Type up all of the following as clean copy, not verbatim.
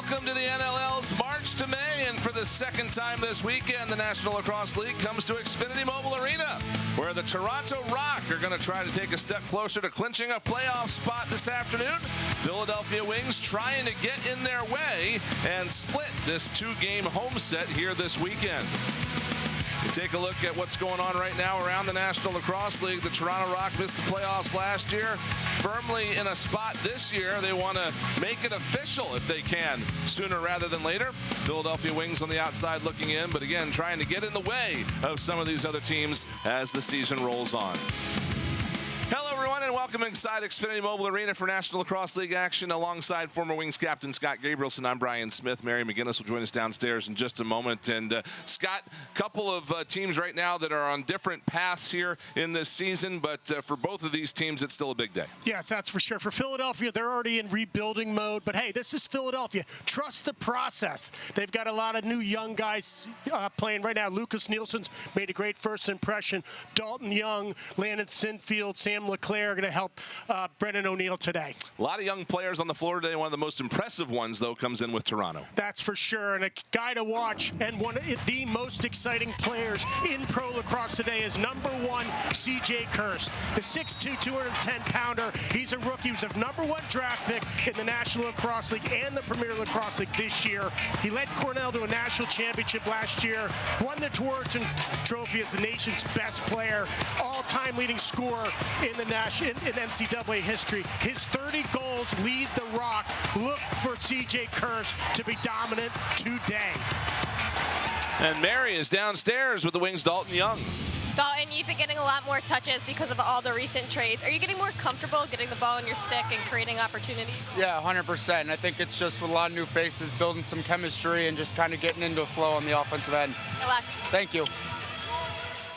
Welcome to the NLL's March to May, and for the second time this weekend, the National Lacrosse League comes to Xfinity Mobile Arena, where the Toronto Rock are going to try to take a step closer to clinching a playoff spot this afternoon. Philadelphia Wings trying to get in their way and split this two-game home set here this weekend. You take a look at what's going on right now around the National Lacrosse League. The Toronto Rock missed the playoffs last year. Firmly in a spot this year. They want to make it official if they can, sooner rather than later. Philadelphia Wings on the outside looking in, but again, trying to get in the way of some of these other teams as the season rolls on. Hello, everyone, and welcome inside Xfinity Mobile Arena for National Lacrosse League action alongside former Wings captain Scott Gabrielson. I'm Brian Smith. Mary McGinnis will join us downstairs in just a moment. And Scott, a couple of teams right now that are on different paths here in this season, but for both of these teams, it's still a big day. Yes, that's for sure. For Philadelphia, they're already in rebuilding mode, but hey, this is Philadelphia. Trust the process. They've got a lot of new young guys playing right now. Lucas Nielsen's made a great first impression. Dalton Young, Landon Sinfield, Sam Leclerc are going to help Brendan O'Neill today. A lot of young players on the floor today. One of the most impressive ones, though, comes in with Toronto. That's for sure, and a guy to watch, and one of the most exciting players in pro lacrosse today is number one, C.J. Kirst, the 6'2", 210-pounder. He's a rookie. He was a number one draft pick in the National Lacrosse League and the Premier Lacrosse League this year. He led Cornell to a national championship last year, won the Dworkin Trophy as the nation's best player, all-time leading scorer in the in NCAA history. His 30 goals lead the Rock. Look for C.J. Kirst to be dominant today. And Mary is downstairs with the Wings' Dalton Young. Dalton, you've been getting a lot more touches because of all the recent trades. Are you getting more comfortable getting the ball in your stick and creating opportunities? Yeah, 100%. I think it's just with a lot of new faces, building some chemistry and just kind of getting into a flow on the offensive end. Good luck. Thank you.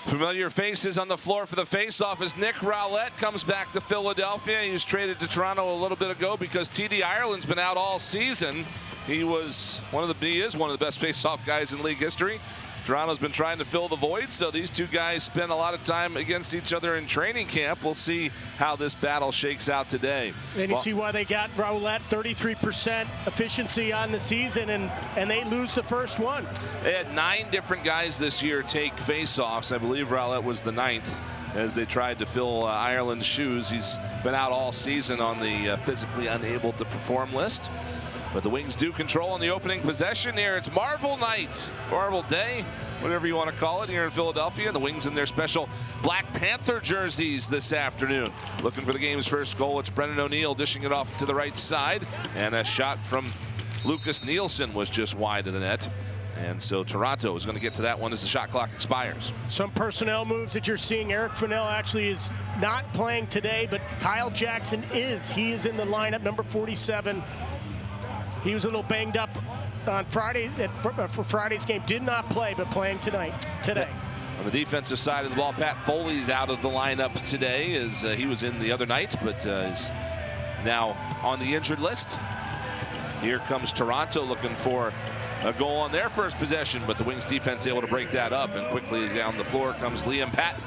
Familiar faces on the floor for the face-off as Nick Rowlett comes back to Philadelphia. He was traded to Toronto a little bit ago because T.D. Ireland's been out all season. He is one of the best face-off guys in league history. Toronto's been trying to fill the void, so these two guys spend a lot of time against each other in training camp. We'll see how this battle shakes out today. And you see why they got Rowlett, 33% efficiency on the season, and they lose the first one. They had 9 different guys this year take face-offs. I believe Rowlett was the 9th as they tried to fill Ireland's shoes. He's been out all season on the physically unable to perform list. But the Wings do control on the opening possession here. It's Marvel Night, Marvel Day, whatever you want to call it here in Philadelphia. The Wings in their special Black Panther jerseys this afternoon. Looking for the game's first goal. It's Brendan O'Neill dishing it off to the right side. And a shot from Lucas Nielsen was just wide of the net. And so Toronto is going to get to that one as the shot clock expires. Some personnel moves that you're seeing. Eric Fennell actually is not playing today, but Kyle Jackson is. He is in the lineup, number 47. He was a little banged up on Friday for Friday's game. Did not play, but playing today. On the defensive side of the ball, Pat Foley's out of the lineup today as he was in the other night, but is now on the injured list. Here comes Toronto looking for a goal on their first possession, but the Wings defense able to break that up, and quickly down the floor comes Liam Patton.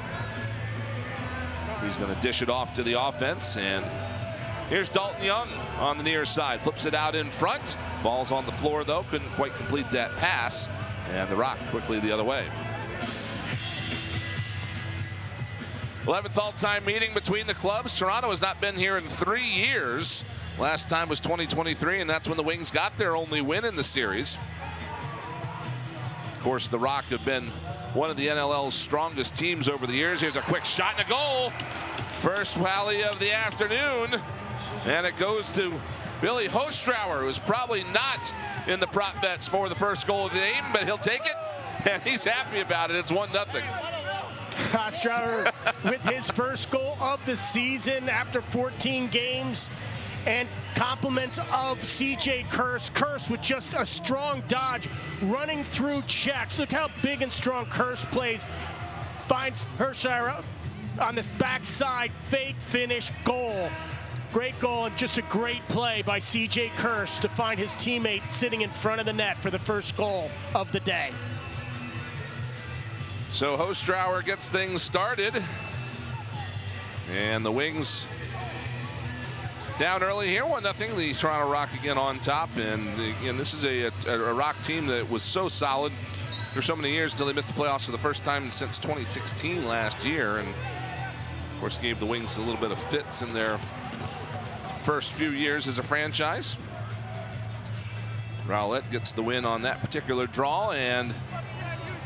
He's going to dish it off to the offense, and here's Dalton Young on the near side. Flips it out in front. Ball's on the floor, though. Couldn't quite complete that pass. And the Rock quickly the other way. 11th all-time meeting between the clubs. Toronto has not been here in 3 years. Last time was 2023, and that's when the Wings got their only win in the series. Of course, the Rock have been one of the NLL's strongest teams over the years. Here's a quick shot and a goal. First rally of the afternoon. And it goes to Billy Hostrauer, who's probably not in the prop bets for the first goal of the game, but he'll take it, and he's happy about it. It's 1-0. Hostrauer with his first goal of the season after 14 games, and compliments of C.J. Kirst. Kirst with just a strong dodge, running through checks. Look how big and strong Kirst plays. Finds Hostrauer on this backside, fake finish, goal. Great goal and just a great play by C.J. Kirst to find his teammate sitting in front of the net for the first goal of the day. So Hostrauer gets things started. And the Wings Down early here, 1-0. The Toronto Rock again on top. And again, this is a Rock team that was so solid for so many years until they missed the playoffs for the first time since 2016 last year. And of course, gave the Wings a little bit of fits in their first few years as a franchise. Rowlett gets the win on that particular draw, and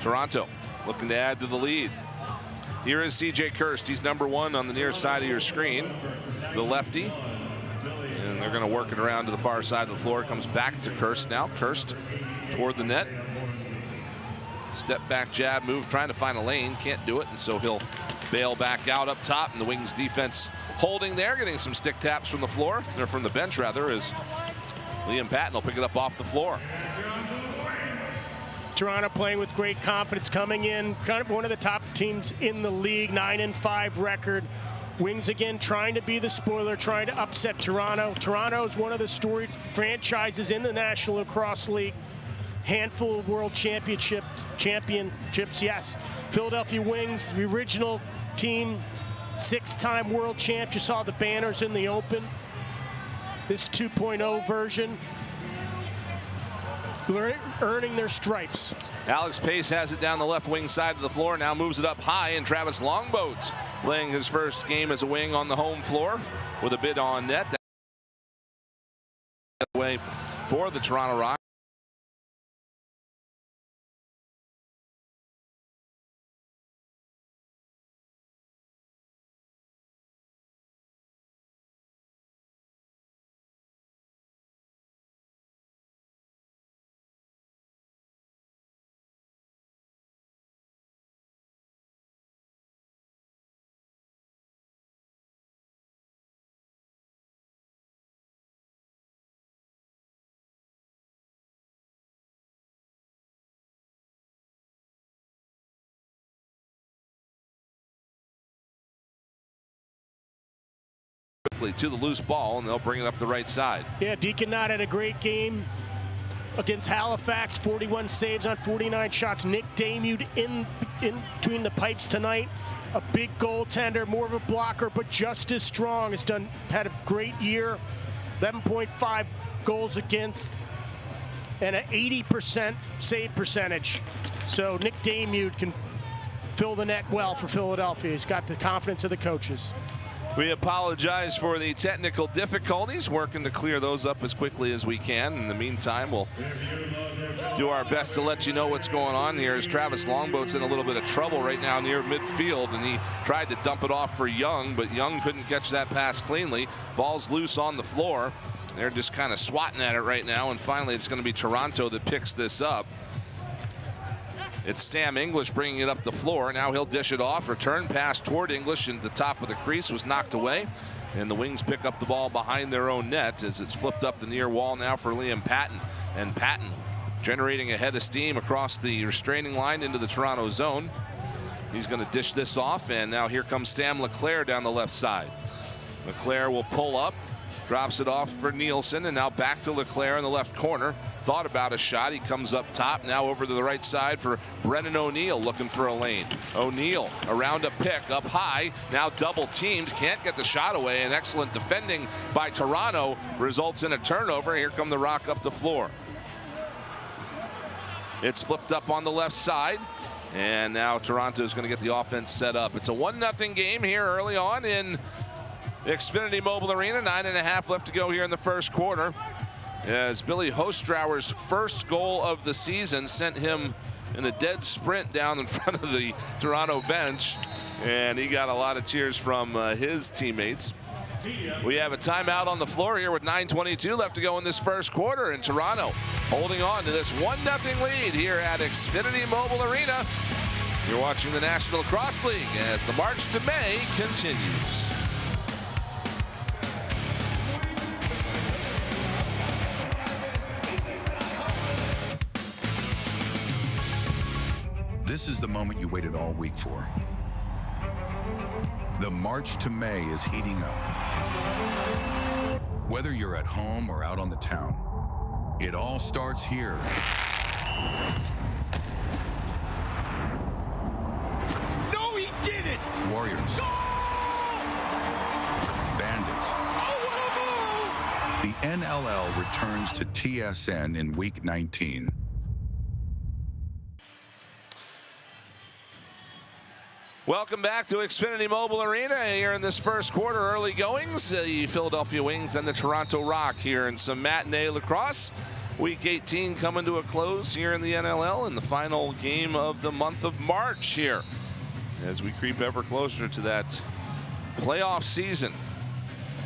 Toronto looking to add to the lead. Here is C.J. Kirst. He's #1 on the near side of your screen, the lefty. And they're going to work it around to the far side of the floor. Comes back to Kirst now. Kirst toward the net. Step back jab move, trying to find a lane. Can't do it, and so he'll bail back out up top. And the Wings defense holding there, getting some stick taps from the floor, or from the bench rather, as Liam Patton will pick it up off the floor. Toronto playing with great confidence, coming in kind of one of the top teams in the league, 9-5 record. Wings again trying to be the spoiler, trying to upset Toronto. Toronto is one of the storied franchises in the National Lacrosse League. Handful of world championships, yes. Philadelphia Wings, the original team, 6-time world champs. You saw the banners in the open. This 2.0 version, earning their stripes. Alex Pace has it down the left wing side of the floor, now moves it up high, and Travis Longboat's playing his first game as a wing on the home floor with a bid on net. That way for the Toronto Rock. To the loose ball, and they'll bring it up the right side. Yeah, Deacon Knott had a great game against Halifax, 41 saves on 49 shots. Nick Damude in between the pipes tonight. A big goaltender, more of a blocker, but just as strong. Had a great year, 11.5 goals against, and an 80% save percentage. So Nick Damude can fill the net well for Philadelphia. He's got the confidence of the coaches. We apologize for the technical difficulties, working to clear those up as quickly as we can. In the meantime, we'll do our best to let you know what's going on here, as Travis Longboat's in a little bit of trouble right now near midfield, and he tried to dump it off for Young, but Young couldn't catch that pass cleanly. Ball's loose on the floor. They're just kind of swatting at it right now, and finally it's going to be Toronto that picks this up. It's Sam English bringing it up the floor. Now he'll dish it off. Return pass toward English, and the top of the crease was knocked away. And the Wings pick up the ball behind their own net as it's flipped up the near wall now for Liam Patton. And Patton generating a head of steam across the restraining line into the Toronto zone. He's going to dish this off, and now here comes Sam LeClaire down the left side. LeClaire will pull up, drops it off for Nielsen, and now back to LeClaire in the left corner. Thought about a shot. He comes up top, now over to the right side for Brennan O'Neill, looking for a lane. O'Neill around a pick, up high, now double teamed, can't get the shot away, and excellent defending by Toronto results in a turnover. Here come the Rock up the floor. It's flipped up on the left side, and now Toronto is going to get the offense set up. It's a 1-0 game here early on in Xfinity Mobile Arena. 9.5 left to go here in the first quarter, as Billy Hostrauer's first goal of the season sent him in a dead sprint down in front of the Toronto bench, and he got a lot of cheers from his teammates. We have a timeout on the floor here with 9:22 left to go in this first quarter, and Toronto holding on to this 1-0 lead here at Xfinity Mobile Arena. You're watching the National Lacrosse League as the March to May continues. This is the moment you waited all week for. The March to May is heating up. Whether you're at home or out on the town, it all starts here. No, he didn't! Warriors. Goal! Bandits. Oh, what a move! the NLL returns to TSN in Week 19. Welcome back to Xfinity Mobile Arena here in this first quarter. Early goings, the Philadelphia Wings and the Toronto Rock here in some matinee lacrosse. Week 18 coming to a close here in the NLL in the final game of the month of March here as we creep ever closer to that playoff season.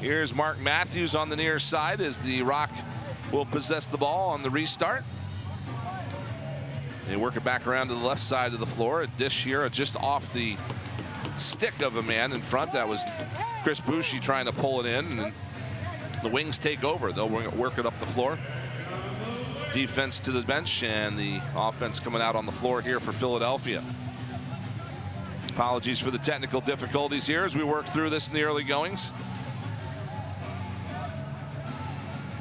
Here's Mark Matthews on the near side as the Rock will possess the ball on the restart. They work it back around to the left side of the floor. A dish here just off the stick of a man in front. That was Chris Boucher trying to pull it in, and the Wings take over. They'll work it up the floor. Defense to the bench, and the offense coming out on the floor here for Philadelphia. Apologies for the technical difficulties here as we work through this in the early goings.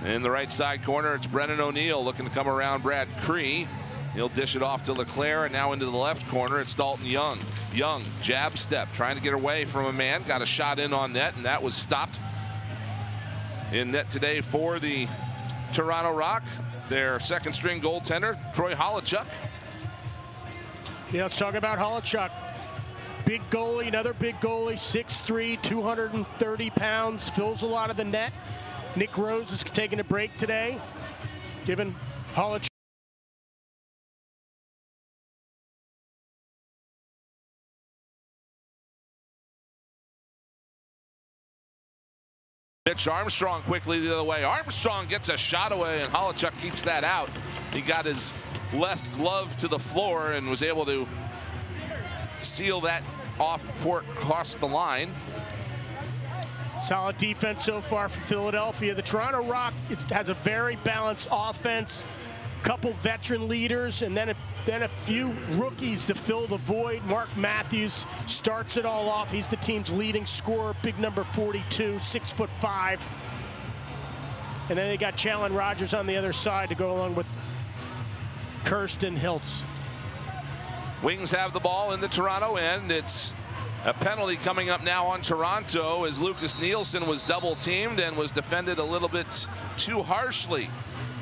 In the right side corner, it's Brennan O'Neill looking to come around Brad Cree. He'll dish it off to LeClaire, and now into the left corner, it's Dalton Young. Young, jab step, trying to get away from a man. Got a shot in on net, and that was stopped. In net today for the Toronto Rock, their second string goaltender, Troy Holochuk. Yeah, let's talk about Holochuk. Big goalie, another big goalie, 6'3", 230 pounds, fills a lot of the net. Nick Rose is taking a break today, giving Holochuk Mitch Armstrong quickly the other way. Armstrong gets a shot away, and Holochuk keeps that out. He got his left glove to the floor and was able to seal that off before it crossed the line. Solid defense so far for Philadelphia. The Toronto Rock has a very balanced offense, couple veteran leaders, and then a few rookies to fill the void. Mark Matthews starts it all off. He's the team's leading scorer, big number 42, 6'5". And then they got Challen Rogers on the other side to go along with Kirsten Hiltz. Wings have the ball in the Toronto end. It's a penalty coming up now on Toronto as Lucas Nielsen was double teamed and was defended a little bit too harshly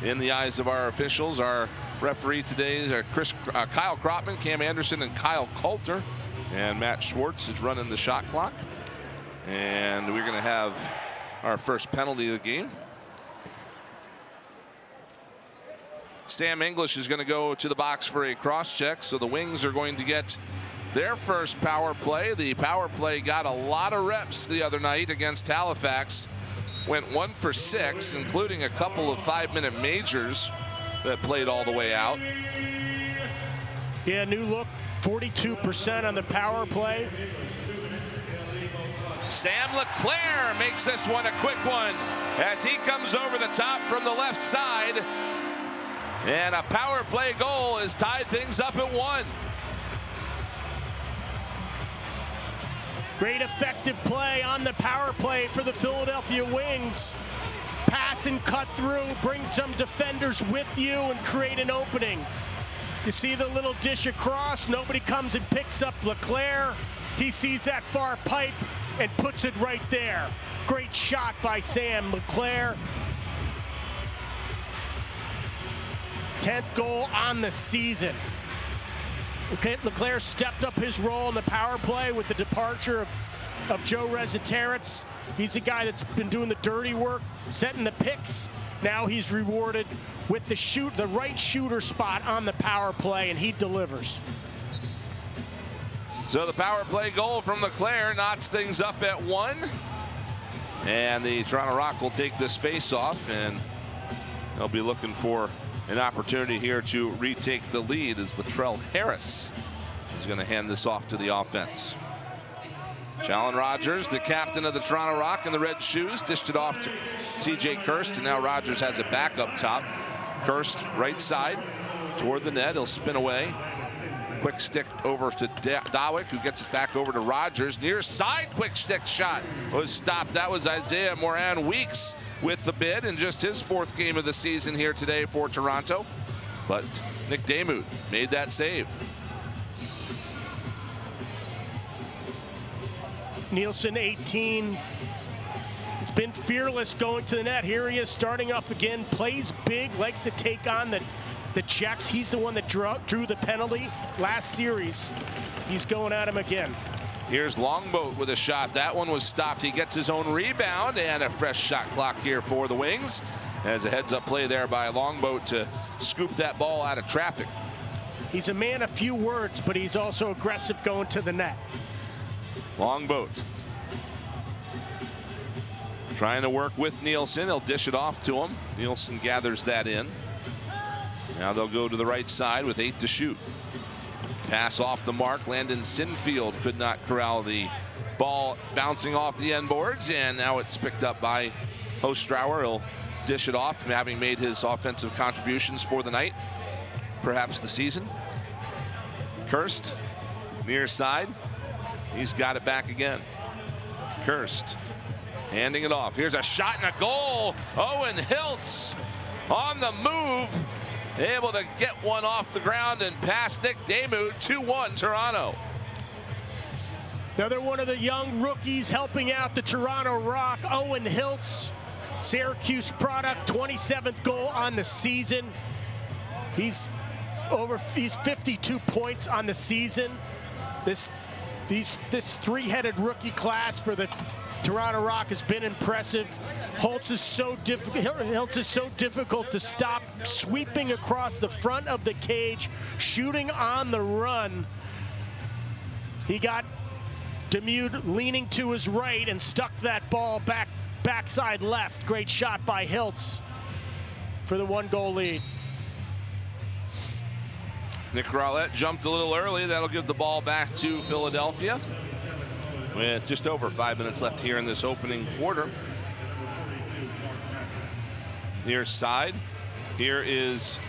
in the eyes of our officials. Our referee today is Kyle Kropman, Cam Anderson, and Kyle Coulter. And Matt Schwartz is running the shot clock. And we're going to have our first penalty of the game. Sam English is going to go to the box for a cross check. So the Wings are going to get their first power play. The power play got a lot of reps the other night against Halifax. Went 1 for 6, including a couple of 5-minute majors that played all the way out. Yeah, new look, 42% on the power play. Sam LeClaire makes this one a quick one as he comes over the top from the left side. And a power play goal has tied things up at 1. Great effective play on the power play for the Philadelphia Wings. Pass and cut through, bring some defenders with you and create an opening. You see the little dish across, nobody comes and picks up LeClaire. He sees that far pipe and puts it right there. Great shot by Sam LeClaire. 10th goal on the season. LeClaire stepped up his role in the power play with the departure of Joe Reziteritz. He's a guy that's been doing the dirty work, setting the picks. Now he's rewarded with the right shooter spot on the power play, and he delivers. So the power play goal from LeClaire knocks things up at 1. And the Toronto Rock will take this face-off, and they'll be looking for an opportunity here to retake the lead as Latrell Harris is going to hand this off to the offense. Challen Rogers, the captain of the Toronto Rock in the red shoes, dished it off to CJ Kirst, and now Rogers has it back up top. Kirst, right side, toward the net. He'll spin away. Quick stick over to Dawick, who gets it back over to Rogers. Near side, quick stick shot was stopped. That was Isaiah Moran-Weeks with the bid in just his 4th game of the season here today for Toronto. But Nick Damuth made that save. Nielsen, 18. He's been fearless going to the net. Here he is starting up again, plays big, likes to take on the checks. He's the one that drew the penalty last series. He's going at him again. Here's Longboat with a shot. That one was stopped. He gets his own rebound and a fresh shot clock here for the Wings. As a heads-up play there by Longboat to scoop that ball out of traffic. He's a man of few words, but he's also aggressive going to the net. Longboat trying to work with Nielsen. He'll dish it off to him. Nielsen gathers that in. Now they'll go to the right side with 8 to shoot. Pass off the mark. Landon Sinfield could not corral the ball bouncing off the end boards, and now it's picked up by Hostrauer. He'll dish it off, having made his offensive contributions for the night, perhaps the season. Kirst, near side. He's got it back again. Kirst handing it off. Here's a shot and a goal. Owen Hiltz on the move, able to get one off the ground and pass Nick Damude. 2-1 Toronto. Another one of the young rookies helping out the Toronto Rock, Owen Hiltz, Syracuse product, 27th goal on the season. He's 52 points on the season. This three-headed rookie class for the Toronto Rock has been impressive. Hiltz is so difficult to stop, sweeping across the front of the cage, shooting on the run. He got Damude leaning to his right and stuck that ball backside left. Great shot by Hiltz for the 1-goal lead. Nick Rowlett jumped a little early. That'll give the ball back to Philadelphia with just over 5 minutes left here in this opening quarter. Near side, here is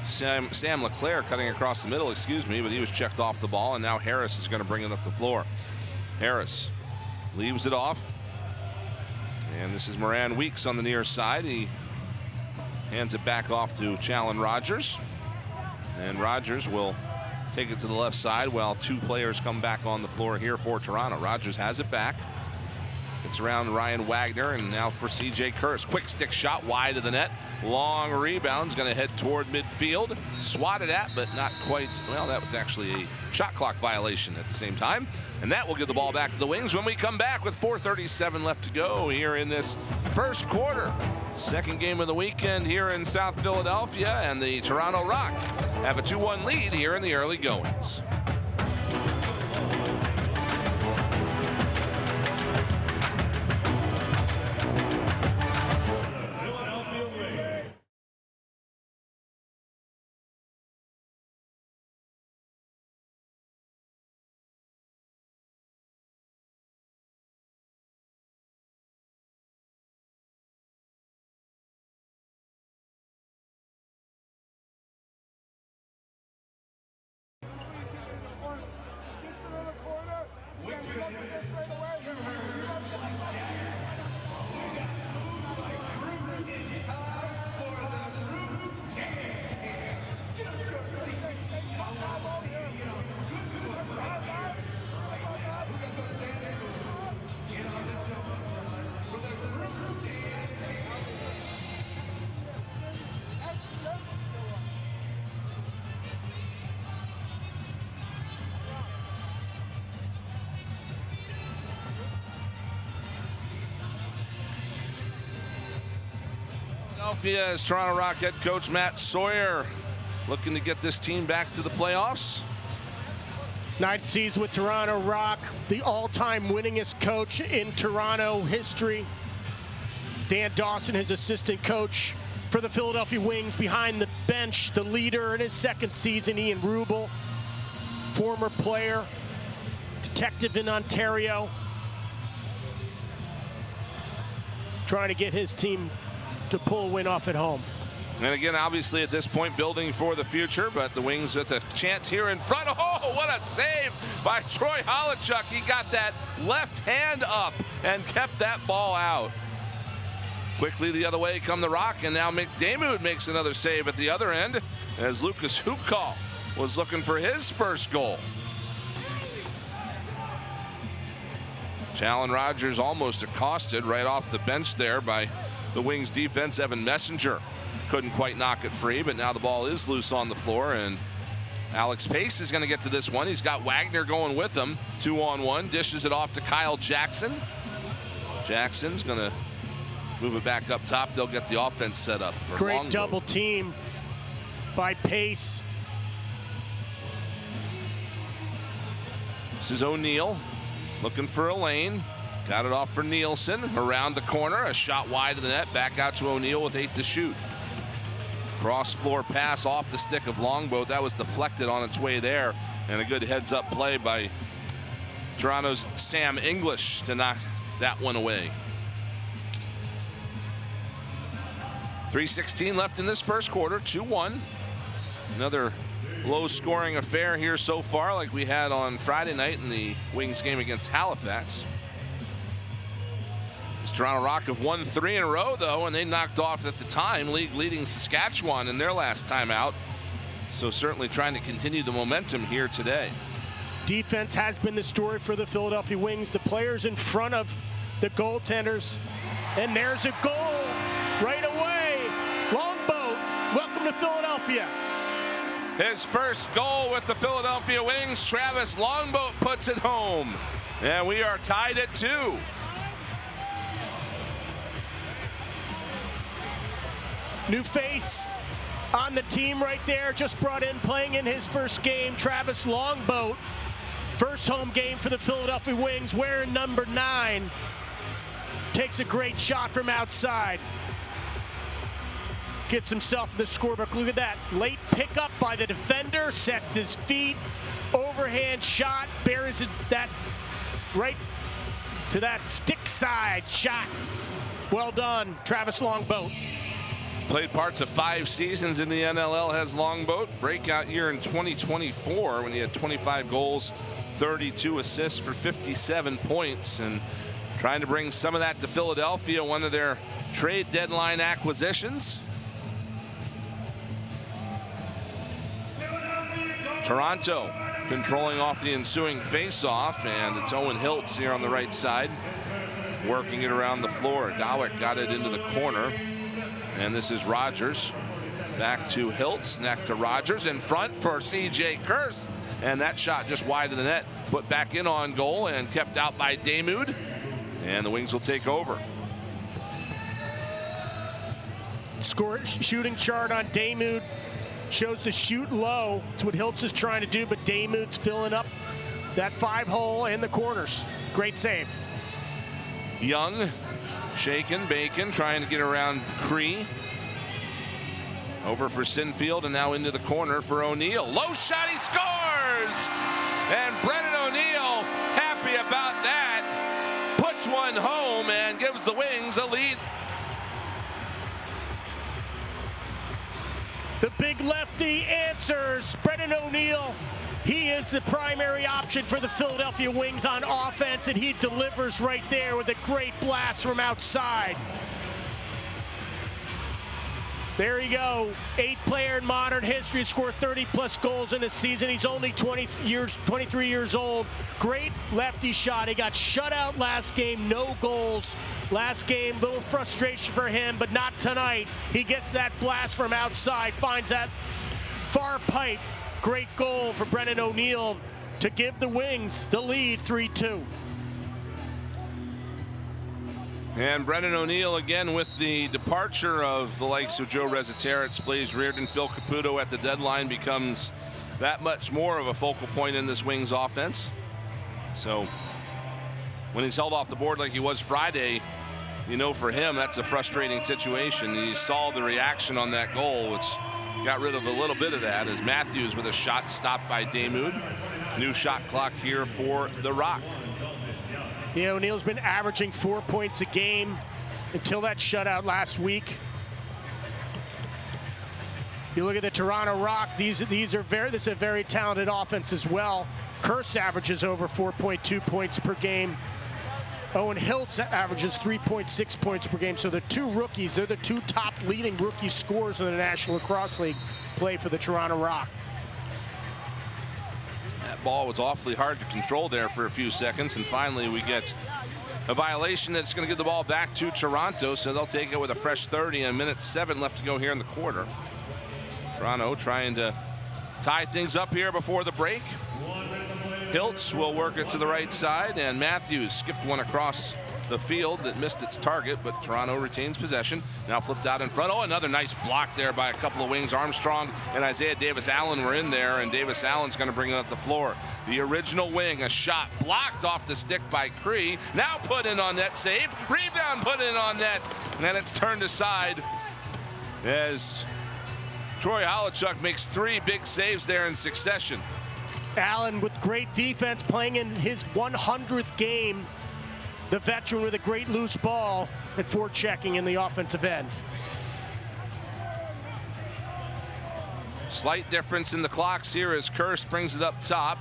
Sam Leclerc cutting across the middle, excuse me, but he was checked off the ball, and now Harris is going to bring it up the floor. Harris leaves it off, and this is Moran Weeks on the near side. He hands it back off to Challen Rogers, and Rogers will take it to the left side while 2 players come back on the floor here for Toronto. Rogers has it back. It's around Ryan Wagner, and now for C.J. Kirst. Quick stick shot wide of the net. Long rebound's going to head toward midfield. Swatted at, but not quite. Well, that was actually a shot clock violation at the same time. And that will give the ball back to the Wings when we come back with 4:37 left to go here in this first quarter. Second game of the weekend here in South Philadelphia, and the Toronto Rock have a 2-1 lead here in the early goings. Philadelphia as Toronto Rock head coach Matt Sawyer looking to get this team back to the playoffs. 9th season with Toronto Rock, the all-time winningest coach in Toronto history. Dan Dawson, his assistant coach for the Philadelphia Wings. Behind the bench, the leader in his 2nd season, Ian Rubel, former player, detective in Ontario, trying to get his team to pull a win off at home. And again, obviously at this point, building for the future, but the Wings with a chance here in front. Oh, what a save by Troy Holichuk. He got that left hand up and kept that ball out. Quickly the other way come the Rock, and now McDamude makes another save at the other end as Lucas Hukal was looking for his first goal. Talon Rogers almost accosted right off the bench there by the Wings defense. Evan Messenger couldn't quite knock it free, but now the ball is loose on the floor, and Alex Pace is going to get to this one. He's got Wagner going with him. 2-on-1, dishes it off to Kyle Jackson. Jackson's going to move it back up top. They'll get the offense set up for Great Longboat. double team by Pace. This is O'Neal looking for a lane. Got it off for Nielsen. Around the corner, a shot wide of the net. Back out to O'Neal with 8 to shoot. Cross floor pass off the stick of Longboat. That was deflected on its way there. And a good heads up play by Toronto's Sam English to knock that one away. 3:16 left in this first quarter, 2-1. Another low-scoring affair here so far, like we had on Friday night in the Wings game against Halifax. This Toronto Rock have won 3 in a row, though, and they knocked off, at the time, league-leading Saskatchewan in their last time out. So certainly trying to continue the momentum here today. Defense has been the story for the Philadelphia Wings. The players in front of the goaltenders. And there's a goal right away. Longboat, welcome to Philadelphia. His first goal with the Philadelphia Wings, Travis Longboat puts it home. And we are tied at 2. New face on the team right there, just brought in, playing in his first game, Travis Longboat. First home game for the Philadelphia Wings, wearing number 9. Takes a great shot from outside. Gets himself in the scorebook. Look at that. Late pickup by the defender. Sets his feet. Overhand shot. Buries it that right to that stick side shot. Well done, Travis Longboat. Played parts of 5 seasons in the NLL has Longboat. Breakout year in 2024 when he had 25 goals, 32 assists for 57 points. And trying to bring some of that to Philadelphia, one of their trade deadline acquisitions. Toronto controlling off the ensuing face-off, and it's Owen Hiltz here on the right side, working it around the floor. Dowick got it into the corner, and this is Rogers. Back to Hiltz, neck to Rogers, in front for C.J. Kirst, and that shot just wide of the net, put back in on goal and kept out by Damoud, and the Wings will take over. Shooting chart on Damoud shows to shoot low. That's what Hiltz is trying to do, but Damoud's filling up that 5-hole in the corners. Great save. Young, shaken, Bacon trying to get around Cree. Over for Sinfield, and now into the corner for O'Neal. Low shot, he scores! And Brennan O'Neal, happy about that, puts one home and gives the Wings a lead. The big lefty answers. Brennan O'Neal, he is the primary option for the Philadelphia Wings on offense, and he delivers right there with a great blast from outside. There you go. 8th player in modern history to score 30-plus goals in a season. He's only 23 years old. Great lefty shot. He got shut out last game, no goals. Last game, little frustration for him, but not tonight. He gets that blast from outside, finds that far pipe. Great goal for Brennan O'Neal to give the Wings the lead, 3-2. And Brennan O'Neal again with the departure of the likes of Joe Resetarits, Blaze Reardon, Phil Caputo at the deadline becomes that much more of a focal point in this Wings offense. So when he's held off the board like he was Friday, you know, for him, that's a frustrating situation. You saw the reaction on that goal, which got rid of a little bit of that, as Matthews with a shot stopped by Damoud. New shot clock here for the Rock. Yeah, O'Neal's been averaging 4 points a game until that shutout last week. You look at the Toronto Rock, this is a very talented offense as well. Kirst averages over 4.2 points per game. Owen Hiltz averages 3.6 points per game. So the 2 rookies, they're the 2 top leading rookie scorers in the National Lacrosse League, play for the Toronto Rock. That ball was awfully hard to control there for a few seconds, and finally we get a violation that's going to give the ball back to Toronto, so they'll take it with a fresh 30 and minute 7 left to go here in the quarter. Toronto trying to tie things up here before the break. Hiltz will work it to the right side, and Matthews skipped one across the field that missed its target, but Toronto retains possession. Now flipped out in front. Oh, another nice block there by a couple of wings. Armstrong and Isaiah Davis-Allen were in there, and Davis-Allen's going to bring it up the floor. The original wing, a shot blocked off the stick by Cree. Now put in on net, save. Rebound put in on net, and then it's turned aside as Troy Holichuk makes 3 big saves there in succession. Allen with great defense, playing in his 100th game. The veteran with a great loose ball and forechecking in the offensive end. Slight difference in the clocks here as Kirst brings it up top.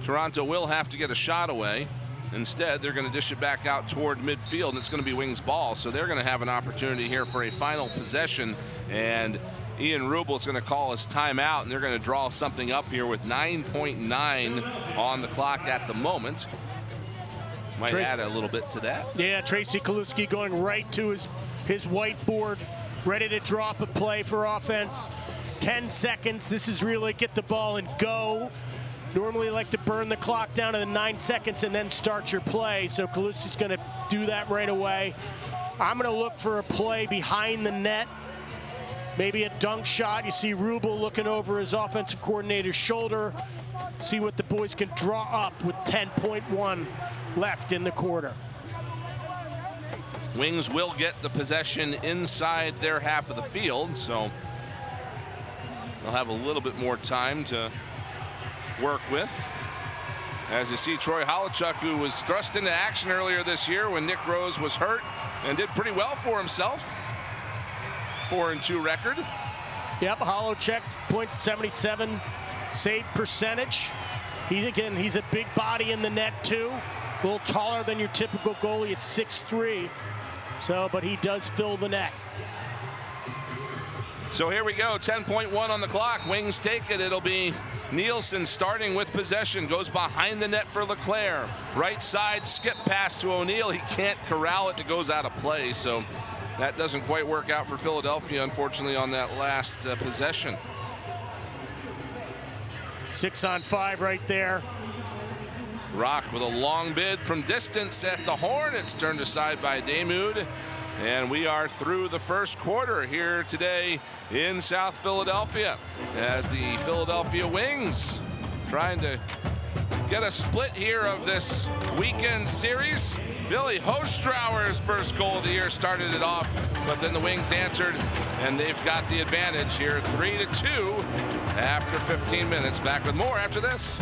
Toronto will have to get a shot away. Instead, they're going to dish it back out toward midfield, and it's going to be Wings ball. So they're going to have an opportunity here for a final possession. And Ian Rubel's going to call his timeout, and they're going to draw something up here with 9.9 on the clock at the moment. Might add a little bit to that. Yeah, Tracy Kaluski going right to his whiteboard, ready to drop a play for offense. 10 seconds. This is really get the ball and go. Normally like to burn the clock down to the 9 seconds and then start your play. So Kaluski's going to do that right away. I'm going to look for a play behind the net. Maybe a dunk shot. You see Rubel looking over his offensive coordinator's shoulder. See what the boys can draw up with 10.1 left in the quarter. Wings will get the possession inside their half of the field, so they'll have a little bit more time to work with. As you see, Troy Holichuk, who was thrust into action earlier this year when Nick Rose was hurt and did pretty well for himself. 4-2 record. Yep, Holichuk, .77 save percentage. He's a big body in the net too. A little taller than your typical goalie at 6'3". So, but he does fill the net. So here we go, 10.1 on the clock. Wings take it. It'll be Nielsen starting with possession. Goes behind the net for LeClaire. Right side, skip pass to O'Neill. He can't corral it. It goes out of play. So that doesn't quite work out for Philadelphia, unfortunately, on that last possession. 6-on-5 right there. Rock with a long bid from distance at the horn. It's turned aside by Damoud. And we are through the first quarter here today in South Philadelphia as the Philadelphia Wings trying to get a split here of this weekend series. Billy Hostrauer's first goal of the year started it off, but then the Wings answered, and they've got the advantage here, 3-2 after 15 minutes. Back with more after this.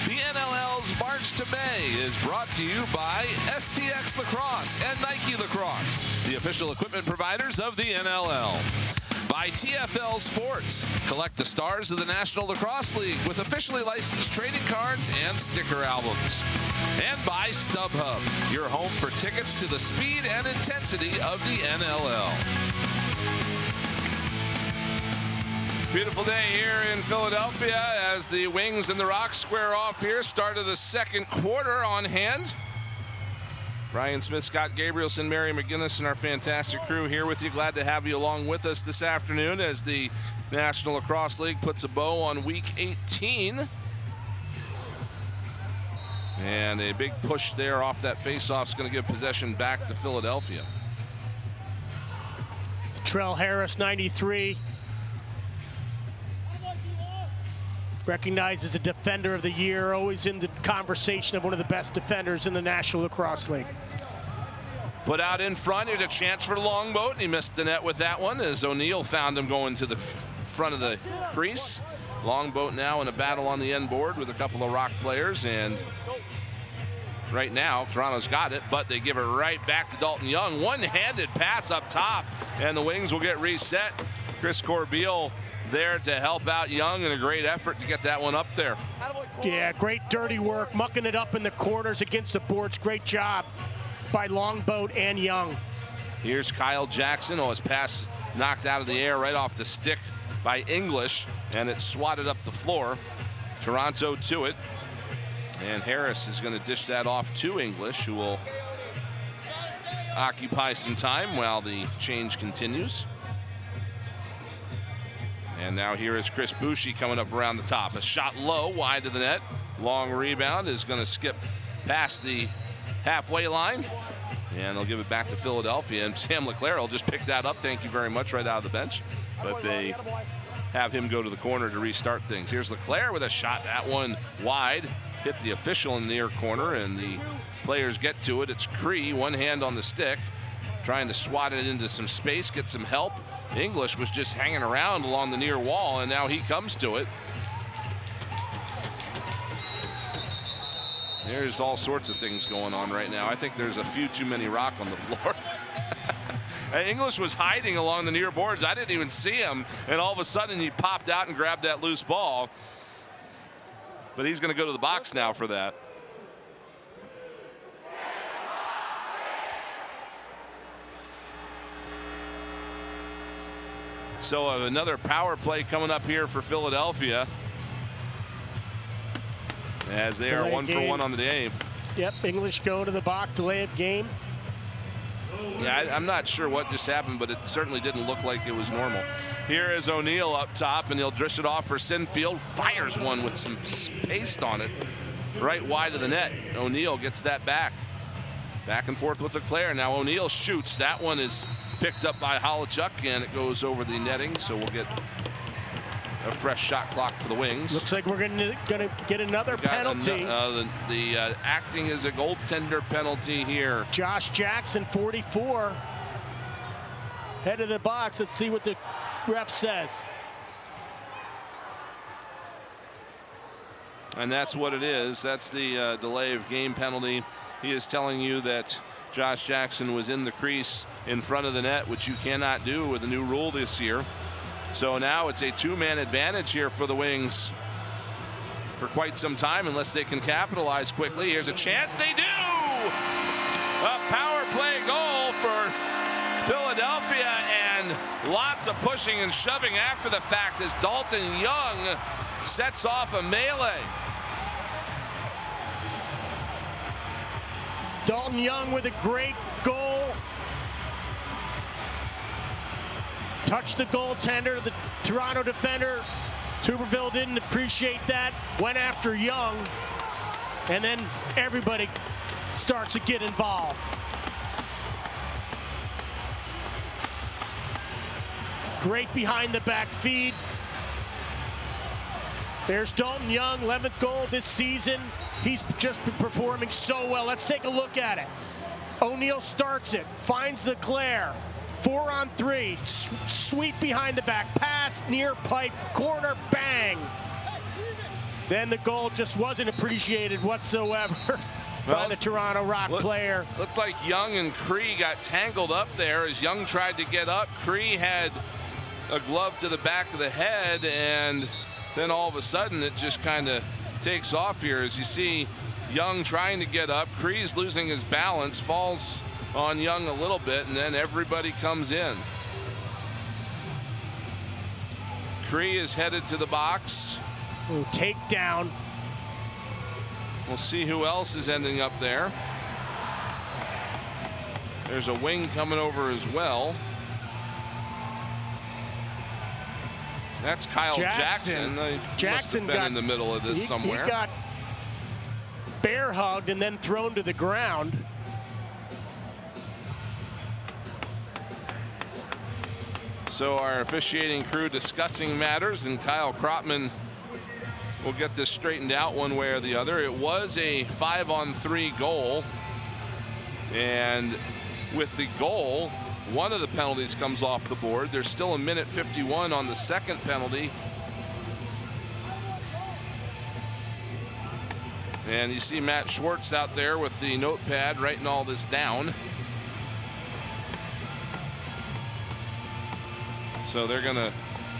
The NLL's March to May is brought to you by STX Lacrosse and Nike Lacrosse, the official equipment providers of the NLL. by TFL Sports. Collect the stars of the National Lacrosse League with officially licensed trading cards and sticker albums. And by StubHub, your home for tickets to the speed and intensity of the NLL. Beautiful day here in Philadelphia as the Wings and the Rocks square off here. Start of the second quarter on hand. Brian Smith, Scott Gabrielson, Mary McGinnis, and our fantastic crew here with you. Glad to have you along with us this afternoon as the National Lacrosse League puts a bow on Week 18. And a big push there off that faceoff is going to give possession back to Philadelphia. Trell Harris, 93. Recognized as a defender of the year, always in the conversation of one of the best defenders in the National Lacrosse League. Put out in front, here's a chance for Longboat, and he missed the net with that one as O'Neill found him going to the front of the crease. Longboat now in a battle on the end board with a couple of Rock players, and right now Toronto's got it, but they give it right back to Dalton Young. One-handed pass up top, and the Wings will get reset. Chris Corbeil there to help out Young, and a great effort to get that one up there. Yeah, great dirty work, mucking it up in the corners against the boards. Great job by Longboat and Young. Here's Kyle Jackson. Oh, his pass knocked out of the air right off the stick by English, and it swatted up the floor. Toronto to it, and Harris is going to dish that off to English, who will occupy some time while the change continues. And now here is Chris Boucher coming up around the top. A shot low, wide of the net. Long rebound is going to skip past the halfway line. And they'll give it back to Philadelphia. And Sam Leclerc will just pick that up, thank you very much, right out of the bench. But they have him go to the corner to restart things. Here's Leclerc with a shot. That one wide. Hit the official in the near corner, and the players get to it. It's Cree, one hand on the stick, trying to swat it into some space, get some help. English was just hanging around along the near wall, and now he comes to it. There's all sorts of things going on right now. I think there's a few too many Rock on the floor. English was hiding along the near boards. I didn't even see him, and all of a sudden he popped out and grabbed that loose ball. But he's going to go to the box now for that. So another power play coming up here for Philadelphia, as they are 1 for 1 on the day. Yep, English go to the box, delay of game. Yeah, I'm not sure what just happened, but it certainly didn't look like it was normal. Here is O'Neill up top, and he'll dish it off for Sinfield. Fires one with some paste on it, right wide of the net. O'Neill gets that back. Back and forth with Leclerc. Now O'Neill shoots. That one is picked up by Holichuk, and it goes over the netting, so we'll get a fresh shot clock for the Wings. Looks like we're gonna get another penalty. The acting is a goaltender penalty here. Josh Jackson, 44, head of the box. Let's see what the ref says. And that's what it is. That's the delay of game penalty. He is telling you that Josh Jackson was in the crease in front of the net, which you cannot do with the new rule this year. So now it's a two-man advantage here for the Wings for quite some time, unless they can capitalize quickly. Here's a chance. They do! A power play goal for Philadelphia, and lots of pushing and shoving after the fact as Dalton Young sets off a melee. Dalton Young with a great goal. Touched the goaltender, the Toronto defender. Tuberville didn't appreciate that. Went after Young. And then everybody starts to get involved. Great behind the back feed. There's Dalton Young, 11th goal this season. He's just been performing so well. Let's take a look at it. O'Neill starts it, finds Leclerc. 4-on-3, sweep behind the back, pass, near pipe, corner, bang. Then the goal just wasn't appreciated whatsoever by the Toronto Rock player. Looked like Young and Cree got tangled up there as Young tried to get up. Cree had a glove to the back of the head, and then all of a sudden it just kind of takes off here. As you see Young trying to get up, Cree's losing his balance, falls on Young a little bit, and then everybody comes in. Cree is headed to the box. Ooh, takedown. We'll see who else is ending up there. There's a wing coming over as well. That's Kyle Jackson. He must have been in the middle of this somewhere. He got bear hugged and then thrown to the ground. So our officiating crew discussing matters, and Kyle Krotman will get this straightened out one way or the other. It was a 5-on-3 goal, and with the goal, one of the penalties comes off the board. There's still a minute 51 on the second penalty. And you see Matt Schwartz out there with the notepad writing all this down. So they're going to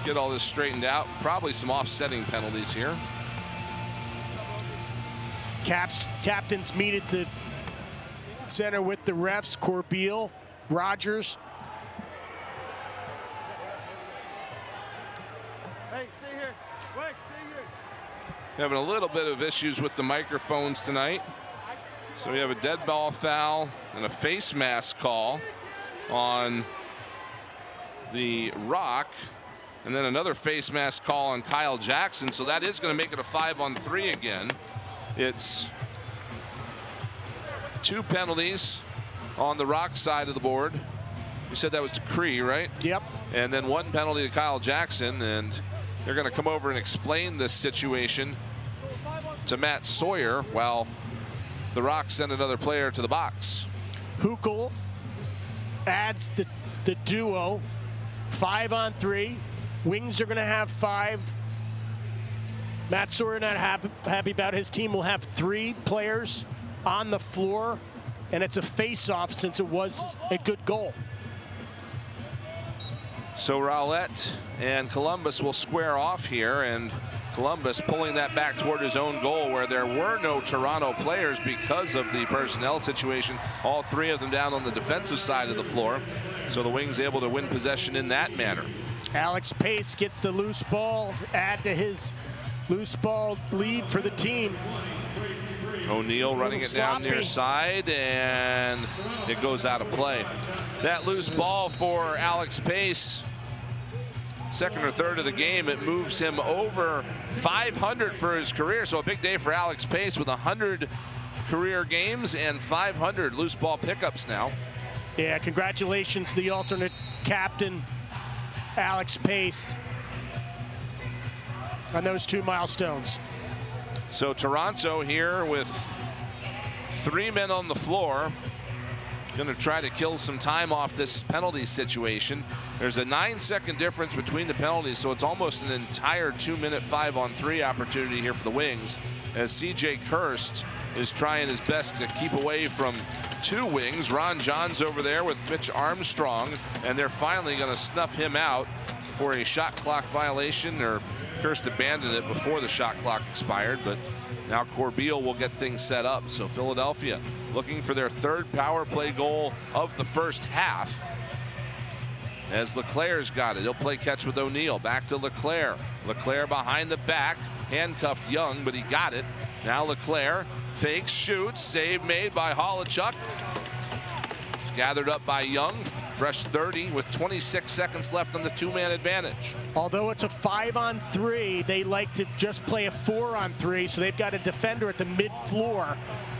get all this straightened out. Probably some offsetting penalties here. Captains meet at the center with the refs. Corbeil, Rogers. Hey, stay here. Wait, stay here. Having a little bit of issues with the microphones tonight. So we have a dead ball foul and a face mask call on the Rock, and then another face mask call on Kyle Jackson. So that is going to make it a 5-on-3 again. It's 2 penalties on the Rock side of the board. You said that was to Cree, right? Yep. And then 1 penalty to Kyle Jackson, and they're going to come over and explain this situation to Matt Sawyer while the Rock send another player to the box. Hukel adds the duo. 5-on-3. Wings are going to have 5. Matt Sawyer not happy about his team. Will have 3 players on the floor, and it's a face-off since it was a good goal. So Rowlett and Columbus will square off here, and Columbus pulling that back toward his own goal where there were no Toronto players because of the personnel situation. All 3 of them down on the defensive side of the floor. So the Wings able to win possession in that manner. Alex Pace gets the loose ball, add to his loose ball lead for the team. O'Neal running it down near side, and it goes out of play. That loose ball for Alex Pace, second or third of the game, it moves him over 500 for his career. So a big day for Alex Pace with 100 career games and 500 loose ball pickups now. Yeah, congratulations to the alternate captain, Alex Pace, on those 2 milestones. So Toronto here with 3 men on the floor. Going to try to kill some time off this penalty situation. There's a 9-second difference between the penalties, so it's almost an entire 2-minute 5-on-3 opportunity here for the Wings, as CJ Kirst is trying his best to keep away from 2 Wings. Ron John's over there with Mitch Armstrong, and they're finally going to snuff him out for a shot clock violation, or Kirst abandoned it before the shot clock expired, but now Corbeil will get things set up. So Philadelphia looking for their 3rd power play goal of the first half, as Leclerc's got it. He'll play catch with O'Neal. Back to Leclerc. Leclerc behind the back, handcuffed Young, but he got it. Now Leclerc fakes, shoots, save made by Holichuk. Gathered up by Young. Fresh 30 with 26 seconds left on the 2-man advantage. Although it's a 5-on-3, they like to just play a 4-on-3, so they've got a defender at the mid-floor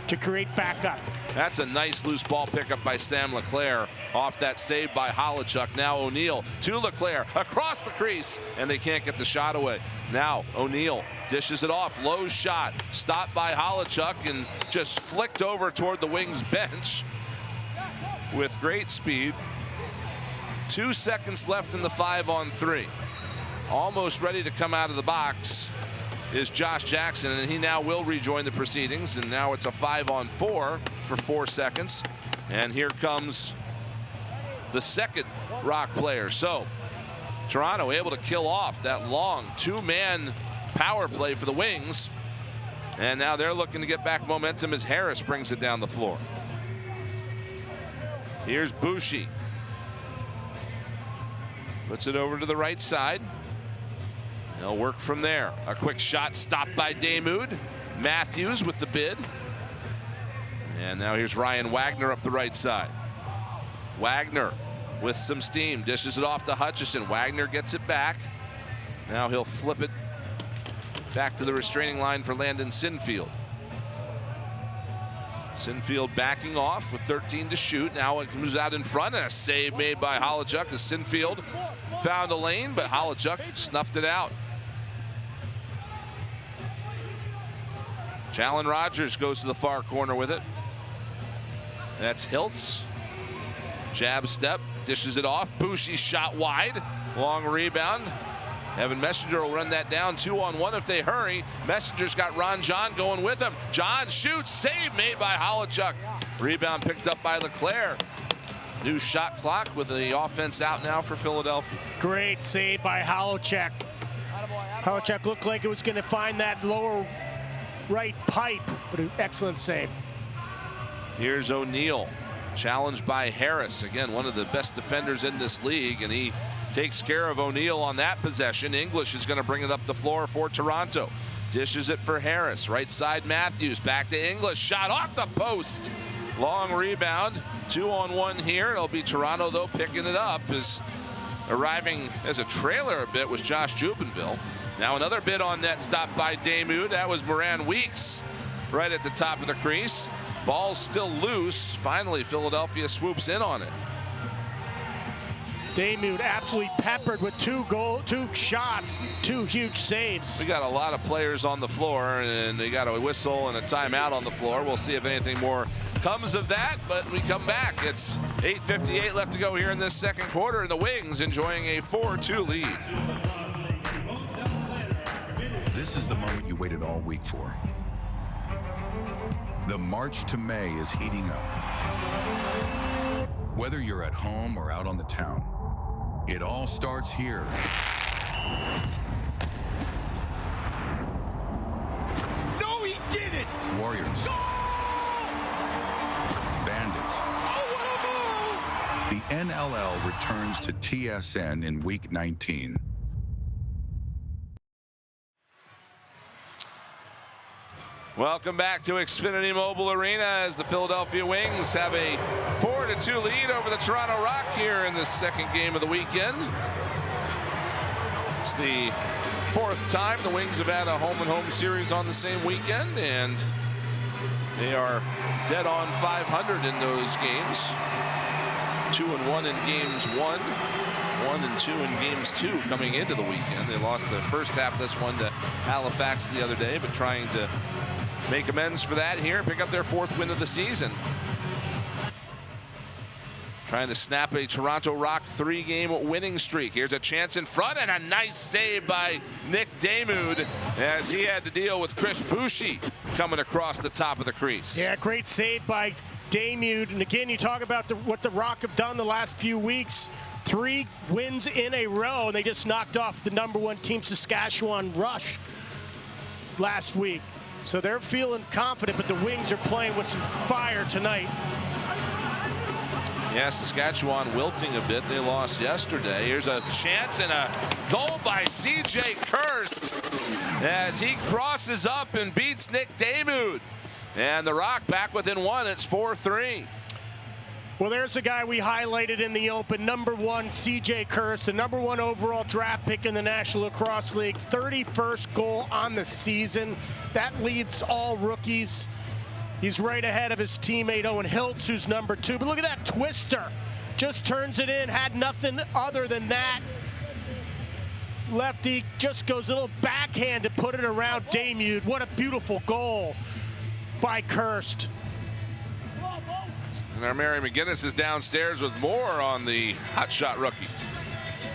to create backup. That's a nice loose ball pickup by Sam Leclerc off that save by Holichuk. Now O'Neal to Leclerc across the crease, and they can't get the shot away. Now O'Neal dishes it off. Low shot stopped by Holichuk and just flicked over toward the Wings bench with great speed. 2 seconds left in the 5-on-3. Almost ready to come out of the box is Josh Jackson, and he now will rejoin the proceedings, and now it's a 5-on-4 for 4 seconds. And here comes the second Rock player. So Toronto able to kill off that long two-man power play for the Wings. And now they're looking to get back momentum as Harris brings it down the floor. Here's Bushi. Puts it over to the right side. They'll work from there. A quick shot stopped by Damoud. Matthews with the bid. And now here's Ryan Wagner up the right side. Wagner with some steam, dishes it off to Hutchison. Wagner gets it back. Now he'll flip it back to the restraining line for Landon Sinfield. Sinfield backing off with 13 to shoot. Now it comes out in front, and a save made by Holachuk as Sinfield found a lane, but Holachuk snuffed it out. Jalen Rogers goes to the far corner with it. That's Hiltz. Jab step, dishes it off. Bushi shot wide. Long rebound. Evan Messenger will run that down 2-on-1 if they hurry. Messenger's got Ron John going with him. John shoots, save made by Holachuk. Rebound picked up by LeClaire. New shot clock with the offense out now for Philadelphia. Great save by Holachuk. Holachuk looked like it was going to find that lower right pipe, but an excellent save. Here's O'Neal, challenged by Harris. Again, one of the best defenders in this league, and he takes care of O'Neal on that possession. English is going to bring it up the floor for Toronto. Dishes it for Harris. Right side Matthews. Back to English. Shot off the post. Long rebound. 2-on-1 here. It'll be Toronto, though, picking it up. As arriving as a trailer a bit was Josh Jubenville. Now another bid on net stopped by Damoud. That was Moran Weeks right at the top of the crease. Ball's still loose. Finally, Philadelphia swoops in on it. Damoud absolutely peppered with two shots, two huge saves. We got a lot of players on the floor, and they got a whistle and a timeout on the floor. We'll see if anything more comes of that, but we come back. It's 8:58 left to go here in this second quarter, and the Wings enjoying a 4-2 lead. This is the moment you waited all week for. The March to May is heating up. Whether you're at home or out on the town, it all starts here. No, he didn't! Warriors. Bandits. Oh, what a move! The NLL returns to TSN in week 19. Welcome back to Xfinity Mobile Arena as the Philadelphia Wings have a 4-2 lead over the Toronto Rock here in the second game of the weekend. It's the fourth time the Wings have had a home-and-home series on the same weekend, and they are dead on 500 in those games. 2-1 in games 1, 1-2 in games 2 coming into the weekend. They lost the first half of this one to Halifax the other day, but trying to make amends for that here, pick up their fourth win of the season. Trying to snap a Toronto Rock 3-game winning streak. Here's a chance in front, and a nice save by Nick Damoud as he had to deal with Chris Bushi coming across the top of the crease. Yeah, great save by Damoud. And again, you talk about what the Rock have done the last few weeks. 3 wins in a row, and they just knocked off the #1 team, Saskatchewan Rush, last week. So they're feeling confident, but the Wings are playing with some fire tonight. Yeah, Saskatchewan wilting a bit. They lost yesterday. Here's a chance and a goal by C.J. Kirst as he crosses up and beats Nick Damoud. And the Rock back within 1. It's 4-3. Well, there's a guy we highlighted in the open, #1, C.J. Kirst, the #1 overall draft pick in the National Lacrosse League, 31st goal on the season. That leads all rookies. He's right ahead of his teammate Owen Hiltz, who's #2. But look at that twister. Just turns it in, had nothing other than that. Lefty just goes a little backhand to put it around Damoud. What a beautiful goal by Kirst. And our Mary McGinnis is downstairs with more on the hotshot rookie.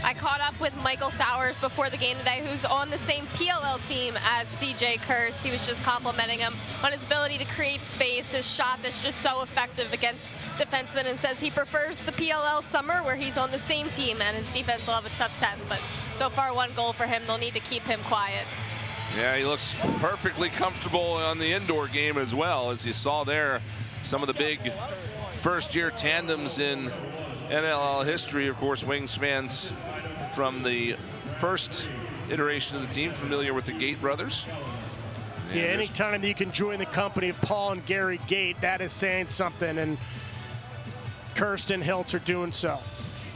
I caught up with Michael Sowers before the game today, who's on the same PLL team as CJ Kurst. He was just complimenting him on his ability to create space, his shot that's just so effective against defensemen, and says he prefers the PLL summer where he's on the same team and his defense will have a tough test. But so far, 1 goal for him. They'll need to keep him quiet. Yeah, he looks perfectly comfortable on the indoor game as well. As you saw there, some of the big first-year tandems in NLL history. Of course, Wings fans from the first iteration of the team familiar with the Gate brothers. And yeah, anytime you can join the company of Paul and Gary Gate, that is saying something, and Kirsten Hiltz are doing so.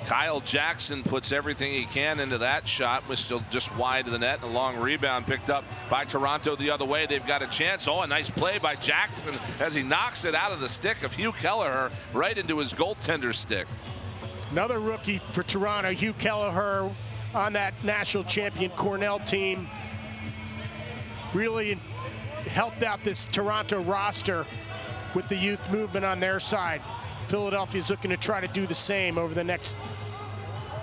Kyle Jackson puts everything he can into that shot, was still just wide of the net. A long rebound picked up by Toronto the other way. They've got a chance. Oh, a nice play by Jackson as he knocks it out of the stick of Hugh Kelleher right into his goaltender's stick. Another rookie for Toronto, Hugh Kelleher, on that national champion Cornell team. Really helped out this Toronto roster with the youth movement on their side. Philadelphia's looking to try to do the same over the next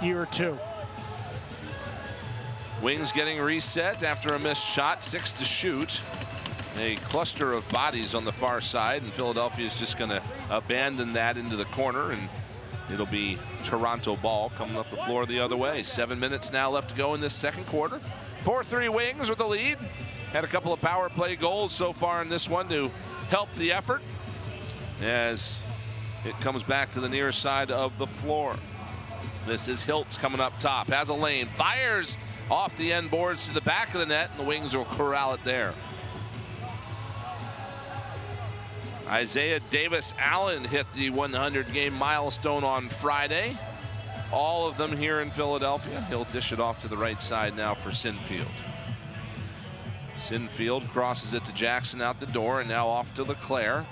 year or two. Wings getting reset after a missed shot, 6 to shoot. A cluster of bodies on the far side, and Philadelphia is just going to abandon that into the corner, and it'll be Toronto ball coming up the floor the other way. 7 minutes now left to go in this second quarter. 4-3 Wings with the lead. Had a couple of power play goals so far in this one to help the effort as it comes back to the near side of the floor. This is Hiltz coming up top, has a lane, fires off the end boards to the back of the net, and the Wings will corral it there. Isaiah Davis-Allen hit the 100-game milestone on Friday. All of them here in Philadelphia. He'll dish it off to the right side now for Sinfield. Sinfield crosses it to Jackson out the door, and now off to Leclerc.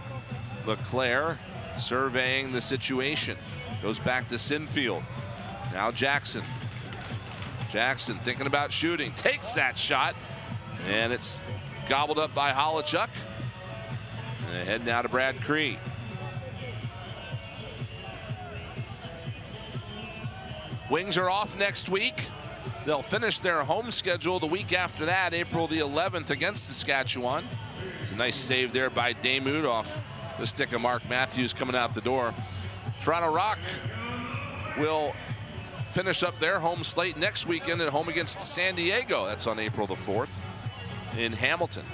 Leclerc surveying the situation. Goes back to Sinfield. Now Jackson. Jackson thinking about shooting. Takes that shot, and it's gobbled up by Holochuk. And head now to Brad Cree. Wings are off next week. They'll finish their home schedule the week after that, April the 11th against Saskatchewan. It's a nice save there by Damoud off the stick of Mark Matthews coming out the door. Toronto Rock will finish up their home slate next weekend at home against San Diego. That's on April the 4th in Hamilton.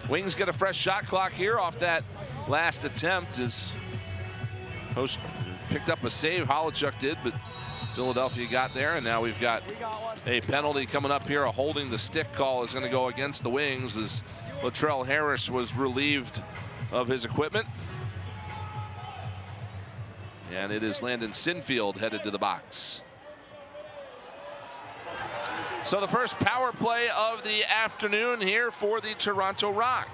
Wings get a fresh shot clock here off that last attempt as Host picked up a save. Holochuk did, but Philadelphia got there, and now we've got a penalty coming up here. A holding the stick call is going to go against the Wings as Latrell Harris was relieved of his equipment. And it is Landon Sinfield headed to the box. So the first power play of the afternoon here for the Toronto Rock.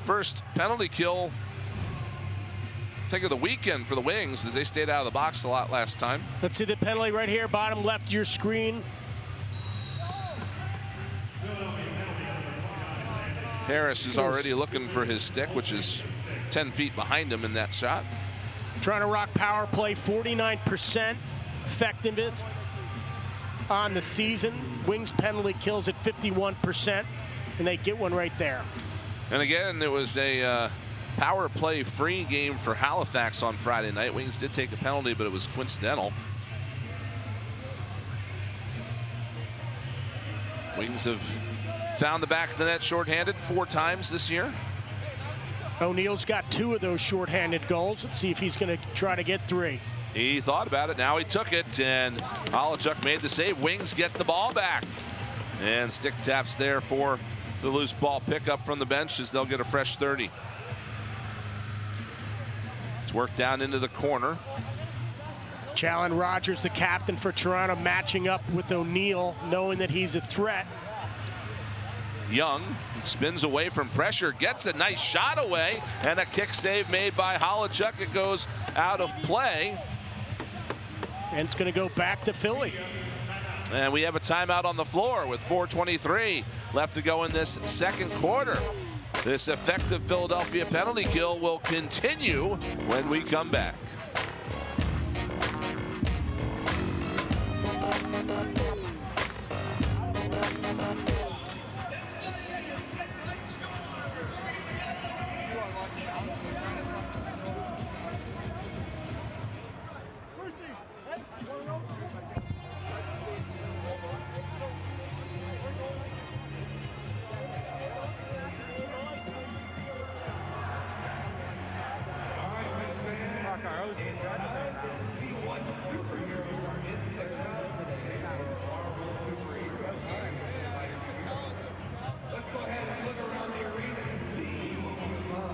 First penalty kill, I think, of the weekend for the Wings as they stayed out of the box a lot last time. Let's see the penalty right here, bottom left of your screen. Harris is already looking for his stick, which is 10 feet behind him in that shot. Toronto Rock power play, 49% effectiveness on the season. Wings penalty kills at 51%, and they get one right there. And again, it was a power play free game for Halifax on Friday night. Wings did take a penalty, but it was coincidental. Wings have found the back of the net shorthanded 4 times this year. O'Neill's got 2 of those shorthanded goals. Let's see if he's going to try to get 3. He thought about it. Now he took it, and Holochuk made the save. Wings get the ball back. And stick taps there for the loose ball pickup from the bench as they'll get a fresh 30. It's worked down into the corner. Challen Rogers, the captain for Toronto, matching up with O'Neill, knowing that he's a threat. Young spins away from pressure, gets a nice shot away, and a kick save made by Holochuk. It goes out of play. And it's going to go back to Philly. And we have a timeout on the floor with 4:23 left to go in this second quarter. This effective Philadelphia penalty kill will continue when we come back. Let's go ahead and look around the arena and see what we got.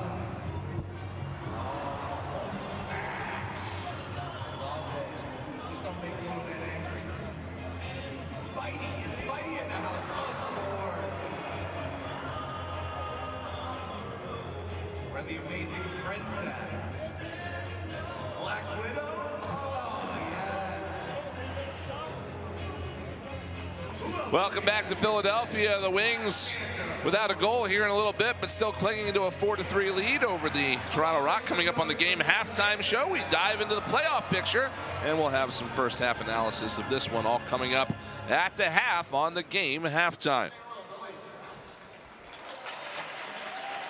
Oh, smash. Love it. Just don't make me that angry. Spidey in the house, of course. Where the amazing friends at? Black Widow? Oh, yes. Welcome back to Philadelphia. The Wings without a goal here in a little bit, but still clinging into a 4-3 lead over the Toronto Rock. Coming up on the game halftime show, we dive into the playoff picture, and we'll have some first half analysis of this one all coming up at the half on the game halftime.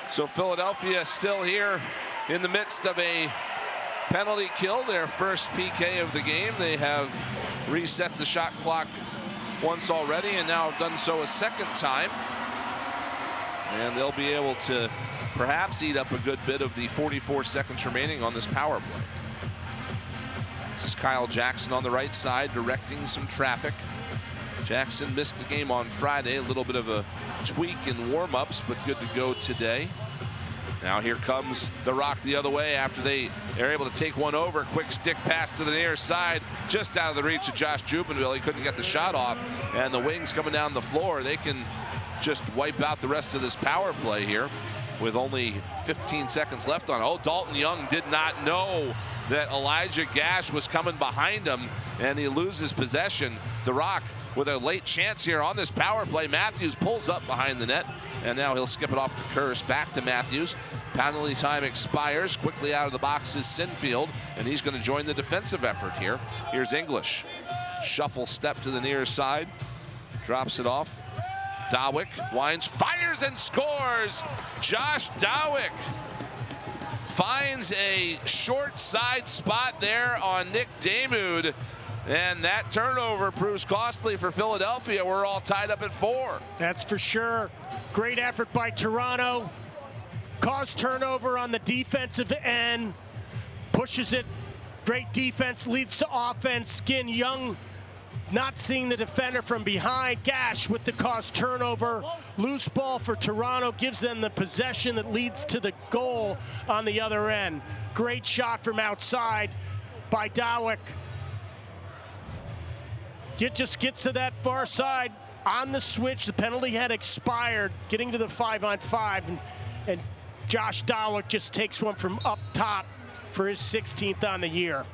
So Philadelphia still here in the midst of a penalty kill, their first PK of the game. They have reset the shot clock once already and now have done so a second time. And they'll be able to perhaps eat up a good bit of the 44 seconds remaining on this power play. This is Kyle Jackson on the right side directing some traffic. Jackson missed the game on Friday, a little bit of a tweak in warm-ups, but good to go today. Now here comes the Rock the other way after they are able to take one over. Quick stick pass to the near side, just out of the reach of Josh Jubenville. He couldn't get the shot off, and the Wings coming down the floor. They can just wipe out the rest of this power play here with only 15 seconds left on it. Oh, Dalton Young did not know that Elijah Gash was coming behind him, and he loses possession. The Rock with a late chance here on this power play. Matthews pulls up behind the net, and now he'll skip it off to Curse. Back to Matthews. Penalty time expires. Quickly out of the box is Sinfield, and he's going to join the defensive effort here. Here's English. Shuffle step to the near side. Drops it off. Dawick winds, fires, and scores. Josh Dawick finds a short side spot there on Nick Damude. And that turnover proves costly for Philadelphia. We're all tied up at 4. That's for sure. Great effort by Toronto. Caused turnover on the defensive end. Pushes it. Great defense leads to offense. Again, Young not seeing the defender from behind. Gash with the caused turnover. Loose ball for Toronto gives them the possession that leads to the goal on the other end. Great shot from outside by Dawick. Just gets to that far side on the switch. The penalty had expired, getting to the 5-on-5, and Josh Dawick just takes one from up top for his 16th on the year.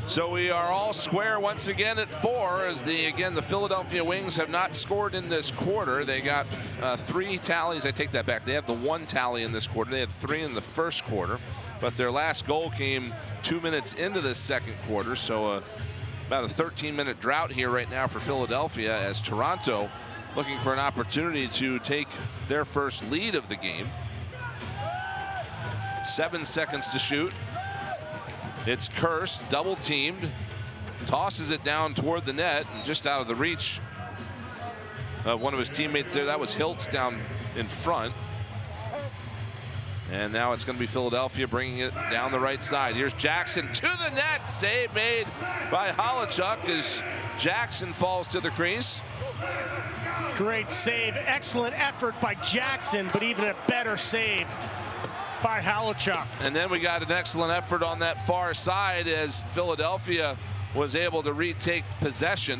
So we are all square once again at 4 as the Philadelphia Wings have not scored in this quarter. They got 3 tallies. I take that back. They have the 1 tally in this quarter. They had 3 in the first quarter, but their last goal came 2 minutes into the second quarter. So about a 13-minute drought here right now for Philadelphia as Toronto looking for an opportunity to take their first lead of the game. 7 seconds to shoot. It's Curse, double teamed, tosses it down toward the net and just out of the reach of one of his teammates there. That was Hiltz down in front. And now it's going to be Philadelphia bringing it down the right side. Here's Jackson to the net. Save made by Holichuk as Jackson falls to the crease. Great save. Excellent effort by Jackson, but even a better save by Holichuk. And then we got an excellent effort on that far side as Philadelphia was able to retake possession.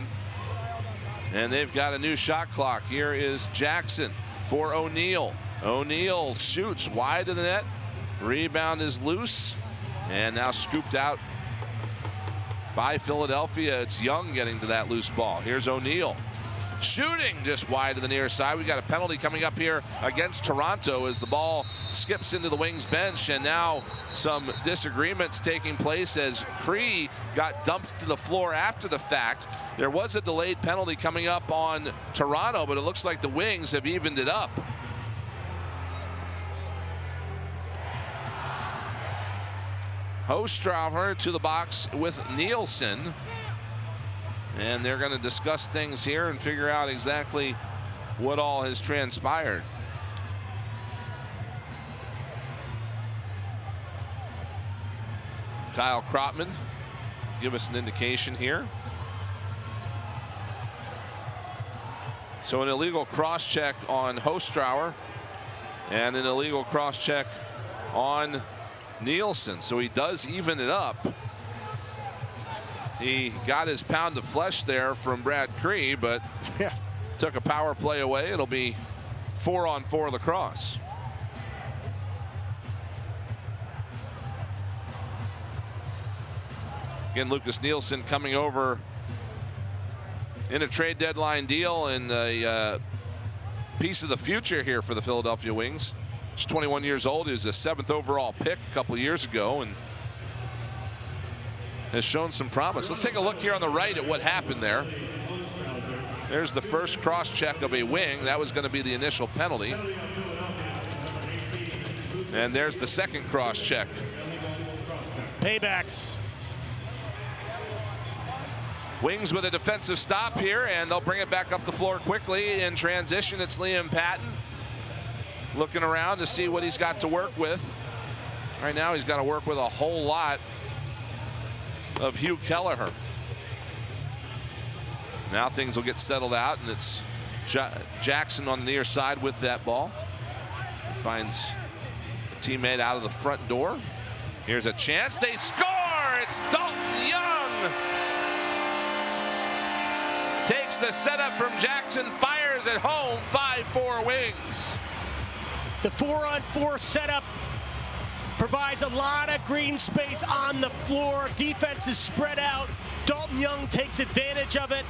And they've got a new shot clock. Here is Jackson for O'Neal. O'Neal shoots wide of the net. Rebound is loose and now scooped out by Philadelphia. It's Young getting to that loose ball. Here's O'Neal. shooting just wide to the near side. We got a penalty coming up here against Toronto as the ball skips into the Wings bench, and now some disagreements taking place as Cree got dumped to the floor after the fact. There was a delayed penalty coming up on Toronto, but it looks like the Wings have evened it up. Hostrauer to the box with Nielsen. And they're going to discuss things here and figure out exactly what all has transpired. Kyle Krotman, give us an indication here. So an illegal cross check on Hostrauer and an illegal cross check on Nielsen. So he does even it up. He got his pound of flesh there from Brad Cree, but took a power play away. It'll be 4-on-4 lacrosse. Again, Lucas Nielsen coming over in a trade deadline deal and a piece of the future here for the Philadelphia Wings. He's 21 years old. He was a 7th overall pick a couple years ago and has shown some promise. Let's take a look here on the right at what happened there. There's the first cross check of a Wing. That was going to be the initial penalty. And there's the second cross check. Paybacks. Wings with a defensive stop here, and they'll bring it back up the floor quickly. In transition, it's Liam Patton looking around to see what he's got to work with. Right now, he's got to work with a whole lot of Hugh Kelleher. Now things will get settled out, and it's Jackson on the near side with that ball. He finds a teammate out of the front door. Here's a chance. They score! It's Dalton Young. Takes the setup from Jackson, fires at home, 5-4 Wings. The 4-on-4 setup provides a lot of green space on the floor. Defense is spread out. Dalton Young takes advantage of it,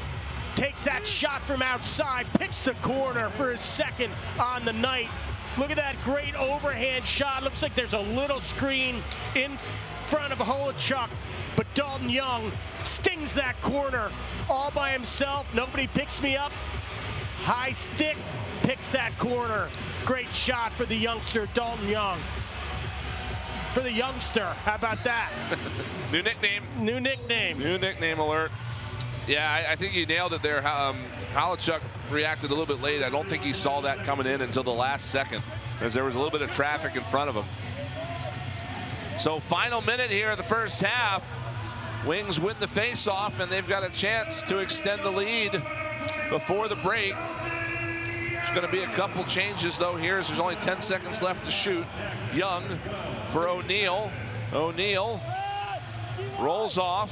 takes that shot from outside, picks the corner for his second on the night. Look at that great overhand shot. Looks like there's a little screen in front of Holochuk, but Dalton Young stings that corner all by himself. Nobody picks me up. High stick, picks that corner. Great shot for the youngster, Dalton Young. For the youngster, how about that? New nickname. New nickname. New nickname alert. Yeah, I think you nailed it there. Holochuk reacted a little bit late. I don't think he saw that coming in until the last second, as there was a little bit of traffic in front of him. So final minute here of the first half. Wings win the face-off, and they've got a chance to extend the lead before the break. There's going to be a couple changes, though, here, as there's only 10 seconds left to shoot. Young for O'Neal. O'Neal rolls off,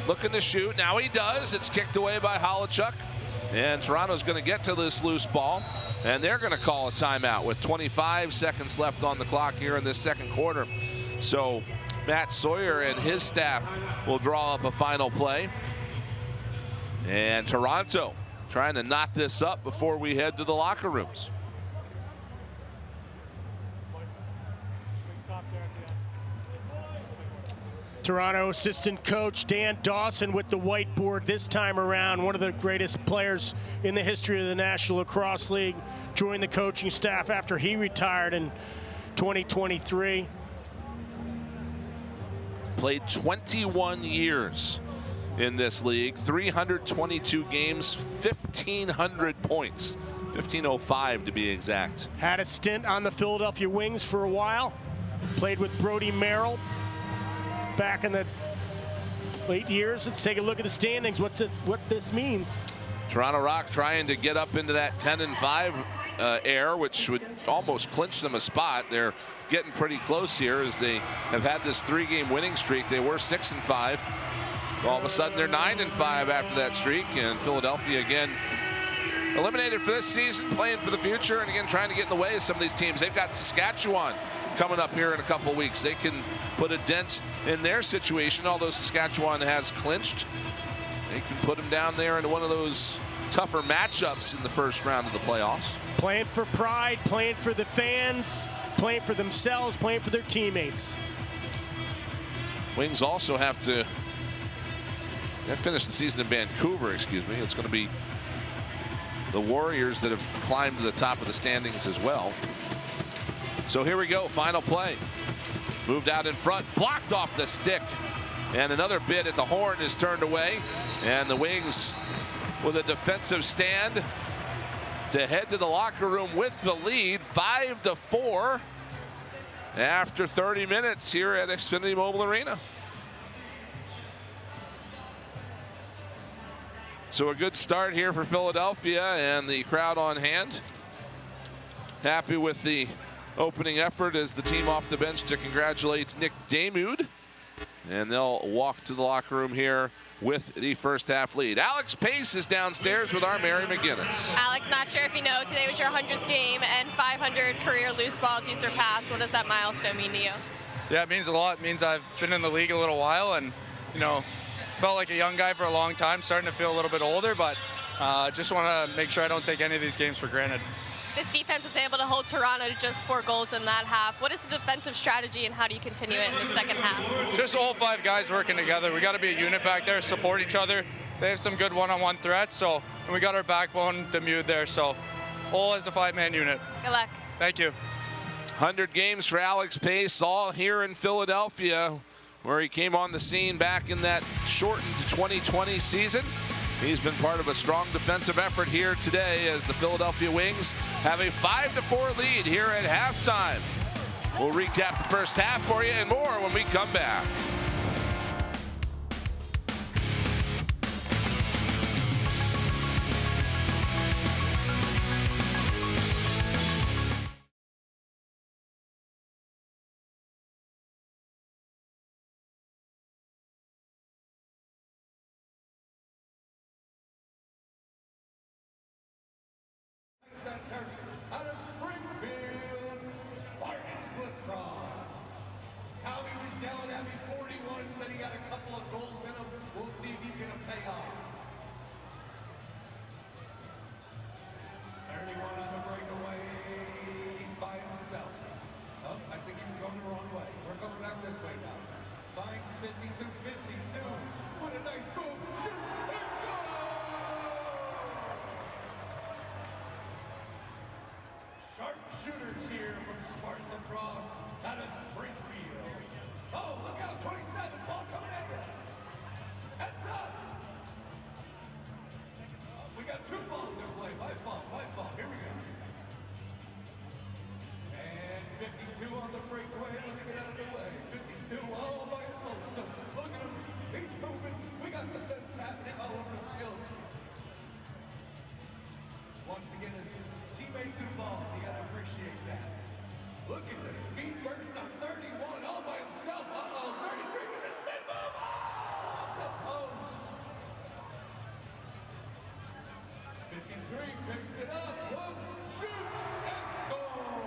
looking to shoot. Now he does. It's kicked away by Holochuk. And Toronto's going to get to this loose ball, and they're going to call a timeout with 25 seconds left on the clock here in this second quarter. So Matt Sawyer and his staff will draw up a final play. And Toronto trying to knot this up before we head to the locker rooms. Toronto assistant coach Dan Dawson with the whiteboard this time around. One of the greatest players in the history of the National Lacrosse League. Joined the coaching staff after he retired in 2023. Played 21 years in this league, 322 games, 1,500 points, 1,505 to be exact. Had a stint on the Philadelphia Wings for a while. Played with Brody Merrill back in the late years. Let's take a look at the standings, what this means. Toronto Rock trying to get up into that 10-5 air, which would almost clinch them a spot. They're getting pretty close here as they have had this 3-game winning streak. They were 6-5. All of a sudden they're 9-5 after that streak, and Philadelphia again eliminated for this season, playing for the future, and again trying to get in the way of some of these teams. They've got Saskatchewan coming up here in a couple weeks. They can put a dent in their situation, although Saskatchewan has clinched. They can put them down there into one of those tougher matchups in the first round of the playoffs. Playing for pride, playing for the fans, playing for themselves, playing for their teammates. Wings also have to finish the season in Vancouver, excuse me. It's going to be the Warriors that have climbed to the top of the standings as well. So here we go, final play. Moved out in front, blocked off the stick. And another bid at the horn is turned away. And the Wings with a defensive stand to head to the locker room with the lead, 5-4 after 30 minutes here at Xfinity Mobile Arena. So a good start here for Philadelphia and the crowd on hand. Happy with the opening effort as the team off the bench to congratulate Nick Damude. And they'll walk to the locker room here with the first half lead. Alex Pace is downstairs with our Mary McGinnis. Alex, not sure if you know, today was your 100th game and 500 career loose balls you surpassed. What does that milestone mean to you? Yeah, it means a lot. It means I've been in the league a little while and, you know, felt like a young guy for a long time, starting to feel a little bit older, but just want to make sure I don't take any of these games for granted. This defense was able to hold Toronto to just 4 goals in that half. What is the defensive strategy and how do you continue it in the second half? Just all 5 guys working together. We got to be a unit back there, support each other. They have some good one-on-one threats, and we got our backbone Damude there, so all as a 5-man unit. Good luck. Thank you. 100 games for Alex Pace, all here in Philadelphia, where he came on the scene back in that shortened 2020 season. He's been part of a strong defensive effort here today as the Philadelphia Wings have a 5-4 lead here at halftime. We'll recap the first half for you and more when we come back. Out of Springfield, Spartans lacrosse. Tommy was yelling at me 41, said he got a couple of goals in him. We'll see if he's going to pay off. 31 on the breakaway. He's by himself. Oh, I think he was going the wrong way. We're going down this way now. Finds 52-52. What a nice move. Shoots and scores! Sharpshooters here from Spartan Lacrosse out of Springfield. Oh, look out, 27, ball coming at you. Heads up. We got 2 balls in play. My fault. Here we go. And 52 on the breakaway. Let me get out of the way. 52 all by himself. So look at him. He's moving. We got defense happening all over the field. Once again, his teammates involved. You got to appreciate that. Look at the speed burst on 31 all by himself. Uh-oh, 33 with the spin move. Off the post. 53 picks it up, looks, shoots, and scores.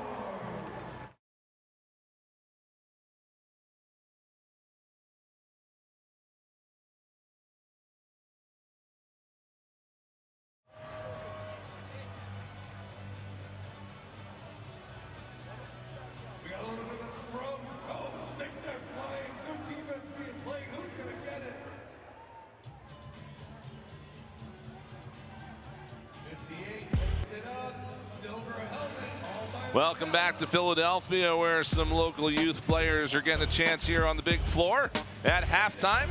We got a little bit of scrum. Oh, sticks are flying. Good defense being played. Who's going to get it? 58 picks it up. Silver helmet. All by Welcome back to Philadelphia, where some local youth players are getting a chance here on the big floor at halftime.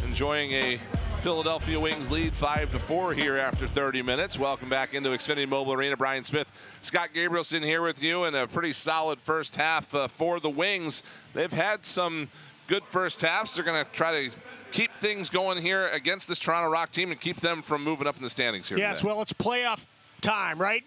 Enjoying a Philadelphia Wings lead 5-4 here after 30 minutes. Welcome back into Xfinity Mobile Arena. Brian Smith, Scott Gabrielson here with you, and a pretty solid first half for the Wings. They've had some good first halves. They're going to try to keep things going here against this Toronto Rock team and keep them from moving up in the standings here Yes, today. well, it's playoff time, right?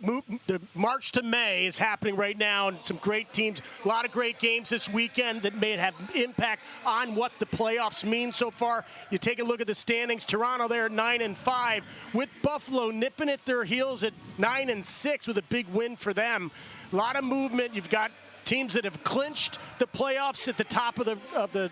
The March to May is happening right now, and some great teams, a lot of great games this weekend that may have impact on what the playoffs mean so far. You take a look at the standings. Toronto there at 9-5, with Buffalo nipping at their heels at 9-6 with a big win for them. A lot of movement. You've got teams that have clinched the playoffs at the top of the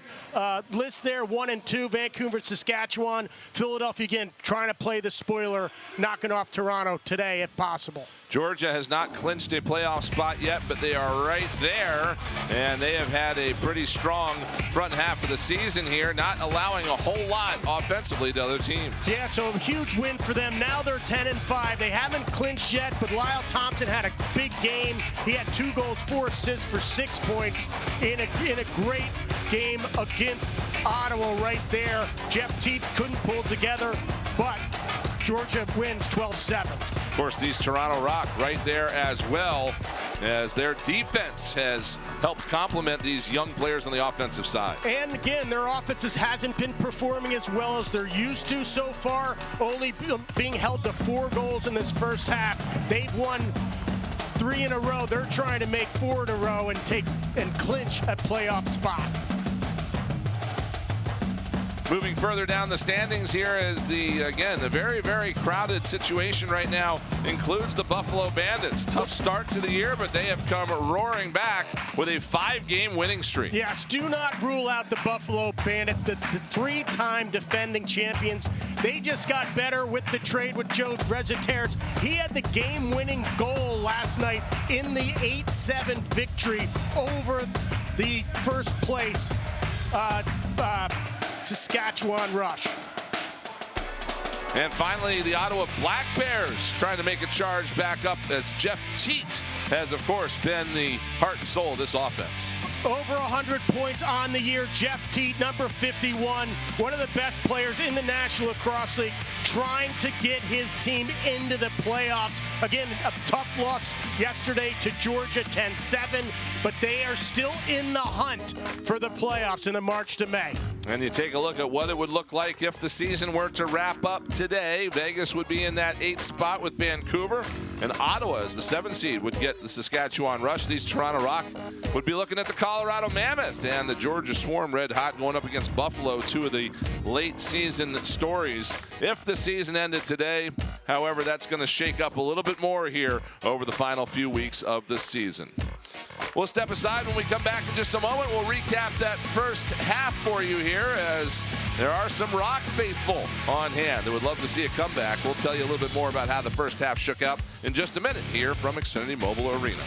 list there, 1 and 2, Vancouver, Saskatchewan, Philadelphia again trying to play the spoiler, knocking off Toronto today if possible. Georgia has not clinched a playoff spot yet, but they are right there, and they have had a pretty strong front half of the season here, not allowing a whole lot offensively to other teams. Yeah, so a huge win for them. Now they're 10-5. They haven't clinched yet, but Lyle Thompson had a big game. He had 2 goals, 4 assists for 6 points in a great game against Ottawa right there. Jeff Teat couldn't pull together, but Georgia wins 12-7. Of course, these Toronto Rock right there as well, as their defense has helped complement these young players on the offensive side. And again, their offenses hasn't been performing as well as they're used to so far, only being held to 4 goals in this first half. They've won 3 in a row. They're trying to make 4 in a row and clinch a playoff spot. Moving further down the standings here is the very, very crowded situation right now includes the Buffalo Bandits. Tough start to the year, but they have come roaring back with a 5-game winning streak. Yes, do not rule out the Buffalo Bandits, the 3-time defending champions. They just got better with the trade with Joe Resetarits. He had the game-winning goal last night in the 8-7 victory over the first place Saskatchewan Rush. And finally, the Ottawa Black Bears trying to make a charge back up as Jeff Teat has, of course, been the heart and soul of this offense. Over 100 points on the year. Jeff Teat, number 51, one of the best players in the National Lacrosse League, trying to get his team into the playoffs. Again, a tough loss yesterday to Georgia, 10-7, but they are still in the hunt for the playoffs in the March to May. And you take a look at what it would look like if the season were to wrap up today. Vegas would be in that 8th spot with Vancouver, and Ottawa as the 7th seed would get the Saskatchewan Rush. These Toronto Rock would be looking at the Colorado Mammoth and the Georgia Swarm red hot going up against Buffalo, 2 of the late season stories. If the season ended today, however, that's going to shake up a little bit more here over the final few weeks of the season. We'll step aside. When we come back in just a moment, we'll recap that first half for you here, as there are some Rock faithful on hand that would love to see a comeback. We'll tell you a little bit more about how the first half shook out in just a minute here from Xfinity Mobile Arena.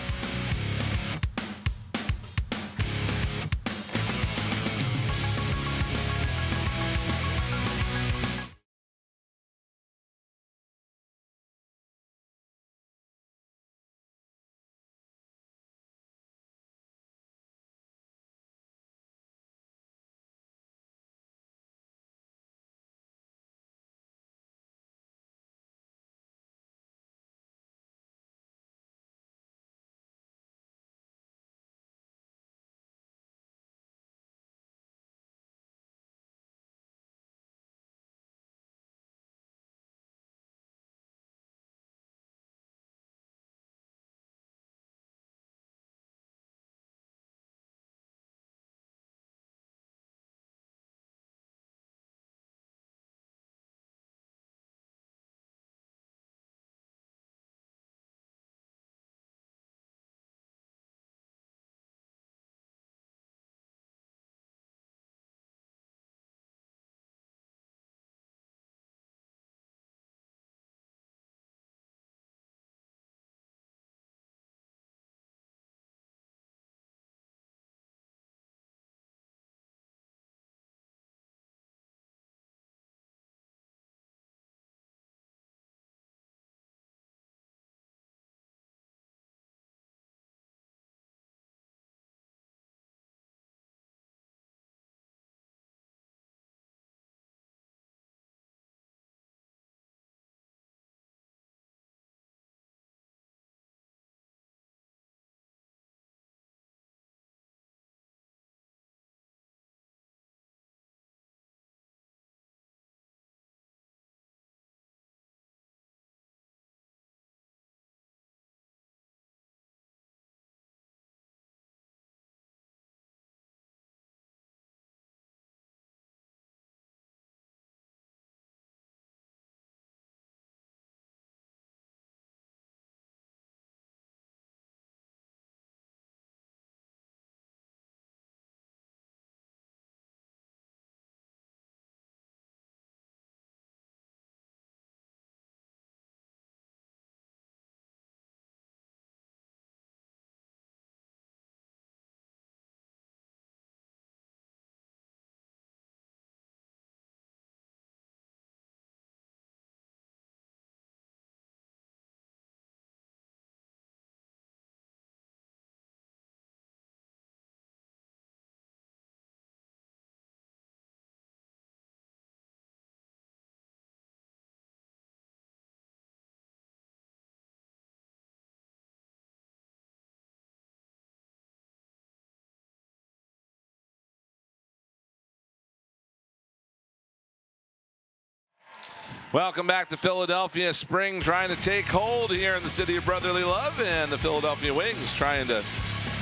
Welcome back to Philadelphia. Spring trying to take hold here in the city of brotherly love, and the Philadelphia Wings trying to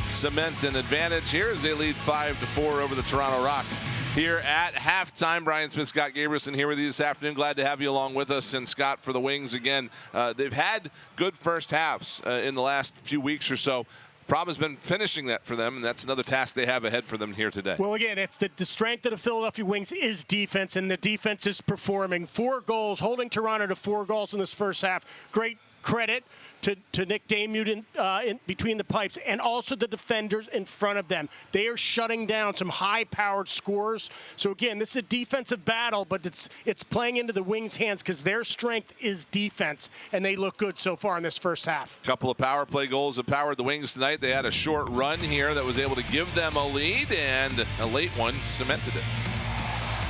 cement an advantage here as they lead 5-4 over the Toronto Rock. Here at halftime, Brian Smith, Scott Gabrielson here with you this afternoon. Glad to have you along with us. And Scott, for the Wings again, they've had good first halves in the last few weeks or so. Problem has been finishing that for them, and that's another task they have ahead for them here today. Well, again, it's the strength of the Philadelphia Wings is defense, and the defense is performing. 4 goals, holding Toronto to 4 goals in this first half. Great credit to Nick Damute in between the pipes, and also the defenders in front of them. They are shutting down some high-powered scores. So again, this is a defensive battle, but it's playing into the Wings' hands because their strength is defense, and they look good so far in this first half. A couple of power play goals have powered the Wings tonight. They had a short run here that was able to give them a lead, and a late one cemented it.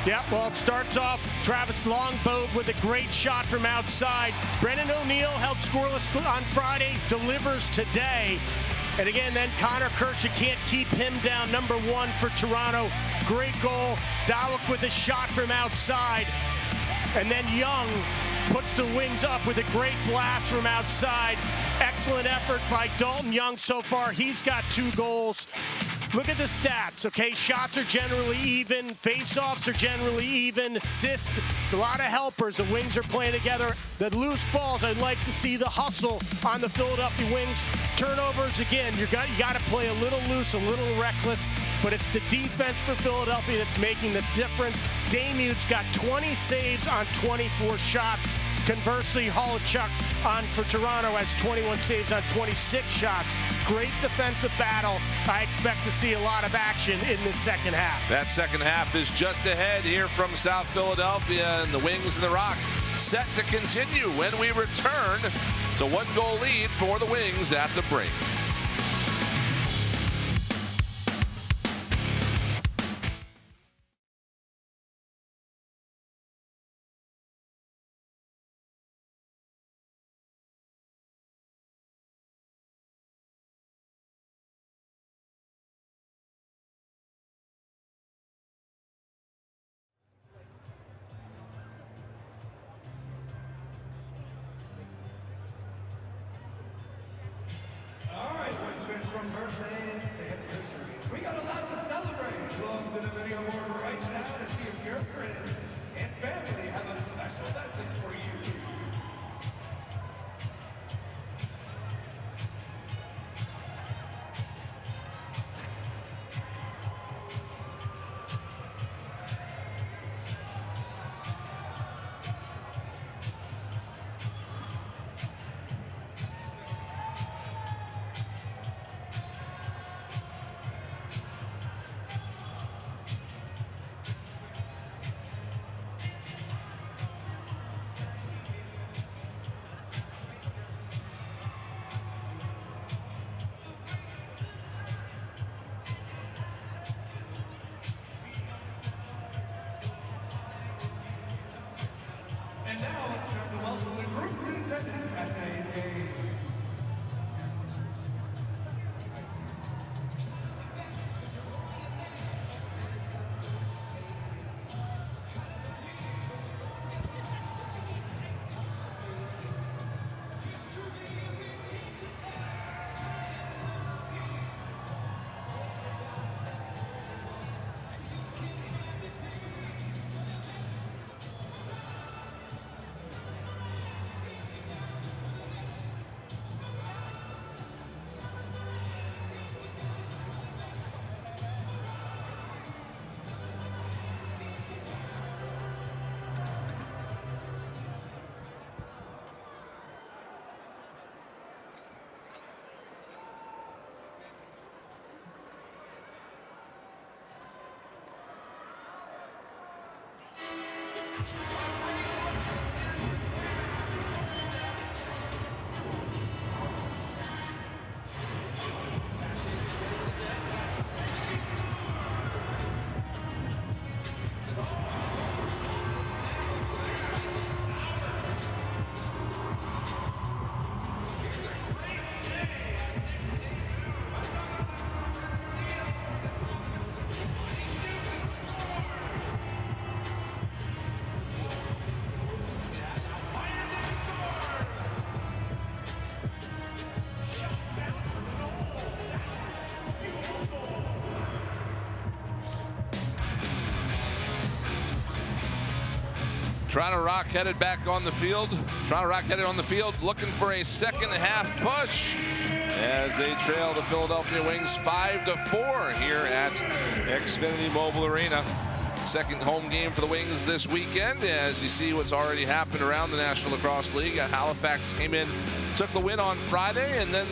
Yeah, well, it starts off Travis Longboat with a great shot from outside. Brendan O'Neill held scoreless on Friday, delivers today. And again, then Connor Kershaw can't keep him down. Number 1 for Toronto. Great goal. Dalek with a shot from outside. And then Young puts the Wings up with a great blast from outside. Excellent effort by Dalton Young so far. He's got 2 goals. Look at the stats, okay? Shots are generally even. Face-offs are generally even. Assists, a lot of helpers. The Wings are playing together. The loose balls, I'd like to see the hustle on the Philadelphia Wings. Turnovers, again, you got to play a little loose, a little reckless, but it's the defense for Philadelphia that's making the difference. Damute's got 20 saves on 24 shots. Conversely, Holochuk for Toronto has 21 saves on 26 shots. Great defensive battle. I expect to see a lot of action in the second half. That second half is just ahead here from South Philadelphia, and the Wings and the Rock set to continue when we return. It's a 1-goal lead for the Wings at the break. From birthdays to anniversaries, we got a lot to celebrate. Welcome to the video board right now to see if your friends and family have a special message for you. And now it's time to welcome the groups in attendance at today's game. Toronto Rock headed back on the field. Toronto Rock headed on the field looking for a second half push as they trail the Philadelphia Wings 5-4 here at Xfinity Mobile Arena. Second home game for the Wings this weekend. As you see what's already happened around the National Lacrosse League. Halifax came in, took the win on Friday, and then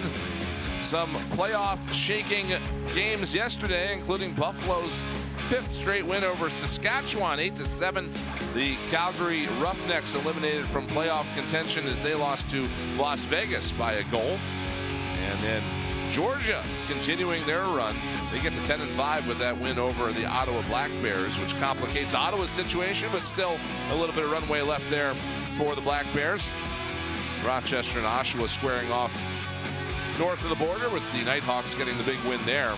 some playoff shaking games yesterday, including Buffalo's 5th straight win over Saskatchewan, 8-7. The Calgary Roughnecks eliminated from playoff contention as they lost to Las Vegas by a goal. And then Georgia continuing their run. They get to 10-5 with that win over the Ottawa Black Bears, which complicates Ottawa's situation, but still a little bit of runway left there for the Black Bears. Rochester and Oshawa squaring off north of the border, with the Nighthawks getting the big win there.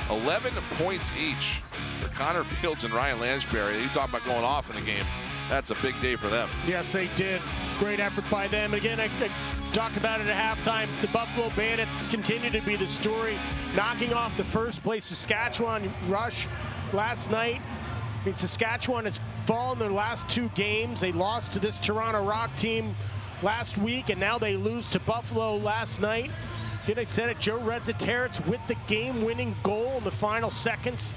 11 points each for Connor Fields and Ryan Lansbury. You talk about going off in a game. That's a big day for them. Yes, they did. Great effort by them. And again, I talked about it at halftime. The Buffalo Bandits continue to be the story, knocking off the first place Saskatchewan Rush last night. I mean, Saskatchewan has fallen their last 2 games. They lost to this Toronto Rock team last week, and now they lose to Buffalo last night. Again, I said it, Joe Rezzaterets with the game-winning goal in the final seconds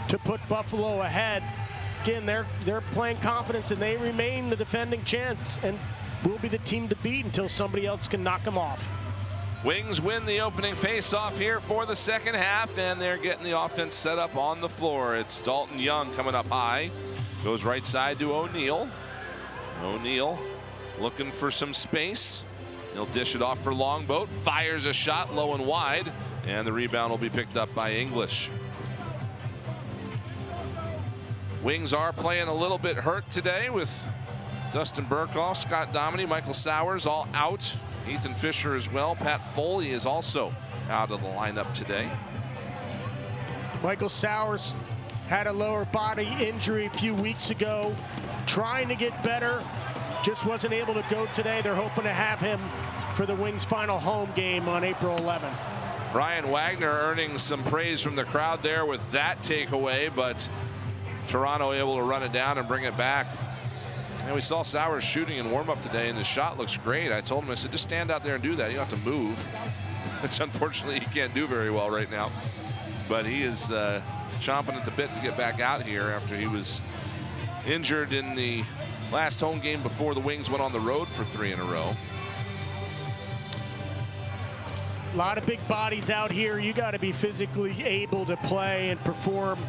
to put Buffalo ahead. Again, they're playing confidence, and they remain the defending champs and will be the team to beat until somebody else can knock them off. Wings win the opening face-off here for the second half, and they're getting the offense set up on the floor. It's Dalton Young coming up high. Goes right side to O'Neill. O'Neill looking for some space. He'll dish it off for Longboat. Fires a shot low and wide, and the rebound will be picked up by English. Wings are playing a little bit hurt today with Dustin Burkhoff, Scott Dominy, Michael Sowers all out. Ethan Fisher as well. Pat Foley is also out of the lineup today. Michael Sowers had a lower body injury a few weeks ago, trying to get better. Just wasn't able to go today. They're hoping to have him for the Wings' final home game on April 11th. Ryan Wagner earning some praise from the crowd there with that takeaway, but Toronto able to run it down and bring it back. And we saw Sowers shooting in warm-up today, and his shot looks great. I told him, I said, just stand out there and do that. You don't have to move. Which unfortunately he can't do very well right now. But he is chomping at the bit to get back out here after he was injured in the last home game before the Wings went on the road for 3 in a row. A lot of big bodies out here. You got to be physically able to play and perform.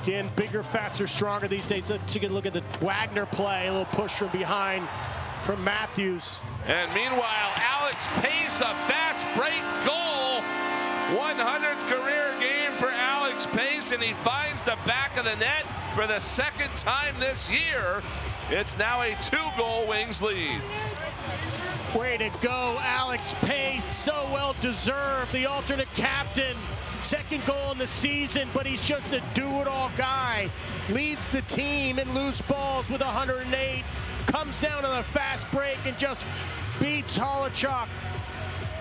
Again, bigger, faster, stronger these days. Let's take a look at the Wagner play. A little push from behind from Matthews. And meanwhile, Alex Pace, a fast break goal. 100th career game for Alex Pace, and he finds the back of the net for the second time this year. It's now a 2-goal Wings lead. Way to go, Alex Pace. So well deserved. The alternate captain. Second goal in the season, but he's just a do-it-all guy. Leads the team in loose balls with 108. Comes down on a fast break and just beats Holochuk.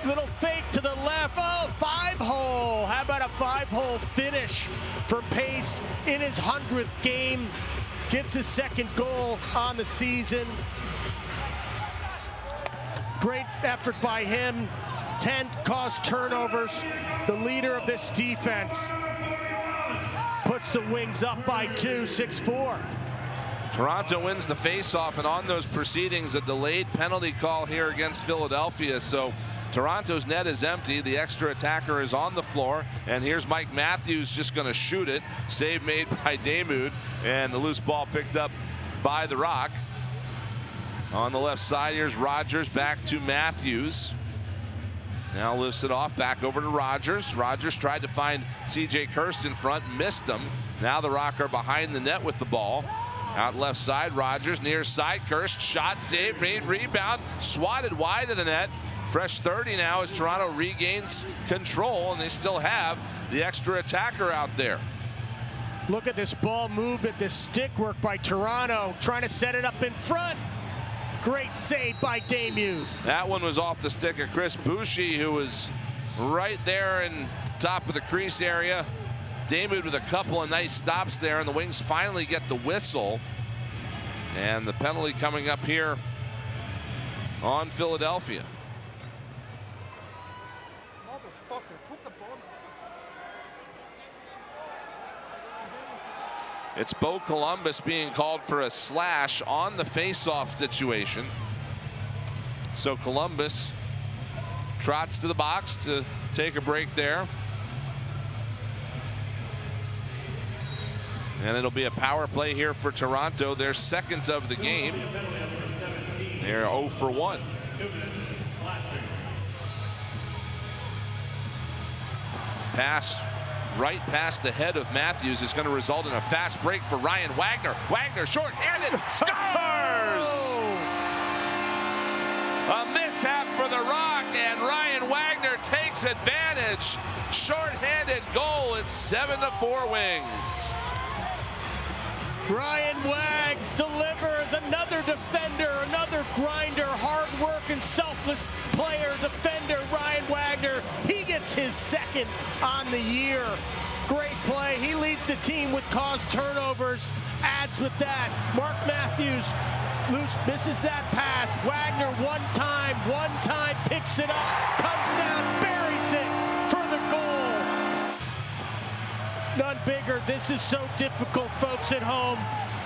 Little fake to the left. Oh, 5-hole. How about a 5-hole finish for Pace in his 100th game? Gets his second goal on the season. Great effort by him. 10 caused turnovers. The leader of this defense puts the Wings up by 2, 6-4. Toronto wins the faceoff, and on those proceedings, a delayed penalty call here against Philadelphia. So Toronto's net is empty. The extra attacker is on the floor, and here's Mike Matthews just going to shoot it. Save made by Damude, and the loose ball picked up by the Rock. On the left side, here's Rogers back to Matthews. Now lifts it off, back over to Rogers. Rogers tried to find C.J. Kirst in front, missed him. Now the Rock are behind the net with the ball. Out left side, Rogers, near side, Kirst, shot, save, made, rebound, swatted wide of the net. Fresh 30 now as Toronto regains control, and they still have the extra attacker out there. Look at this ball movement, this stick work by Toronto, trying to set it up in front. Great save by Damude. That one was off the stick of Chris Boucher, who was right there in the top of the crease area. Damude with a couple of nice stops there, and the Wings finally get the whistle. And the penalty coming up here on Philadelphia. It's Bo Columbus being called for a slash on the face-off situation. So Columbus trots to the box to take a break there. And it'll be a power play here for Toronto, their second of the game. They're 0 for 1. Pass right past the head of Matthews is going to result in a fast break for Ryan Wagner. Wagner short-handed, scores! A mishap for the Rock, and Ryan Wagner takes advantage. Short-handed goal. It's 7-4 Wings. Ryan Wags delivers, another defender, another grinder, hard work and selfless player, defender, Ryan Wagner. He gets his second on the year. Great play. He leads the team with caused turnovers, adds with that. Mark Matthews misses that pass. Wagner one time, picks it up, comes down, buries it for the goal. None bigger. This is so difficult, folks at home.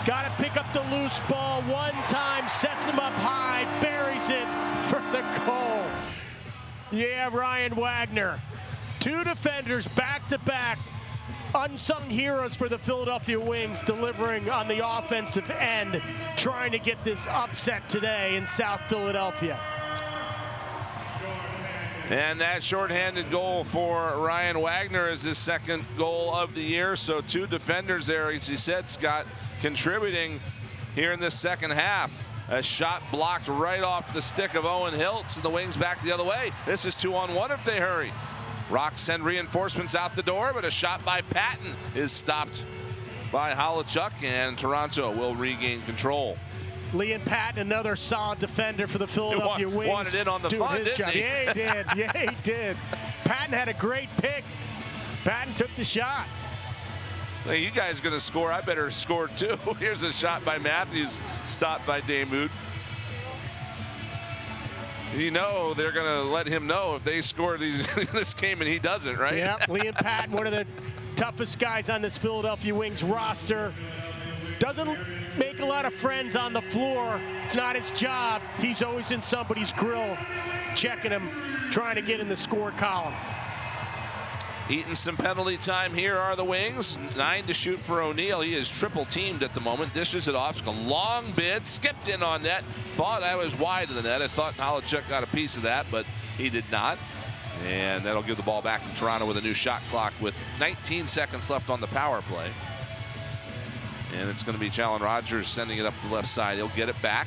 Got to pick up the loose ball one time, sets him up high, buries it for the goal. Yeah, Ryan Wagner. Two defenders back to back. Unsung heroes for the Philadelphia Wings, delivering on the offensive end, trying to get this upset today in South Philadelphia. And that shorthanded goal for Ryan Wagner is his second goal of the year. So two defenders there, as he said, Scott, contributing here in this second half. A shot blocked right off the stick of Owen Hiltz, and the Wings back the other way. This is 2-on-1 if they hurry. Rock send reinforcements out the door, but a shot by Patton is stopped by Holochuk, and Toronto will regain control. Liam Patton, another solid defender for the Philadelphia Wings. Wanted in on the fun, didn't he? Yeah, he did. Yeah, he did. Patton had a great pick. Patton took the shot. Hey, you guys going to score? I better score too. Here's a shot by Matthews, stopped by Damoud. You know they're going to let him know if they score this game and he doesn't, right? Yeah, Liam Patton, one of the toughest guys on this Philadelphia Wings roster. Doesn't make a lot of friends on the floor. It's not his job. He's always in somebody's grill, checking him, trying to get in the score column. Eating some penalty time here are the Wings. 9 to shoot for O'Neal. He is triple teamed at the moment. Dishes it off. A long bid. Skipped in on net. Thought I was wide of the net. I thought Holochuk got a piece of that, but he did not. And that'll give the ball back to Toronto with a new shot clock with 19 seconds left on the power play. And it's going to be Challen Rogers sending it up the left side. He'll get it back.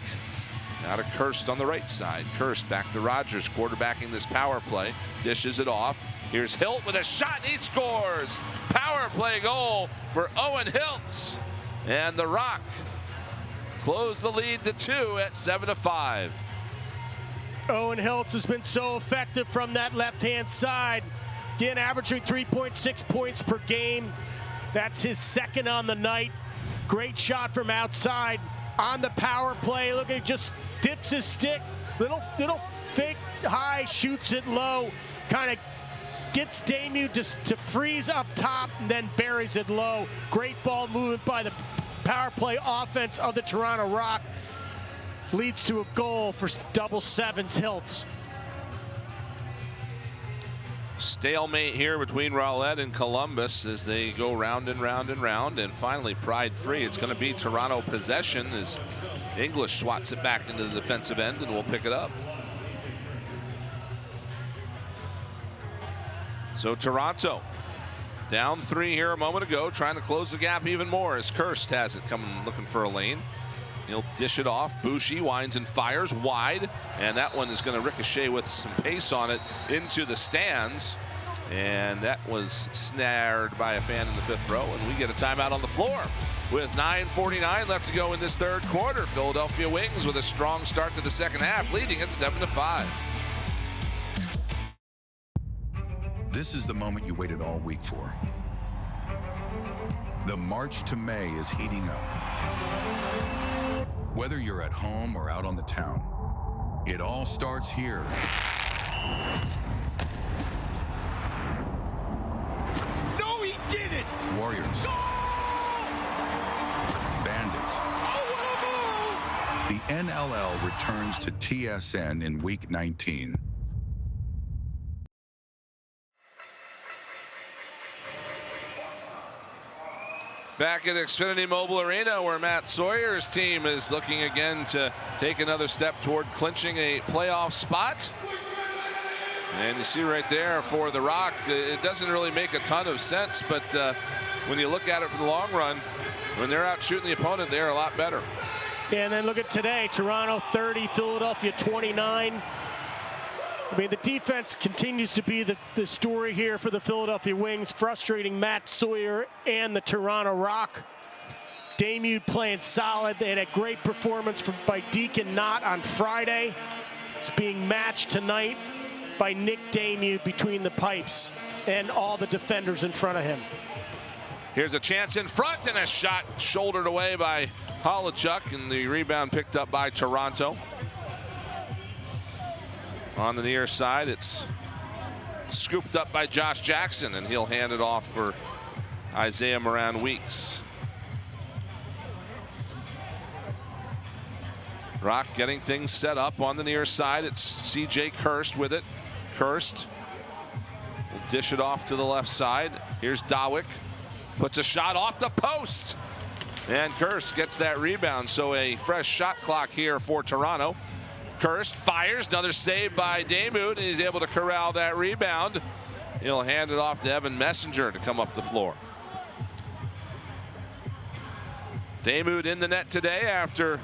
Now to Kirst on the right side. Kirst back to Rogers, quarterbacking this power play. Dishes it off. Here's Hilt with a shot, and he scores. Power play goal for Owen Hiltz. And the Rock close the lead to 2 at 7-5. Owen Hiltz has been so effective from that left-hand side. Again, averaging 3.6 points per game. That's his second on the night. Great shot from outside on the power play. Look, he just dips his stick. Little fake high, shoots it low. Kind of gets Damu to freeze up top and then buries it low. Great ball movement by the power play offense of the Toronto Rock. Leads to a goal for double sevens Hiltz. Stalemate here between Rowlett and Columbus as they go round and round and round, and finally Pride free. It's going to be Toronto possession as English swats it back into the defensive end, and we'll pick it up. So Toronto down 3 here a moment ago, trying to close the gap even more as Kirst has it coming, looking for a lane. He'll dish it off. Bouchy winds and fires wide, and that one is going to ricochet with some pace on it into the stands. And that was snared by a fan in the 5th row, and we get a timeout on the floor with 9:49 left to go in this 3rd quarter. Philadelphia Wings with a strong start to the second half, leading at 7-5. This is the moment you waited all week for. The March to May is heating up. Whether you're at home or out on the town, it all starts here. No, he didn't. Warriors. Bandits. Oh, what a move! The NLL returns to TSN in Week 19. Back at Xfinity Mobile Arena, where Matt Sawyer's team is looking again to take another step toward clinching a playoff spot. And you see right there for the Rock, it doesn't really make a ton of sense, but when you look at it for the long run, when they're out shooting the opponent, they're a lot better. Yeah, and then look at today, Toronto 30, Philadelphia 29. I mean, the defense continues to be the story here for the Philadelphia Wings, frustrating Matt Sawyer and the Toronto Rock. Damude playing solid. They had a great performance by Deacon Knott on Friday. It's being matched tonight by Nick Damude between the pipes and all the defenders in front of him. Here's a chance in front, and a shot shouldered away by Holochuk, and the rebound picked up by Toronto. On the near side, it's scooped up by Josh Jackson, and he'll hand it off for Isaiah Moran-Weeks. Rock getting things set up on the near side. It's CJ Kirst with it. Kirst will dish it off to the left side. Here's Dawick. Puts a shot off the post. And Kirst gets that rebound, so a fresh shot clock here for Toronto. Kirst fires, another save by Damude, and he's able to corral that rebound. He'll hand it off to Evan Messenger to come up the floor. Damude in the net today after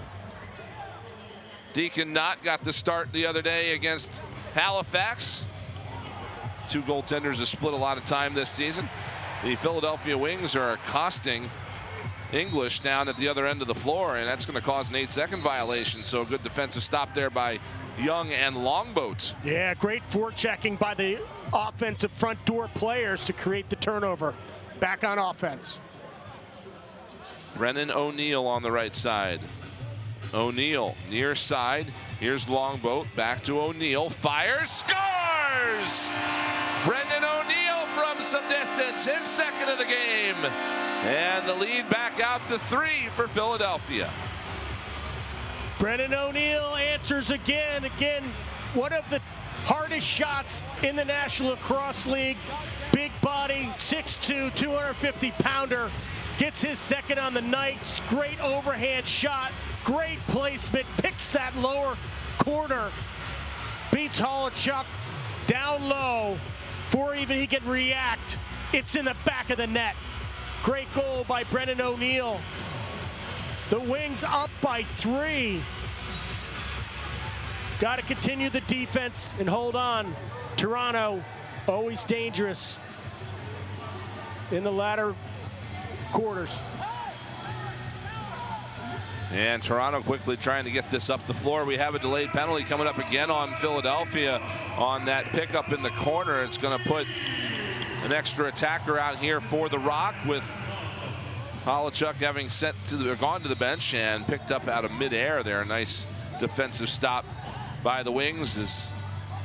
Deacon Knott got the start the other day against Halifax. Two goaltenders have split a lot of time this season. The Philadelphia Wings are accosting English down at the other end of the floor, and that's going to cause an 8-second violation. So a good defensive stop there by Young and Longboat. Yeah, great forechecking by the offensive front door players to create the turnover. Back on offense. Brennan O'Neill on the right side. O'Neill near side. Here's Longboat. Back to O'Neill. Fires. Scores! Brendan O'Neill from some distance. His second of the game. And the lead back out to 3 for Philadelphia. Brennan O'Neill answers again. Again, one of the hardest shots in the National Lacrosse League. Big body, 6'2", 250-pounder. Gets his second on the night. Great overhand shot. Great placement. Picks that lower corner. Beats Holochuk down low before even he can react. It's in the back of the net. Great goal by Brendan O'Neill. The Wings up by 3. Got to continue the defense and hold on. Toronto, always dangerous in the latter quarters. And Toronto quickly trying to get this up the floor. We have a delayed penalty coming up again on Philadelphia on that pickup in the corner. It's going to put an extra attacker out here for the Rock, with Holochuk having gone to the bench and picked up out of midair there. A nice defensive stop by the Wings as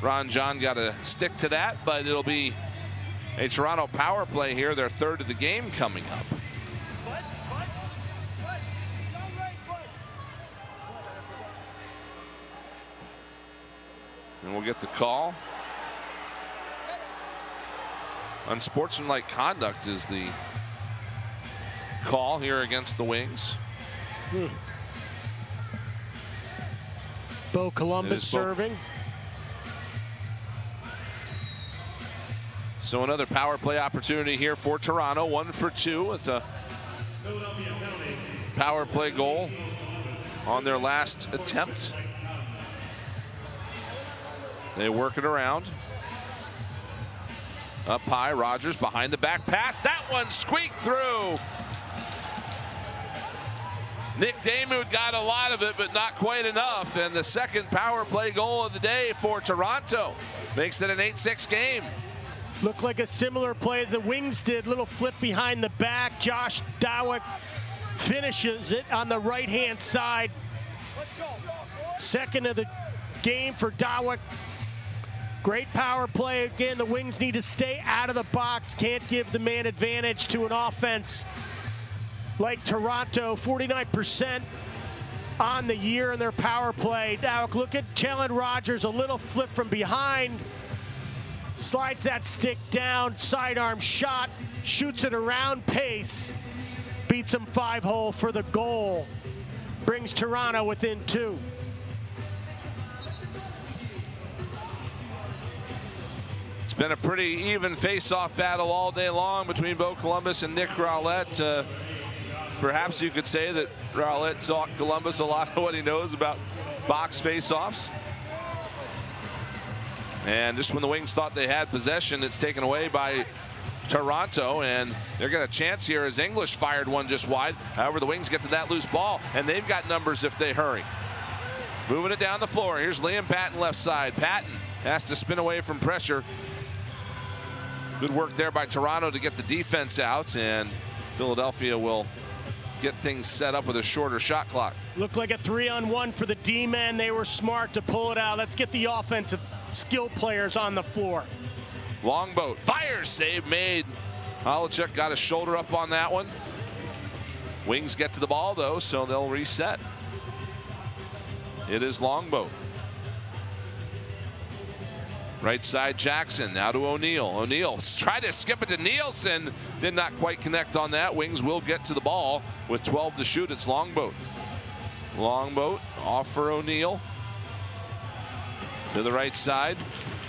Ron John got a stick to that, but it'll be a Toronto power play here, their third of the game coming up. And we'll get the call. Unsportsmanlike conduct is the call here against the Wings. Bo Columbus serving. So another power play opportunity here for Toronto. 1 for 2 with a power play goal on their last attempt. They work it around. Up high, Rogers behind the back pass. That one squeaked through. Nick Damude got a lot of it, but not quite enough. And the second power play goal of the day for Toronto makes it an 8-6 game. Looked like a similar play the Wings did. Little flip behind the back. Josh Dawick finishes it on the right-hand side. Second of the game for Dawick. Great power play. Again, the Wings need to stay out of the box. Can't give the man advantage to an offense like Toronto. 49% on the year in their power play. Now look at Jalen Rogers, a little flip from behind. Slides that stick down, sidearm shot, shoots it around pace. Beats him 5-hole for the goal. Brings Toronto within 2. It's been a pretty even face-off battle all day long between Bo Columbus and Nick Rowlett. Perhaps you could say that Rowlett taught Columbus a lot of what he knows about box face-offs. And just when the Wings thought they had possession, it's taken away by Toronto, and they're got a chance here as English fired one just wide. However, the Wings get to that loose ball, and they've got numbers if they hurry. Moving it down the floor. Here's Liam Patton left side. Patton has to spin away from pressure. Good work there by Toronto to get the defense out, and Philadelphia will get things set up with a shorter shot clock. Looked like a 3-on-1 for the D-men. They were smart to pull it out. Let's get the offensive skill players on the floor. Longboat, fire save made. Holochuk got his shoulder up on that one. Wings get to the ball though, so they'll reset. It is Longboat. Right side Jackson, now to O'Neal. O'Neal tried to skip it to Nielsen, did not quite connect on that. Wings will get to the ball with 12 to shoot. It's Longboat. Longboat off for O'Neal. To the right side.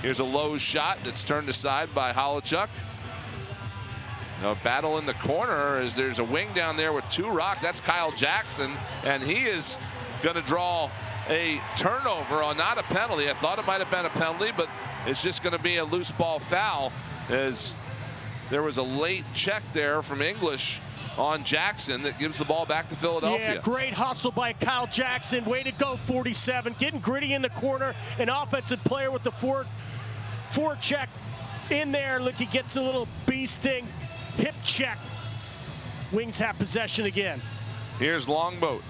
Here's a low shot that's turned aside by Holochuk. A battle in the corner as there's a wing down there with 2 rock. That's Kyle Jackson, and he is going to draw a turnover on not a penalty. I thought it might have been a penalty, but it's just going to be a loose ball foul as there was a late check there from English on Jackson that gives the ball back to Philadelphia. Yeah, great hustle by Kyle Jackson. Way to go, 47. Getting gritty in the corner. An offensive player with the forecheck in there. Look, he gets a little beasting hip check. Wings have possession again. Here's Longboat.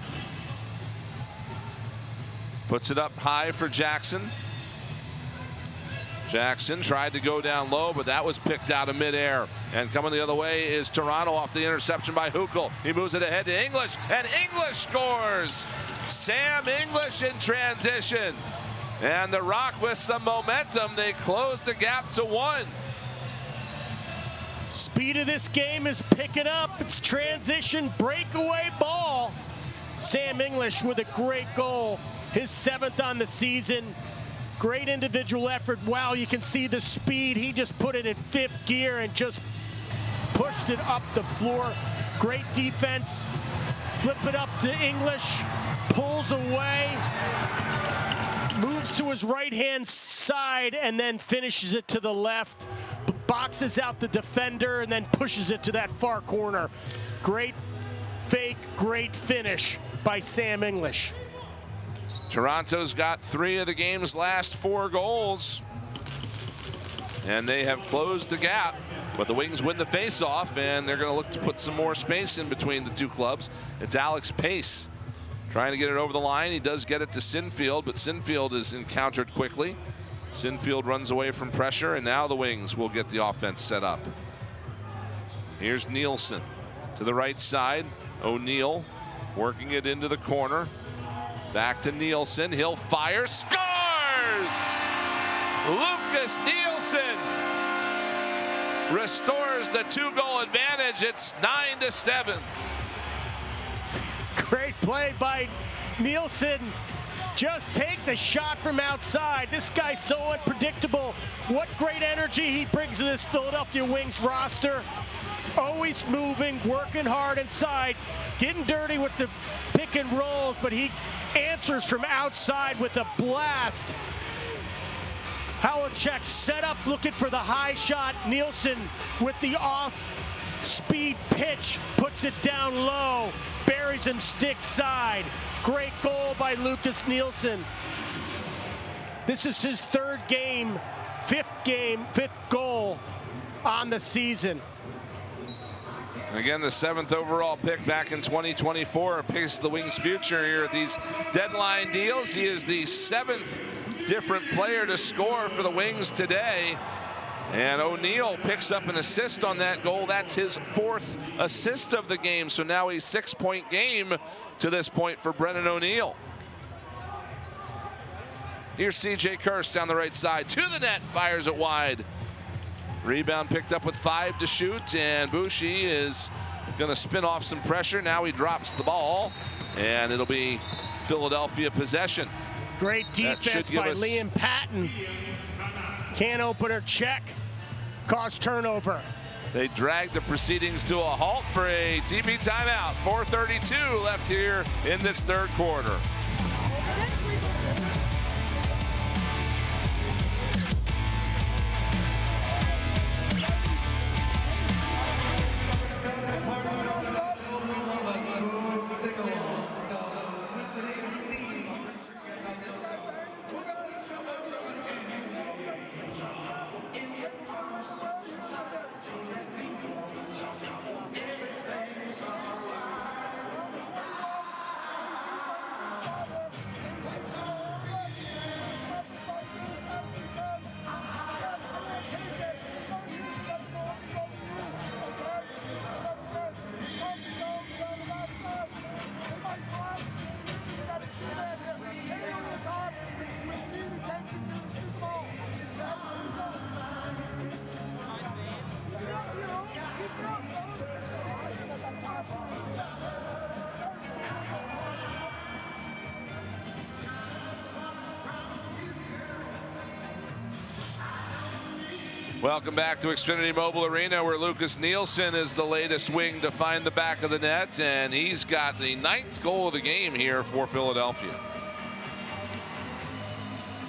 Puts it up high for Jackson. Jackson tried to go down low, but that was picked out of midair. And coming the other way is Toronto off the interception by Hukel. He moves it ahead to English, and English scores. Sam English in transition. And the Rock with some momentum. They close the gap to 1. Speed of this game is picking up. It's transition breakaway ball. Sam English with a great goal. His 7th on the season. Great individual effort. Wow, you can see the speed. He just put it in 5th gear and just pushed it up the floor. Great defense. Flip it up to English. Pulls away. Moves to his right-hand side and then finishes it to the left. Boxes out the defender and then pushes it to that far corner. Great fake, great finish by Sam English. Toronto's got 3 of the game's last 4 goals. And they have closed the gap. But the Wings win the face-off, and they're going to look to put some more space in between the 2 clubs. It's Alex Pace trying to get it over the line. He does get it to Sinfield, but Sinfield is encountered quickly. Sinfield runs away from pressure, and now the Wings will get the offense set up. Here's Nielsen to the right side. O'Neal working it into the corner. Back to Nielsen. He'll fire. Scores! Lucas Nielsen restores the 2-goal advantage. It's 9-7. Great play by Nielsen. Just take the shot from outside. This guy's so unpredictable. What great energy he brings to this Philadelphia Wings roster. Always moving, working hard inside, getting dirty with the pick and rolls, but he answers from outside with a blast. Holochuk set up looking for the high shot. Nielsen with the off-speed pitch, puts it down low, buries him stick side. Great goal by Lucas Nielsen. This is his 3rd game, 5th goal on the season. Again, the 7th overall pick back in 2024 picks the Wings' future here at these deadline deals. He is the 7th different player to score for the Wings today. And O'Neal picks up an assist on that goal. That's his 4th assist of the game. So now a 6-point game to this point for Brennan O'Neal. Here's C.J. Kirst down the right side to the net, fires it wide. Rebound picked up with 5 to shoot, and Boucher is going to spin off some pressure. Now he drops the ball, and it'll be Philadelphia possession. Great defense by Liam Patton. Can opener check. Cause turnover. They dragged the proceedings to a halt for a TV timeout. 4:32 left here in this 3rd quarter. Welcome back to Xfinity Mobile Arena, where Lucas Nielsen is the latest Wing to find the back of the net, and he's got the 9th goal of the game here for Philadelphia.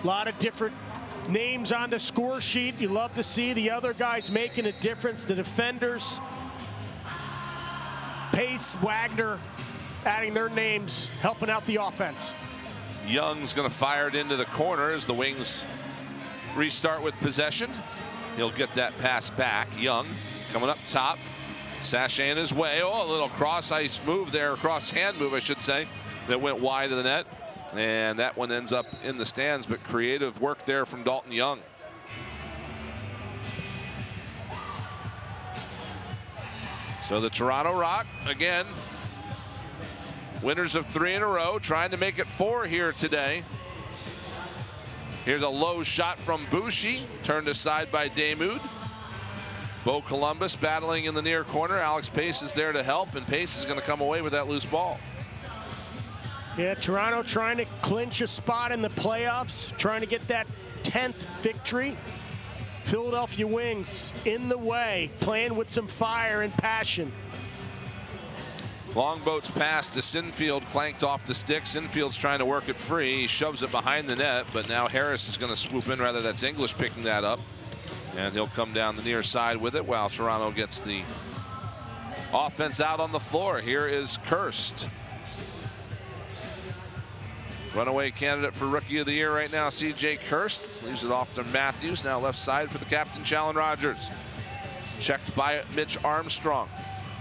A lot of different names on the score sheet. You love to see the other guys making a difference. The defenders, Pace, Wagner, adding their names, helping out the offense. Young's going to fire it into the corner as the Wings restart with possession. He'll get that pass back. Young coming up top. Sachet in his way. Oh, a little cross ice move there, cross hand move, I should say, that went wide of the net. And that one ends up in the stands, but creative work there from Dalton Young. So the Toronto Rock, again, winners of 3 in a row, trying to make it 4 here today. Here's a low shot from Boucher, turned aside by Damoud. Bo Columbus battling in the near corner. Alex Pace is there to help, and Pace is going to come away with that loose ball. Yeah, Toronto trying to clinch a spot in the playoffs, trying to get that 10th victory. Philadelphia Wings in the way, playing with some fire and passion. Longboat's pass to Sinfield clanked off the stick. Sinfield's trying to work it free. He shoves it behind the net, but now Harris is going to swoop in. Rather, that's English picking that up. And he'll come down the near side with it while Toronto gets the offense out on the floor. Here is Kirst. Runaway candidate for Rookie of the Year right now, C.J. Kirst. Leaves it off to Matthews, now left side for the captain, Challen Rogers. Checked by Mitch Armstrong.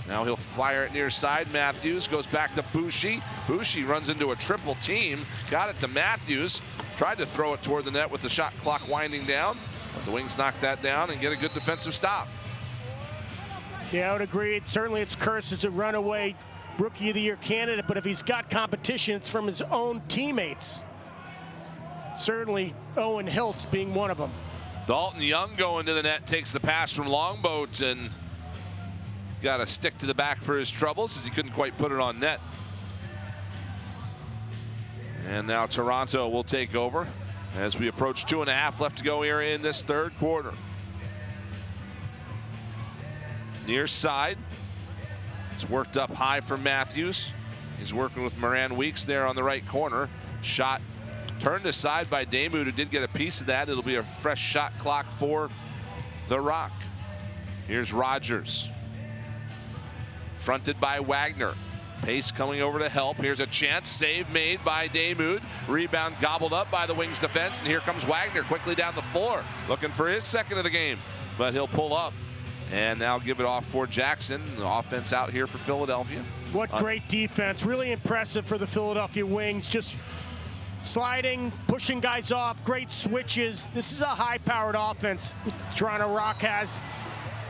Now he'll fire it near side. Matthews goes back to Boucher. Boucher runs into a triple team. Got it to Matthews. Tried to throw it toward the net with the shot clock winding down. But the Wings knock that down and get a good defensive stop. Yeah, I would agree. Certainly it's Kirst as a runaway Rookie of the Year candidate, but if he's got competition, it's from his own teammates. Certainly Owen Hiltz being one of them. Dalton Young going to the net, takes the pass from Longboat and got a stick to the back for his troubles as he couldn't quite put it on net. And now Toronto will take over as we approach 2.5 left to go here in this 3rd quarter. Near side. It's worked up high for Matthews. He's working with Moran Weeks there on the right corner. Shot turned aside by Damoud, who did get a piece of that. It'll be a fresh shot clock for the Rock. Here's Rogers. Fronted by Wagner. Pace coming over to help. Here's a chance. Save made by Damoud. Rebound gobbled up by the Wings defense. And here comes Wagner quickly down the floor, looking for his 2nd of the game. But he'll pull up And now give it off for Jackson. The offense out here for Philadelphia. What great defense. Really impressive for the Philadelphia Wings. Just sliding, pushing guys off, great switches. This is a high-powered offense Toronto Rock has.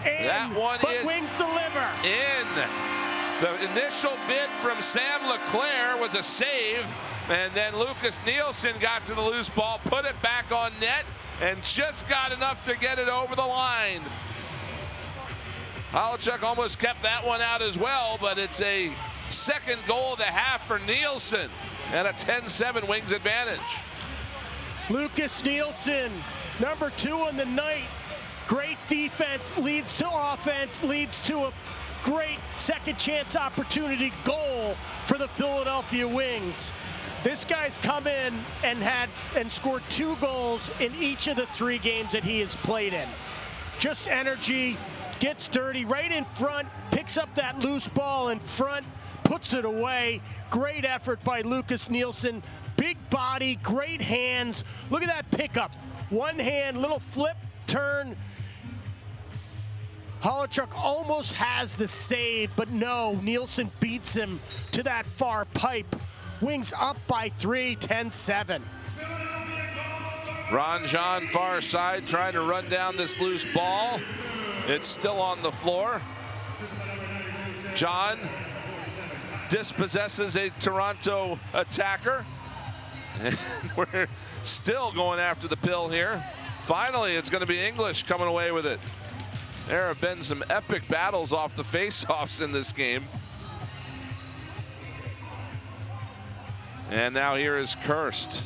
That one but is Wings deliver. in. The initial bid from Sam LeClaire was a save, and then Lucas Nielsen got to the loose ball, put it back on net, and just got enough to get it over the line. Halachuk almost kept that one out as well, but it's a second goal of the half for Nielsen and a 10-7 Wings advantage. Lucas Nielsen, number 2 on the night. Great defense leads to offense, leads to a great second chance opportunity goal for the Philadelphia Wings. This guy's come in and scored 2 goals in each of the 3 games that he has played in. Just energy. Gets dirty right in front, picks up that loose ball in front, puts it away. Great effort by Lucas Nielsen. Big body, great hands. Look at that pickup. One hand, little flip, turn. Halachuk almost has the save, but no, Nielsen beats him to that far pipe. Wings up by 3, 10-7. Ron John, far side, trying to run down this loose ball. It's still on the floor. John dispossesses a Toronto attacker. And we're still going after the pill here. Finally, it's going to be English coming away with it. There have been some epic battles off the face-offs in this game. And now here is Kirst.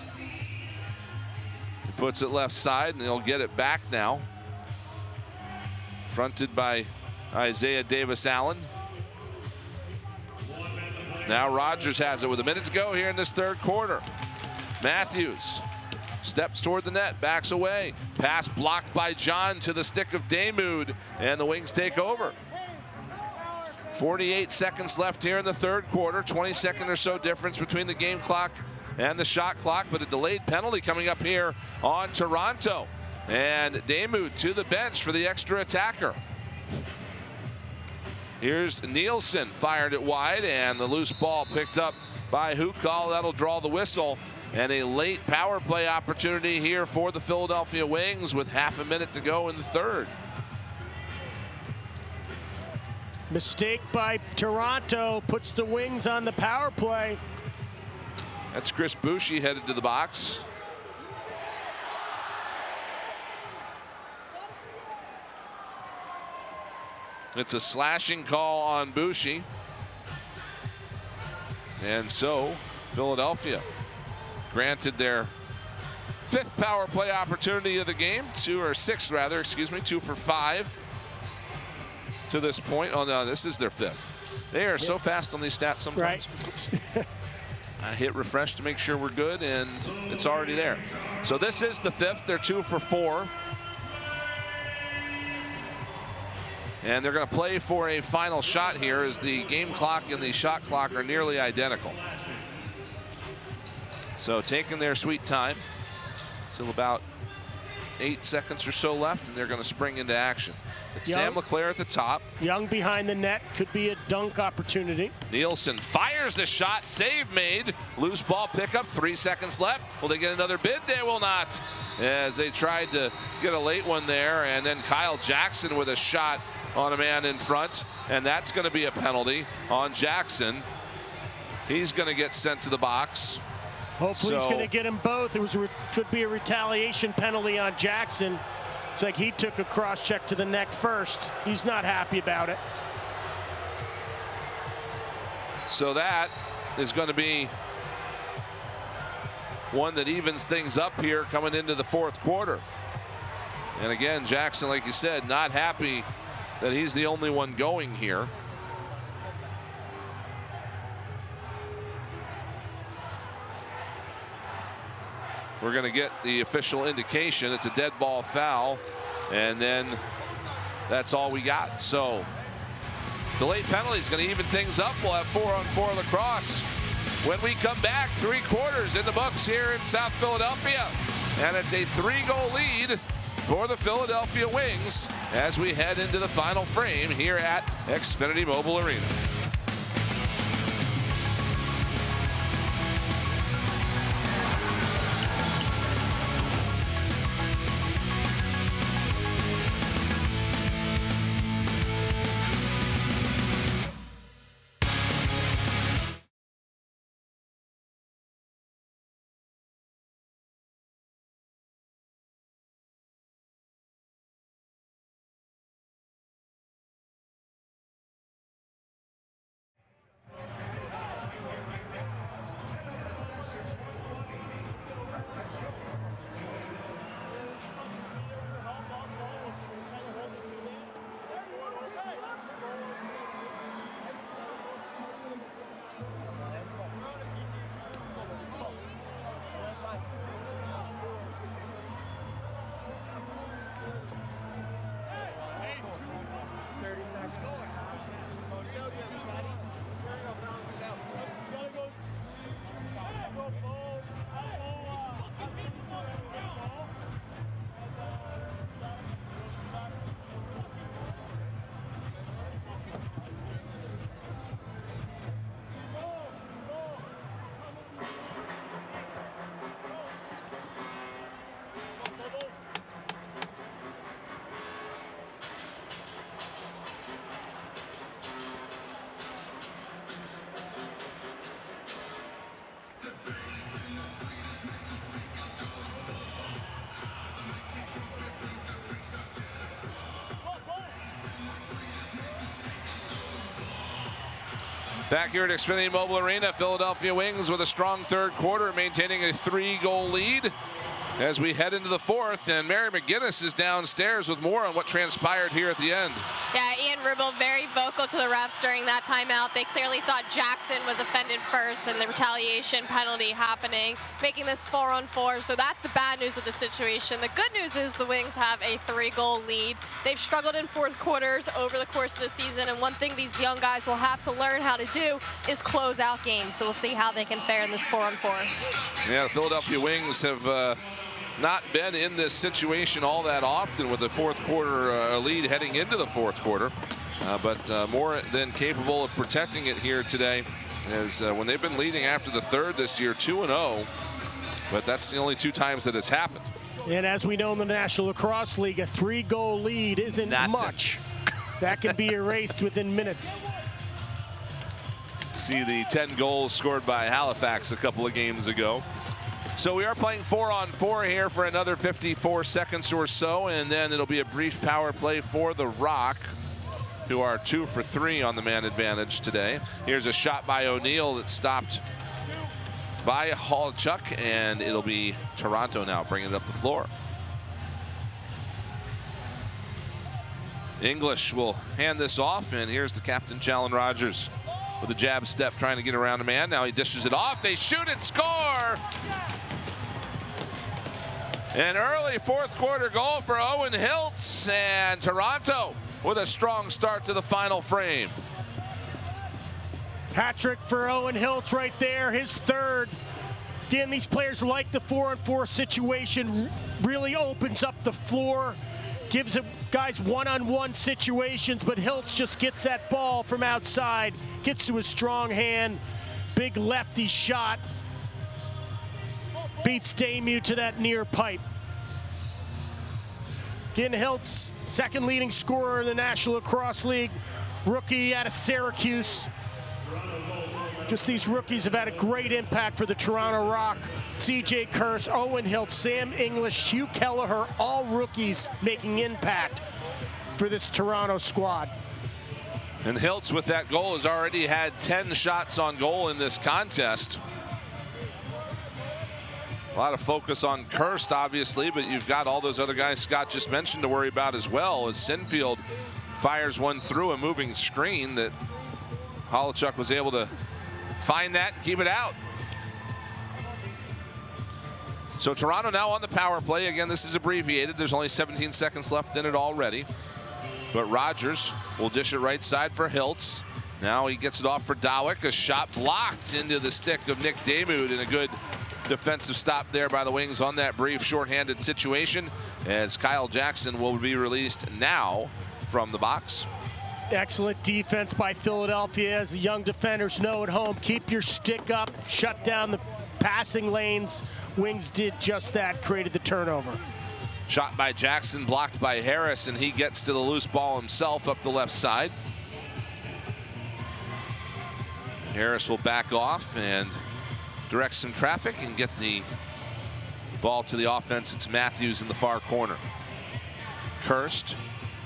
He puts it left side, and he'll get it back now. Fronted by Isaiah Davis-Allen. Now Rogers has it with a minute to go here in this third quarter. Matthews steps toward the net, backs away. Pass blocked by John to the stick of Damoud, and the Wings take over. 48 seconds left here in the third quarter. 20-second or so difference between the game clock and the shot clock, but a delayed penalty coming up here on Toronto. And Damoud to the bench for the extra attacker. Here's Nielsen, fired it wide, and the loose ball picked up by Hukal. That'll draw the whistle. And a late power play opportunity here for the Philadelphia Wings with half a minute to go in the third. Mistake by Toronto puts the Wings on the power play. That's Chris Boucher headed to the box. It's a slashing call on Boucher. And so Philadelphia granted their 5th power play opportunity of the game, 2 for 5 to this point. Oh no, this is their 5th. They are so fast on these stats sometimes. Right. I hit refresh to make sure we're good, and it's already there. So this is the 5th. They're 2 for 4. And they're going to play for a final shot here as the game clock and the shot clock are nearly identical. So taking their sweet time till about 8 seconds or so left, and they're going to spring into action. It's Sam LeClaire at the top. Young behind the net, could be a dunk opportunity. Nielsen fires the shot, save made. Loose ball pickup, 3 seconds left. Will they get another bid? They will not, as they tried to get a late one there. And then Kyle Jackson with a shot on a man in front, and that's going to be a penalty on Jackson. He's going to get sent to the box. Hopefully he's going to get them both. Could be a retaliation penalty on Jackson. It's like he took a cross check to the neck first. He's not happy about it. So that is going to be one that evens things up here coming into the fourth quarter. And again, Jackson, like you said, not happy that he's the only one going here. We're going to get the official indication. It's a dead ball foul, and then that's all we got. So delayed penalty is going to even things up. We'll have 4-on-4 lacrosse when we come back. 3 quarters in the books here in South Philadelphia, and it's a 3-goal lead for the Philadelphia Wings as we head into the final frame here at Xfinity Mobile Arena. Back here at Xfinity Mobile Arena, Philadelphia Wings with a strong third quarter, maintaining a 3-goal lead as we head into the fourth. And Mary McGinnis is downstairs with more on what transpired here at the end. Yeah, Ian Ribble very vocal to the refs during that timeout. They clearly thought Jackson was offended first and the retaliation penalty happening, making this 4-on-4. So that's the bad news of the situation. The good news is the Wings have a 3-goal lead. They've struggled in fourth quarters over the course of the season, and one thing these young guys will have to learn how to do is close out games. So we'll see how they can fare in this 4-on-4. Yeah, the Philadelphia Wings have not been in this situation all that often with the fourth quarter lead heading into the fourth quarter, but more than capable of protecting it here today, as when they've been leading after the third this year, 2-0, but that's the only 2 times that it's happened. And as we know in the National Lacrosse League, a 3-goal lead isn't much. That can be erased within minutes. See the 10 goals scored by Halifax a couple of games ago. So we are playing 4-on-4 here for another 54 seconds or so, and then it'll be a brief power play for the Rock, who are 2 for 3 on the man advantage today. Here's a shot by O'Neill that's stopped by Halchuk, and it'll be Toronto now bringing it up the floor. English will hand this off, and here's the captain, Challen Rogers, with a jab step trying to get around a man. Now he dishes it off. They shoot and score! An early fourth quarter goal for Owen Hiltz, and Toronto with a strong start to the final frame. Hat-trick for Owen Hiltz right there, his third. Again, these players like the 4-on-4 situation, really opens up the floor, gives guys one-on-one situations, but Hiltz just gets that ball from outside, gets to his strong hand, big lefty shot, beats Damu to that near pipe. Again, Hiltz, second leading scorer in the National Lacrosse League, rookie out of Syracuse. Just these rookies have had a great impact for the Toronto Rock. CJ Kurse, Owen Hiltz, Sam English, Hugh Kelleher, all rookies making impact for this Toronto squad. And Hiltz with that goal has already had 10 shots on goal in this contest. A lot of focus on Kurst, obviously, but you've got all those other guys Scott just mentioned to worry about as well, as Sinfield fires one through a moving screen that Halachuk was able to find that and keep it out. So Toronto now on the power play. Again, this is abbreviated. There's only 17 seconds left in it already. But Rogers will dish it right side for Hiltz. Now he gets it off for Dowick. A shot blocked into the stick of Nick Damoud, and a good defensive stop there by the Wings on that brief shorthanded situation, as Kyle Jackson will be released now from the box. Excellent defense by Philadelphia. As the young defenders know at home, keep your stick up, shut down the passing lanes. Wings did just that, created the turnover. Shot by Jackson, blocked by Harris, and he gets to the loose ball himself up the left side. Harris will back off and direct some traffic and get the ball to the offense. It's Matthews in the far corner. Kirst,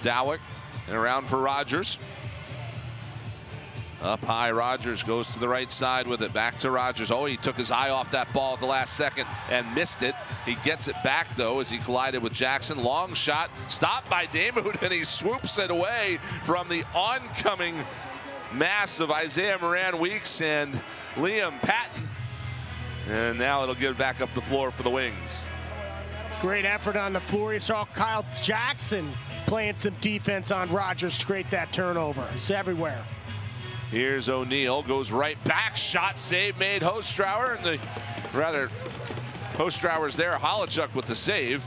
Dowick, and around for Rogers. Up high, Rogers goes to the right side with it. Back to Rogers. Oh, he took his eye off that ball at the last second and missed it. He gets it back, though, as he collided with Jackson. Long shot, stopped by Damoud, and he swoops it away from the oncoming mass of Isaiah Moran-Weeks and Liam Patton. And now it'll get back up the floor for the Wings. Great effort on the floor. You saw Kyle Jackson playing some defense on Rogers to create that turnover. It's everywhere. Here's O'Neal, goes right back, shot, save made. Hostrauer, and Hostrauer's there. Holichuk with the save.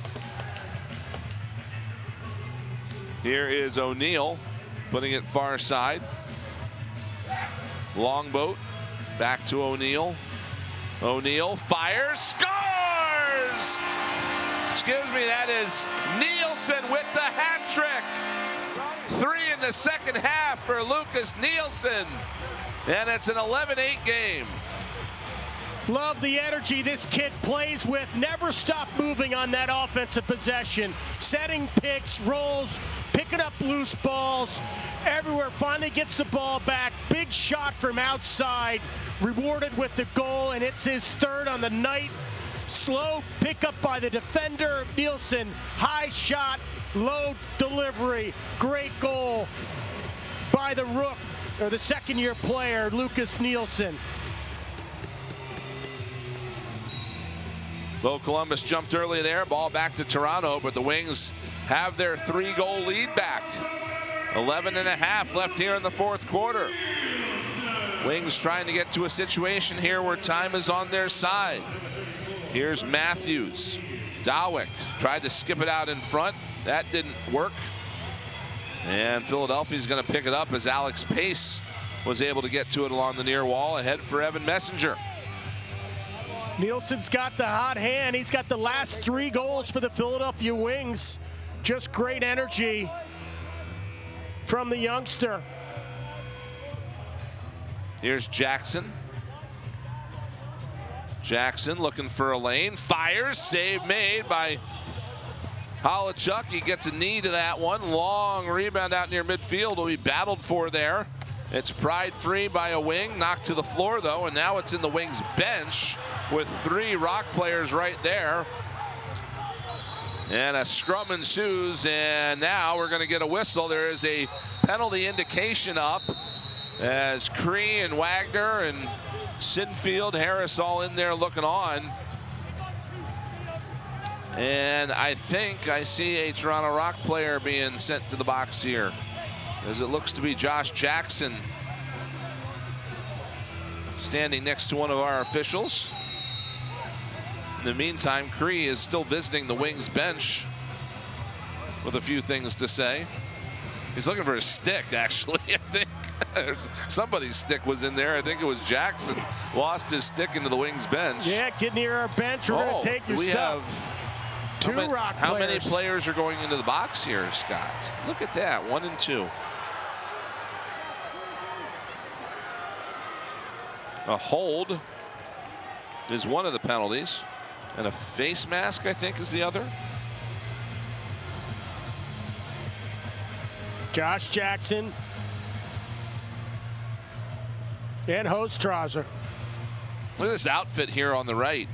Here is O'Neal, putting it far side. Longboat, back to O'Neal. O'Neal fires, scores! Excuse me, that is Nielsen with the hat trick. 3 in the second half for Lucas Nielsen. And it's an 11-8 game. Love the energy this kid plays with. Never stop moving on that offensive possession. Setting picks, rolls, picking up loose balls. Everywhere, finally gets the ball back. Big shot from outside. Rewarded with the goal, and it's his third on the night. Slow pickup by the defender, Nielsen. High shot, low delivery. Great goal by the rook, or the second-year player, Lucas Nielsen. Though Columbus jumped early there, ball back to Toronto, but the Wings have their 3-goal lead back. 11.5 left here in the fourth quarter. Wings trying to get to a situation here where time is on their side. Here's Matthews. Dowick tried to skip it out in front. That didn't work. And Philadelphia's going to pick it up as Alex Pace was able to get to it along the near wall. Ahead for Evan Messenger. Nielsen's got the hot hand. He's got the last 3 goals for the Philadelphia Wings. Just great energy from the youngster. Here's Jackson. Jackson looking for a lane. Fires. Save made by Holichuk. He gets a knee to that one. Long rebound out near midfield will be battled for there. It's pried free by a Wing. Knocked to the floor, though, and now it's in the Wings bench with 3 Rock players right there. And a scrum ensues, and now we're going to get a whistle. There is a penalty indication up as Cree and Wagner and Sinfield, Harris all in there looking on. And I think I see a Toronto Rock player being sent to the box here, as it looks to be Josh Jackson standing next to one of our officials. In the meantime, Cree is still visiting the Wings bench with a few things to say. He's looking for a stick, actually. I think somebody's stick was in there. I think it was Jackson. Lost his stick into the Wings bench. Yeah, get near our bench. We're going to take your stuff. Have 2 Rock players. How many players are going into the box here, Scott? Look at that, 1 and 2. A hold is one of the penalties, and a face mask, I think, is the other. Josh Jackson and Hostrauer. Look at this outfit here on the right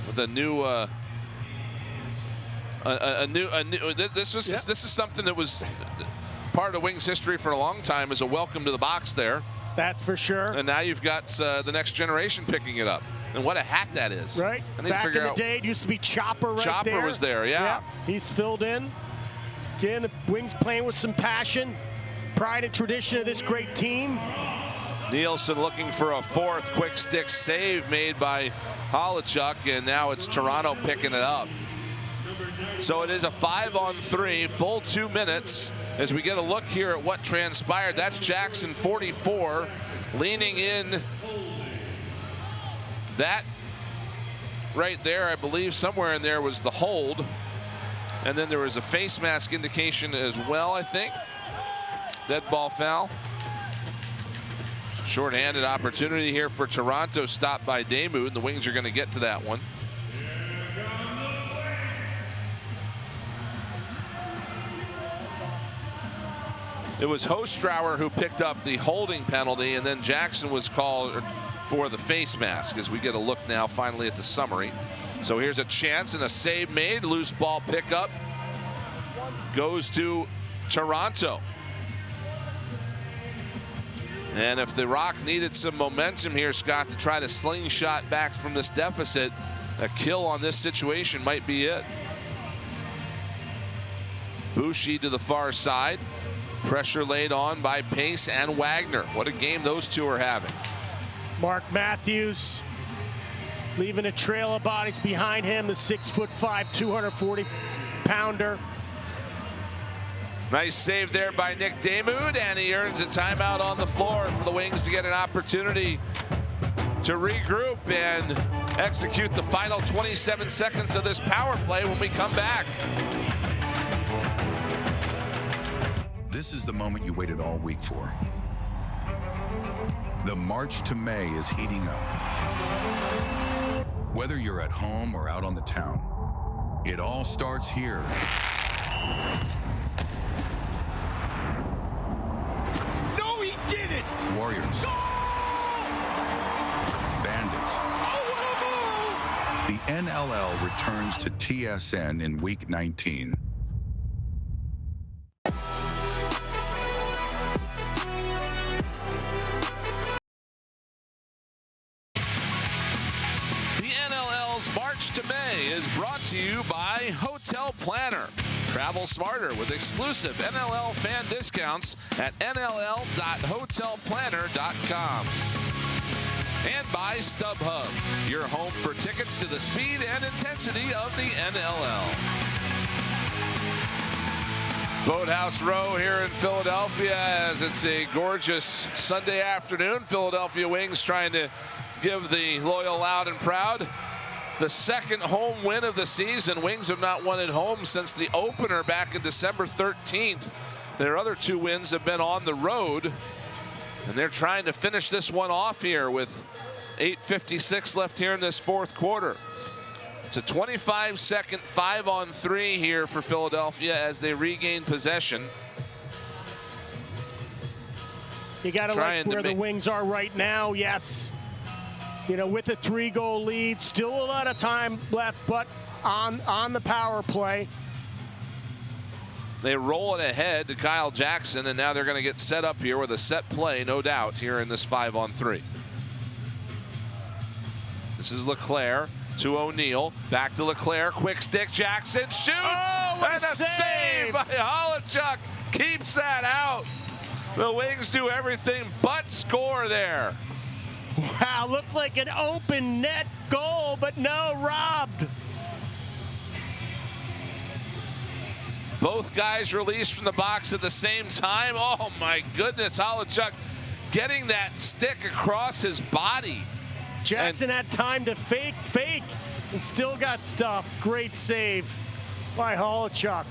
with a new this is something that was part of Wings history for a long time, as a welcome to the box there. That's for sure. And now you've got the next generation picking it up. And what a hat that is. Right. Back in the day, it used to be Chopper right there. Chopper was there, yeah. He's filled in. Again, the Wings playing with some passion, pride and tradition of this great team. Nielsen looking for a fourth quick stick save made by Holichuk, and now it's Toronto picking it up. So it is a 5-on-3, full 2 minutes as we get a look here at what transpired. That's Jackson 44 leaning in. That right there, I believe somewhere in there was the hold. And then there was a face mask indication as well, I think. Dead ball foul. Short-handed opportunity here for Toronto, stopped by Damu. The Wings are going to get to that one. It was Hostrauer who picked up the holding penalty, and then Jackson was called for the face mask as we get a look now finally at the summary. So here's a chance and a save made. Loose ball pickup goes to Toronto. And if the Rock needed some momentum here, Scott, to try to slingshot back from this deficit, a kill on this situation might be it. Bushi to the far side. Pressure laid on by Pace and Wagner. What a game those two are having. Mark Matthews leaving a trail of bodies behind him, the 6'5", 240-pounder. Nice save there by Nick Damoud, and he earns a timeout on the floor for the Wings to get an opportunity to regroup and execute the final 27 seconds of this power play when we come back. This is the moment you waited all week for. The March to May is heating up. Whether you're at home or out on the town, it all starts here. No, he didn't. Warriors. Bandits. Oh, what a move! The NLL returns to TSN in Week 19. March to May is brought to you by Hotel Planner. Travel smarter with exclusive NLL fan discounts at nll.hotelplanner.com. And by StubHub, your home for tickets to the speed and intensity of the NLL. Boathouse Row here in Philadelphia, as it's a gorgeous Sunday afternoon. Philadelphia Wings trying to give the loyal loud and proud the second home win of the season. Wings have not won at home since the opener back in December 13th. Their other 2 wins have been on the road, and they're trying to finish this one off here with 8:56 left here in this fourth quarter. It's a 25-second 5-on-3 here for Philadelphia as they regain possession. You got to like where the Wings are right now, yes. You know, with a 3-goal lead, still a lot of time left, but on the power play. They roll it ahead to Kyle Jackson, and now they're going to get set up here with a set play, no doubt, here in this 5-on-3. This is LeClaire to O'Neill. Back to LeClaire. Quick stick. Jackson shoots. Oh, and a save by Holichuk. Keeps that out. The Wings do everything but score there. Wow, looked like an open net goal, but no, robbed. Both guys released from the box at the same time. Oh my goodness, Holichuk getting that stick across his body. Jackson had time to fake, and still got stuffed. Great save by Holichuk.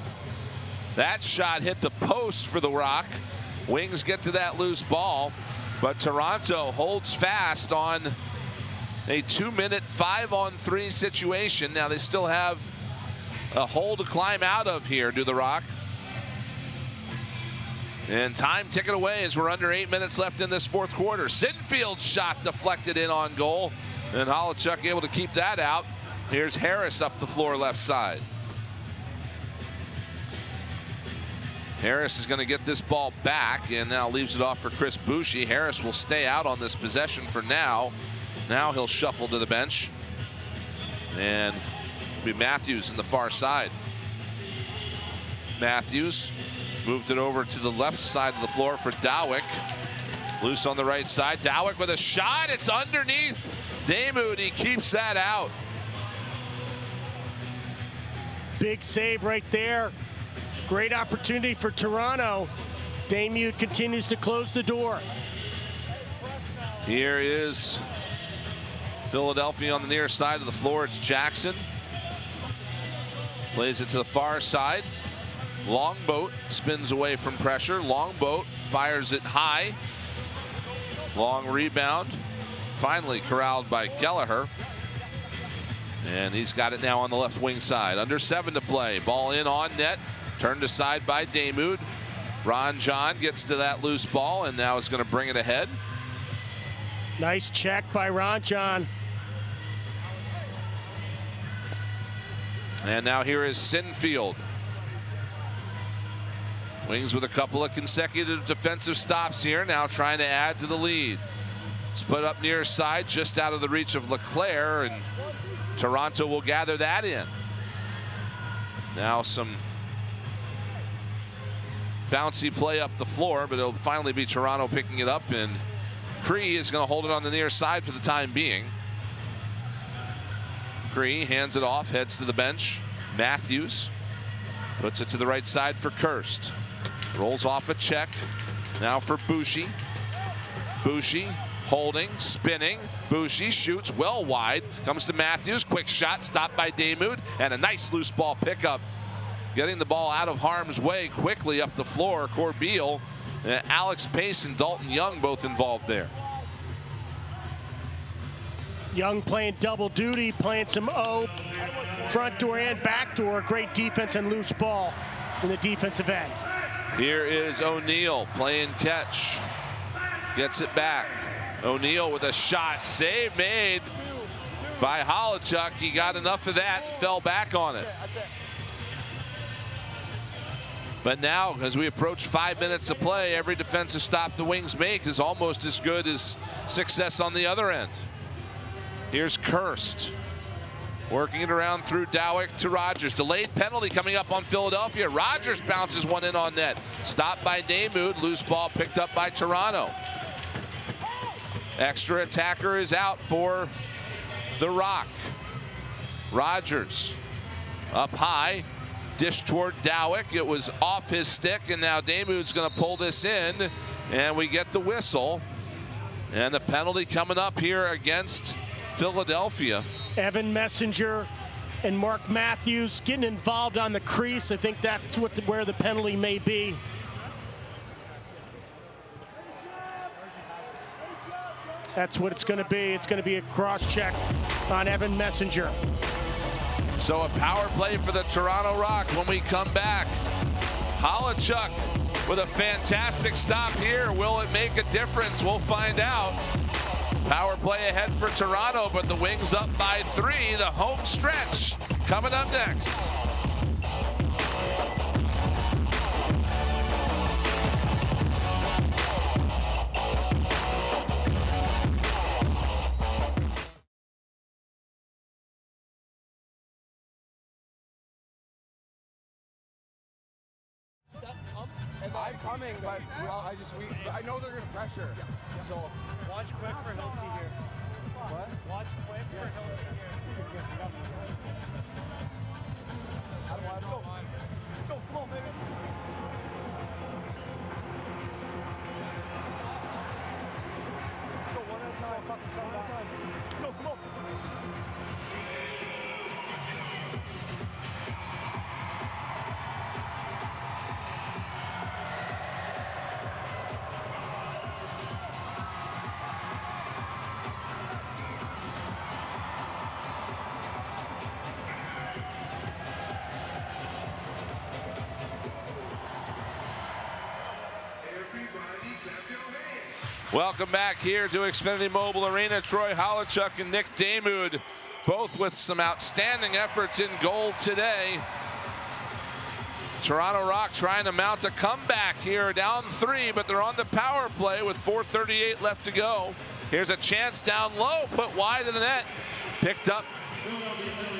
That shot hit the post for the Rock. Wings get to that loose ball, but Toronto holds fast on a 2-minute 5-on-3 situation. Now they still have a hole to climb out of here, do the Rock. And time ticking away as we're under 8 minutes left in this fourth quarter. Sinfield's shot deflected in on goal, and Holichuk able to keep that out. Here's Harris up the floor left side. Harris is going to get this ball back and now leaves it off for Chris Bushi. Harris will stay out on this possession for now. Now he'll shuffle to the bench. And it'll be Matthews on the far side. Matthews moved it over to the left side of the floor for Dowick. Loose on the right side. Dowick with a shot. It's underneath. Damoud, he keeps that out. Big save right there. Great opportunity for Toronto. Damoud continues to close the door. Here is Philadelphia on the near side of the floor. It's Jackson. Plays it to the far side. Longboat spins away from pressure. Longboat fires it high. Long rebound. Finally corralled by Kelleher. And he's got it now on the left wing side. Under 7 to play. Ball in on net. Turned aside by Damoud. Ron John gets to that loose ball and now is going to bring it ahead. Nice check by Ron John. And now here is Sinfield. Wings with a couple of consecutive defensive stops here, now trying to add to the lead. Split up near side, just out of the reach of LeClaire, and Toronto will gather that in. Now some bouncy play up the floor, but it'll finally be Toronto picking it up, and Cree is going to hold it on the near side for the time being. Cree hands it off, heads to the bench. Matthews puts it to the right side for Kirst. Rolls off a check. Now for Bushi. Bushi holding, spinning. Bushi shoots well wide. Comes to Matthews. Quick shot stopped by Damoud. And a nice loose ball pickup. Getting the ball out of harm's way quickly up the floor. Corbeil, Alex Pace, and Dalton Young both involved there. Young playing double duty, playing some front door and back door. Great defense and loose ball in the defensive end. Here is O'Neal playing catch. Gets it back. O'Neal with a shot. Save made by Holichuk. He got enough of that and fell back on it. But now, as we approach 5 minutes of play, every defensive stop the Wings make is almost as good as success on the other end. Here's Kirst. Working it around through Dowick to Rogers. Delayed penalty coming up on Philadelphia. Rogers bounces one in on net. Stopped by Damoud. Loose ball picked up by Toronto. Extra attacker is out for the Rock. Rogers up high. Dish toward Dowick. It was off his stick, and now Damoud's going to pull this in, and we get the whistle. And the penalty coming up here against Philadelphia. Evan Messenger and Mark Matthews getting involved on the crease. I think that's where the penalty may be. That's what it's going to be. It's going to be a cross-check on Evan Messenger. So a power play for the Toronto Rock when we come back. Holichuk with a fantastic stop here. Will it make a difference? We'll find out. Power play ahead for Toronto, but the Wings up by 3. The home stretch coming up next. I'm coming, but I know they're gonna pressure. So Watch quick for Hilty here. what? Watch quick for Hilty here. Let's go, come on, baby. Let's go one at a time. One at a time. Let's go, come on. Welcome back here to Xfinity Mobile Arena. Troy Holichuk and Nick Damoud, both with some outstanding efforts in goal today. Toronto Rock trying to mount a comeback here, down 3, but they're on the power play with 4:38 left to go. Here's a chance down low, put wide of the net. Picked up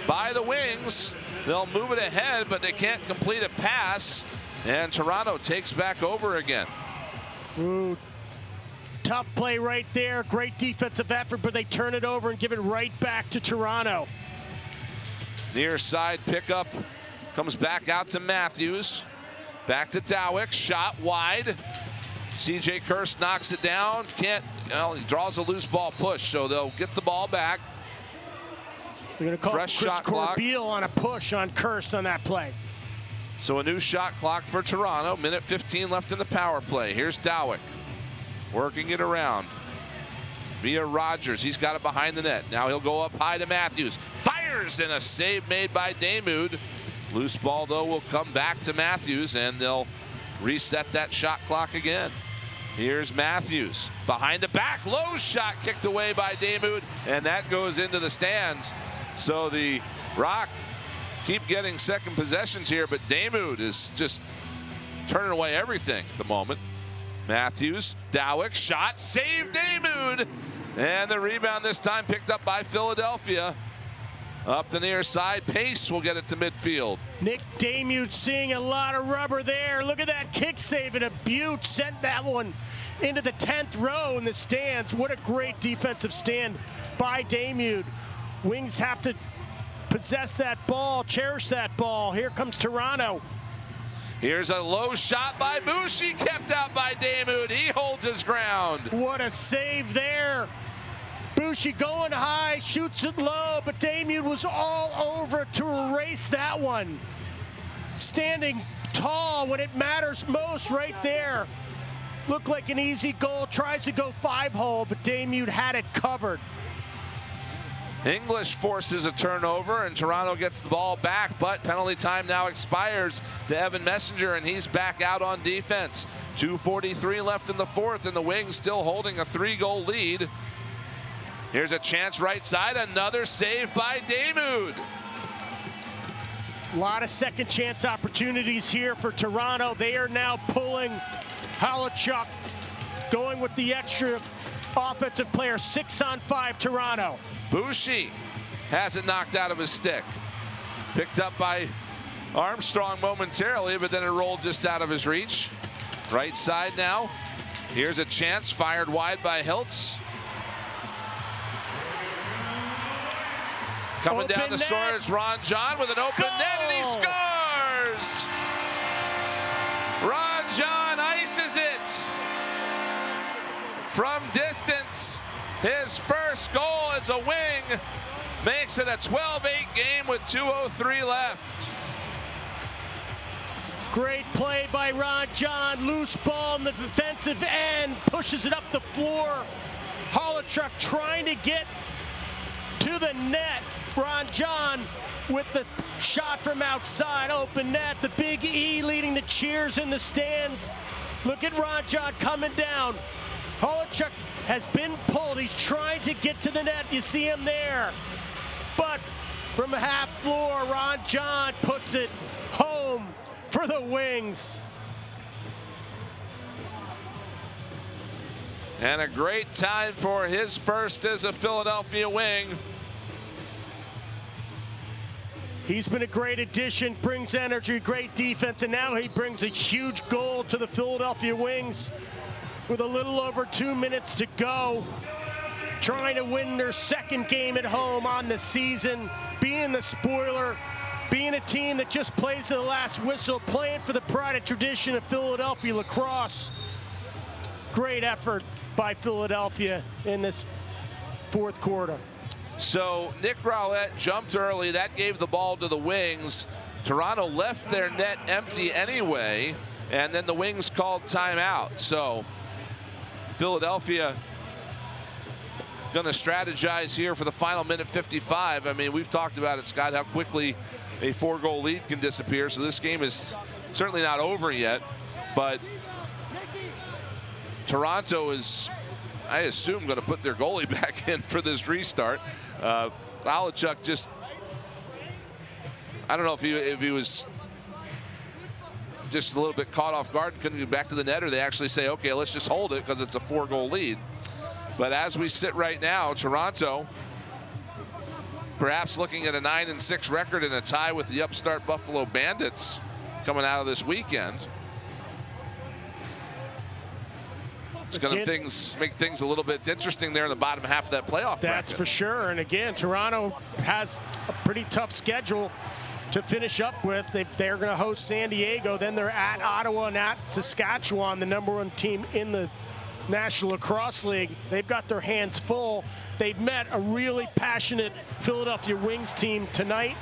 by the Wings. They'll move it ahead, but they can't complete a pass, and Toronto takes back over again. Ooh. Tough play right there. Great defensive effort, but they turn it over and give it right back to Toronto. Near side pickup comes back out to Matthews. Back to Dowick. Shot wide. CJ Kirst knocks it down. Can't, well, he draws a loose ball push, so they'll get the ball back. They're going to call Fresh Chris shot clock. Corbeil on a push on Kirst on that play. So a new shot clock for Toronto. Minute 15 left in the power play. Here's Dowick working it around via Rogers. He's got it behind the net. Now he'll go up high to Matthews. Fires, and a save made by Damude. Loose ball, though, will come back to Matthews, and they'll reset that shot clock again. Here's Matthews behind the back. Low shot kicked away by Damude, and that goes into the stands. So the Rock keep getting second possessions here, but Damude is just turning away everything at the moment. Matthews, Dowick, shot, save Damude. And the rebound this time picked up by Philadelphia. Up the near side, Pace will get it to midfield. Nick Damude seeing a lot of rubber there. Look at that kick save, and a Butte sent that one into the 10th row in the stands. What a great defensive stand by Damude. Wings have to possess that ball, cherish that ball. Here comes Toronto. Here's a low shot by Bushi, kept out by Damude. He holds his ground. What a save there. Bushi going high, shoots it low, but Damude was all over to erase that one. Standing tall when it matters most right there. Looked like an easy goal, tries to go 5-hole, but Damude had it covered. English forces a turnover, and Toronto gets the ball back, but penalty time now expires to Evan Messenger, and he's back out on defense. 2:43 left in the fourth, and the Wings still holding a 3-goal lead. Here's a chance right side, another save by Damude. A lot of second chance opportunities here for Toronto. They are now pulling Halichuk, going with the extra offensive player. 6-on-5 Toronto. Bushi has it knocked out of his stick. Picked up by Armstrong momentarily, but then it rolled just out of his reach. Right side now. Here's a chance, fired wide by Hiltz. Coming Open down the net. score, it's Ron John with an open net, and he scores! Ron John ices it from distance. His first goal as a wing makes it a 12-8 game with 2:03 left. Great play by Ron John. Loose ball in the defensive end. Pushes it up the floor. Halichuk trying to get to the net. Ron John with the shot from outside. Open net. The Big E leading the cheers in the stands. Look at Ron John coming down. Halichuk has been pulled. He's trying to get to the net. You see him there. But from half floor, Ron John puts it home for the Wings. And a great time for his first as a Philadelphia Wing. He's been a great addition, brings energy, great defense, and now he brings a huge goal to the Philadelphia Wings with a little over 2 minutes to go. Trying to win their second game at home on the season, being the spoiler, being a team that just plays to the last whistle, playing for the pride and tradition of Philadelphia lacrosse. Great effort by Philadelphia in this fourth quarter. So Nick Rowlett jumped early. That gave the ball to the Wings. Toronto left their net empty anyway, and then the Wings called timeout. So Philadelphia going to strategize here for the final minute 55. I mean, we've talked about it, Scott, how quickly a 4-goal lead can disappear. So this game is certainly not over yet, but Toronto is, I assume, going to put their goalie back in for this restart. Halichuk just, I don't know if he was just a little bit caught off guard and couldn't get back to the net, or they actually say, okay, let's just hold it because it's a 4-goal lead. But as we sit right now, Toronto perhaps looking at a 9-6 record and a tie with the upstart Buffalo Bandits coming out of this weekend. It's going to make things a little bit interesting there in the bottom half of that playoff That's bracket. for sure. And again, Toronto has a pretty tough schedule to finish up with. They're going to host San Diego, then they're at Ottawa and at Saskatchewan, the #1 team in the National Lacrosse League. They've got their hands full. They've met a really passionate Philadelphia Wings team tonight.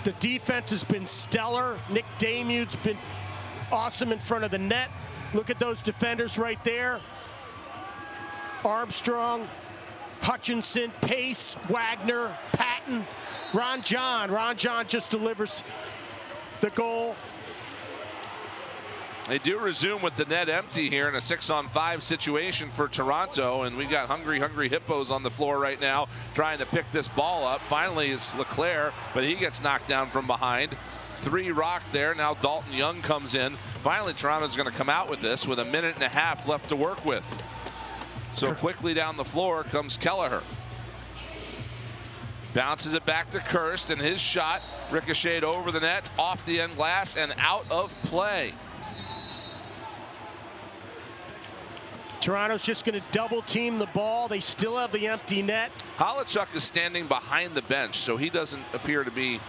The defense has been stellar. Nick Damude's been awesome in front of the net. Look at those defenders right there. Armstrong, Hutchinson, Pace, Wagner, Patton, Ron John. Ron John just delivers the goal. They do resume with the net empty here in a 6-on-5 situation for Toronto, and we've got hungry hippos on the floor right now trying to pick this ball up. Finally, it's Leclerc, but he gets knocked down from behind. 3 Rock there. Now Dalton Young comes in. Finally, Toronto's going to come out with this with a minute and a half left to work with. So quickly down the floor comes Kelleher. Bounces it back to Kirst, and his shot ricocheted over the net, off the end glass, and out of play. Toronto's just going to double team the ball. They still have the empty net. Holichuk is standing behind the bench, so he doesn't appear to be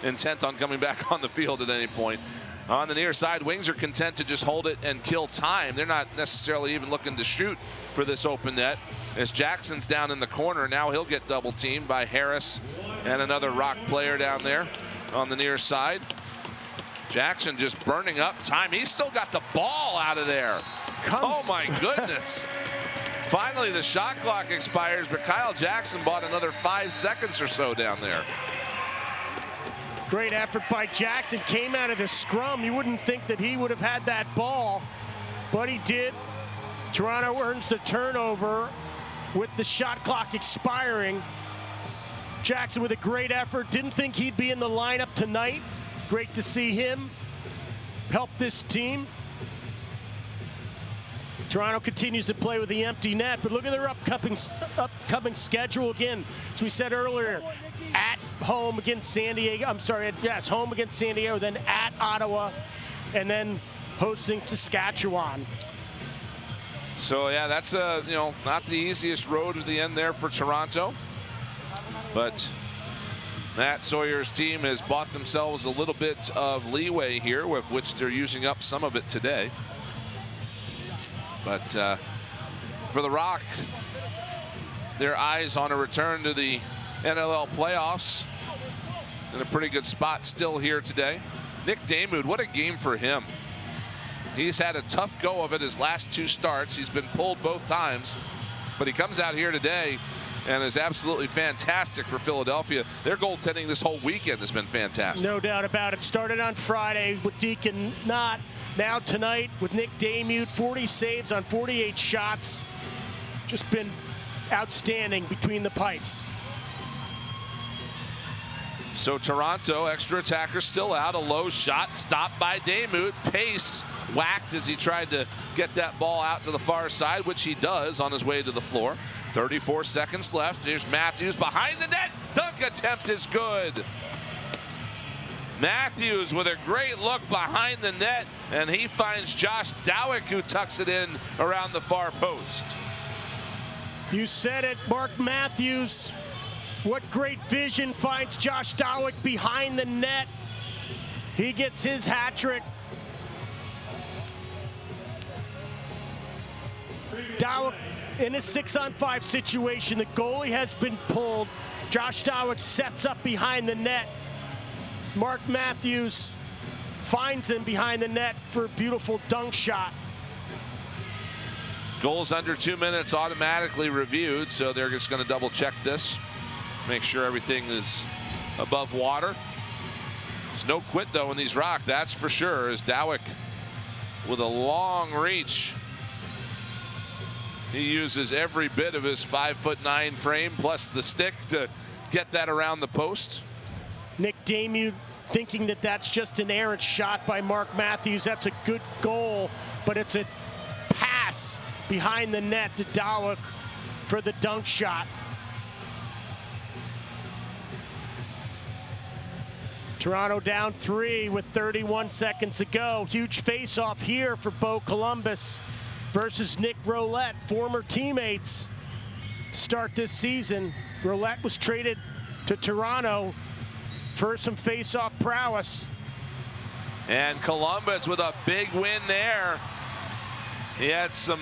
intent on coming back on the field at any point. On the near side, Wings are content to just hold it and kill time. They're not necessarily even looking to shoot for this open net. As Jackson's down in the corner, now he'll get double teamed by Harris and another Rock player down there on the near side. Jackson just burning up time. He's still got the ball out of there. Oh my goodness. Finally, the shot clock expires, but Kyle Jackson bought another 5 seconds or so down there. Great effort by Jackson. Came out of the scrum. You wouldn't think that he would have had that ball, but he did. Toronto earns the turnover with the shot clock expiring. Jackson with a great effort. Didn't think he'd be in the lineup tonight. Great to see him help this team. Toronto continues to play with the empty net, but look at their upcoming schedule again. As we said earlier, at home against San Diego. I'm sorry, yes, home against San Diego, then at Ottawa, and then hosting Saskatchewan. So yeah, that's not the easiest road to the end there for Toronto, but Matt Sawyer's team has bought themselves a little bit of leeway here, with which they're using up some of it today. But for the Rock, their eyes on a return to the NLL playoffs. In a pretty good spot still here today. Nick Damude, what a game for him. He's had a tough go of it his last 2 starts. He's been pulled both times, but he comes out here today and is absolutely fantastic for Philadelphia. Their goaltending this whole weekend has been fantastic. No doubt about it. Started on Friday with Deacon Knott. Now tonight with Nick Damude, 40 saves on 48 shots. Just been outstanding between the pipes. So Toronto, extra attacker still out. A low shot stopped by Damude. Pace whacked as he tried to get that ball out to the far side, which he does on his way to the floor. 34 seconds left. Here's Matthews behind the net. Dunk attempt is good. Matthews with a great look behind the net, and he finds Josh Dowick, who tucks it in around the far post. You said it, Mark Matthews. What great vision, finds Josh Dowick behind the net. He gets his hat trick. Dowick in a 6-on-5 situation. The goalie has been pulled. Josh Dowick sets up behind the net. Mark Matthews finds him behind the net for a beautiful dunk shot. Goals under 2 minutes automatically reviewed, so they're just going to double check this, make sure everything is above water. There's no quit though in these Rock, that's for sure, as Dowick with a long reach. He uses every bit of his 5'9" frame plus the stick to get that around the post. Nick Damude thinking that that's just an errant shot by Mark Matthews. That's a good goal, but it's a pass behind the net to Dowick for the dunk shot. Toronto down 3 with 31 seconds to go. Huge face-off here for Bo Columbus. versus Nick Roulette, former teammates start this season. Roulette was traded to Toronto for some face-off prowess. And Columbus with a big win there. He had some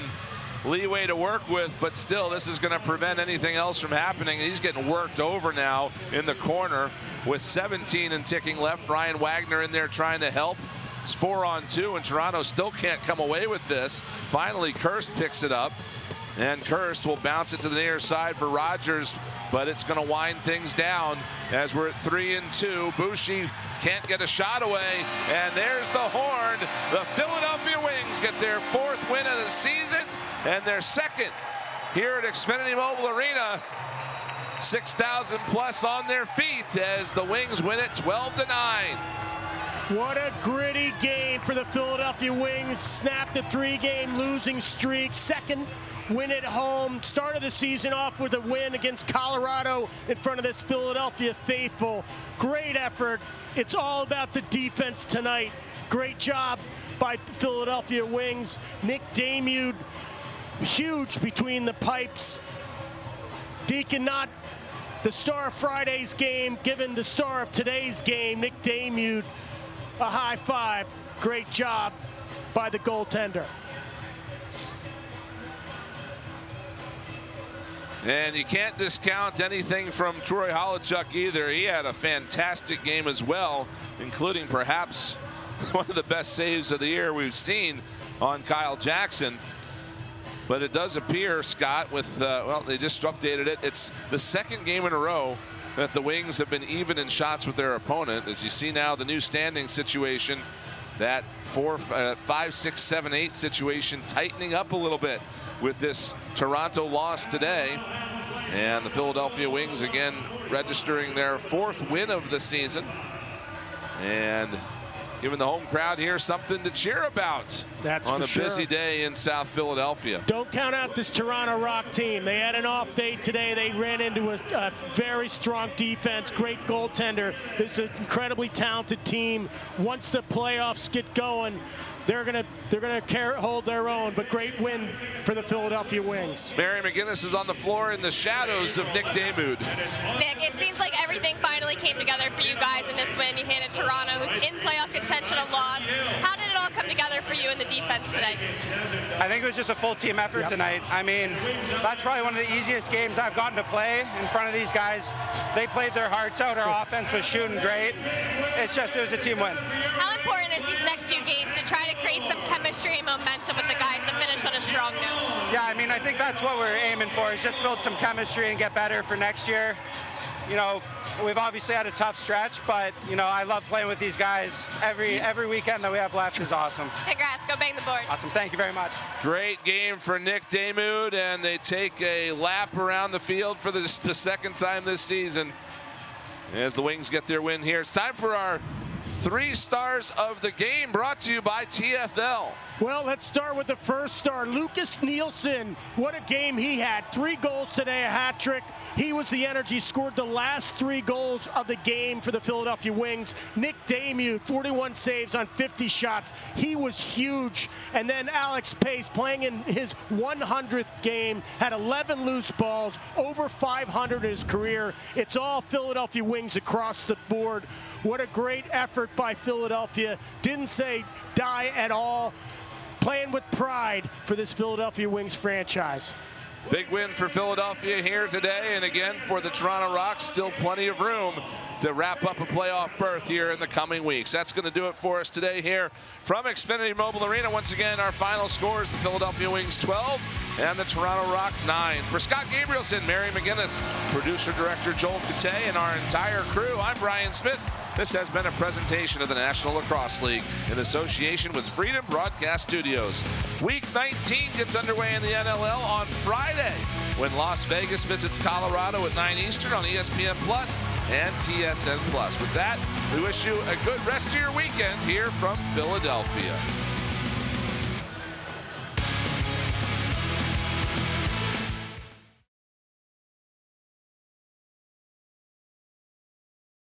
leeway to work with, but still, this is going to prevent anything else from happening. He's getting worked over now in the corner with 17 and ticking left. Ryan Wagner in there trying to help. It's 4-on-2, and Toronto still can't come away with this. Finally, Kirst picks it up, and Kirst will bounce it to the near side for Rogers, but it's going to wind things down as we're at 3-2. Bushi can't get a shot away, and there's the horn. The Philadelphia Wings get their 4th win of the season and their 2nd here at Xfinity Mobile Arena. 6,000 plus on their feet as the Wings win it 12-9. What a gritty game for the Philadelphia Wings. Snapped a 3-game losing streak. 2nd win at home. Started the season off with a win against Colorado in front of this Philadelphia faithful. Great effort. It's all about the defense tonight. Great job by Philadelphia Wings. Nick Damude, huge between the pipes. Deacon not the star of Friday's game, given the star of today's game, Nick Damude, a high five. Great job by the goaltender. And you can't discount anything from Troy Holochuk either. He had a fantastic game as well, including perhaps one of the best saves of the year we've seen on Kyle Jackson. But it does appear, Scott, with, well, they just updated it. It's the 2nd game in a row that the Wings have been even in shots with their opponent. As you see now, the new standing situation, that 5, 6, 7, 8 situation tightening up a little bit with this Toronto loss today. And the Philadelphia Wings again registering their 4th win of the season. And giving the home crowd here something to cheer about. That's on for a sure. busy day in South Philadelphia. Don't count out this Toronto Rock team. They had an off day today. They ran into a very strong defense, great goaltender. This is an incredibly talented team. Once the playoffs get going, they're gonna hold their own, but great win for the Philadelphia Wings. Mary McGinnis is on the floor in the shadows of Nick Damude. Nick, it seems like everything finally came together for you guys in this win. You handed Toronto, who's in playoff contention, a loss. How did it all come together for you in the defense today? I think it was just a full team effort tonight. I mean, that's probably one of the easiest games I've gotten to play in front of these guys. They played their hearts out. Our offense was shooting great. It was a team win. How important is these next few games to try to create some chemistry and momentum with the guys to finish on a strong note? Yeah, I mean, I think that's what we're aiming for, is just build some chemistry and get better for next year. You know, we've obviously had a tough stretch, but, you know, I love playing with these guys. Every weekend that we have left is awesome. Congrats, go bang the board. Awesome, thank you very much. Great game for Nick Damude, and they take a lap around the field for the 2nd time this season as the Wings get their win here. It's time for our 3 stars of the game, brought to you by TFL. Well, let's start with the first star, Lucas Nielsen. What a game he had. 3 goals today, a hat trick. He was the energy, scored the last 3 goals of the game for the Philadelphia Wings. Nick Damude, 41 saves on 50 shots. He was huge. And then Alex Pace, playing in his 100th game, had 11 loose balls, over 500 in his career. It's all Philadelphia Wings across the board. What a great effort by Philadelphia. Didn't say die at all. Playing with pride for this Philadelphia Wings franchise. Big win for Philadelphia here today, and again for the Toronto Rock, still plenty of room to wrap up a playoff berth here in the coming weeks. That's going to do it for us today here from Xfinity Mobile Arena. Once again, our final scores, the Philadelphia Wings 12 and the Toronto Rock 9. For Scott Gabrielson, Mary McGinnis, producer-director Joel Kate, and our entire crew, I'm Brian Smith. This has been a presentation of the National Lacrosse League in association with Freedom Broadcast Studios. Week 19 gets underway in the NLL on Friday when Las Vegas visits Colorado at 9 Eastern on ESPN Plus and TSN Plus. With that, we wish you a good rest of your weekend here from Philadelphia.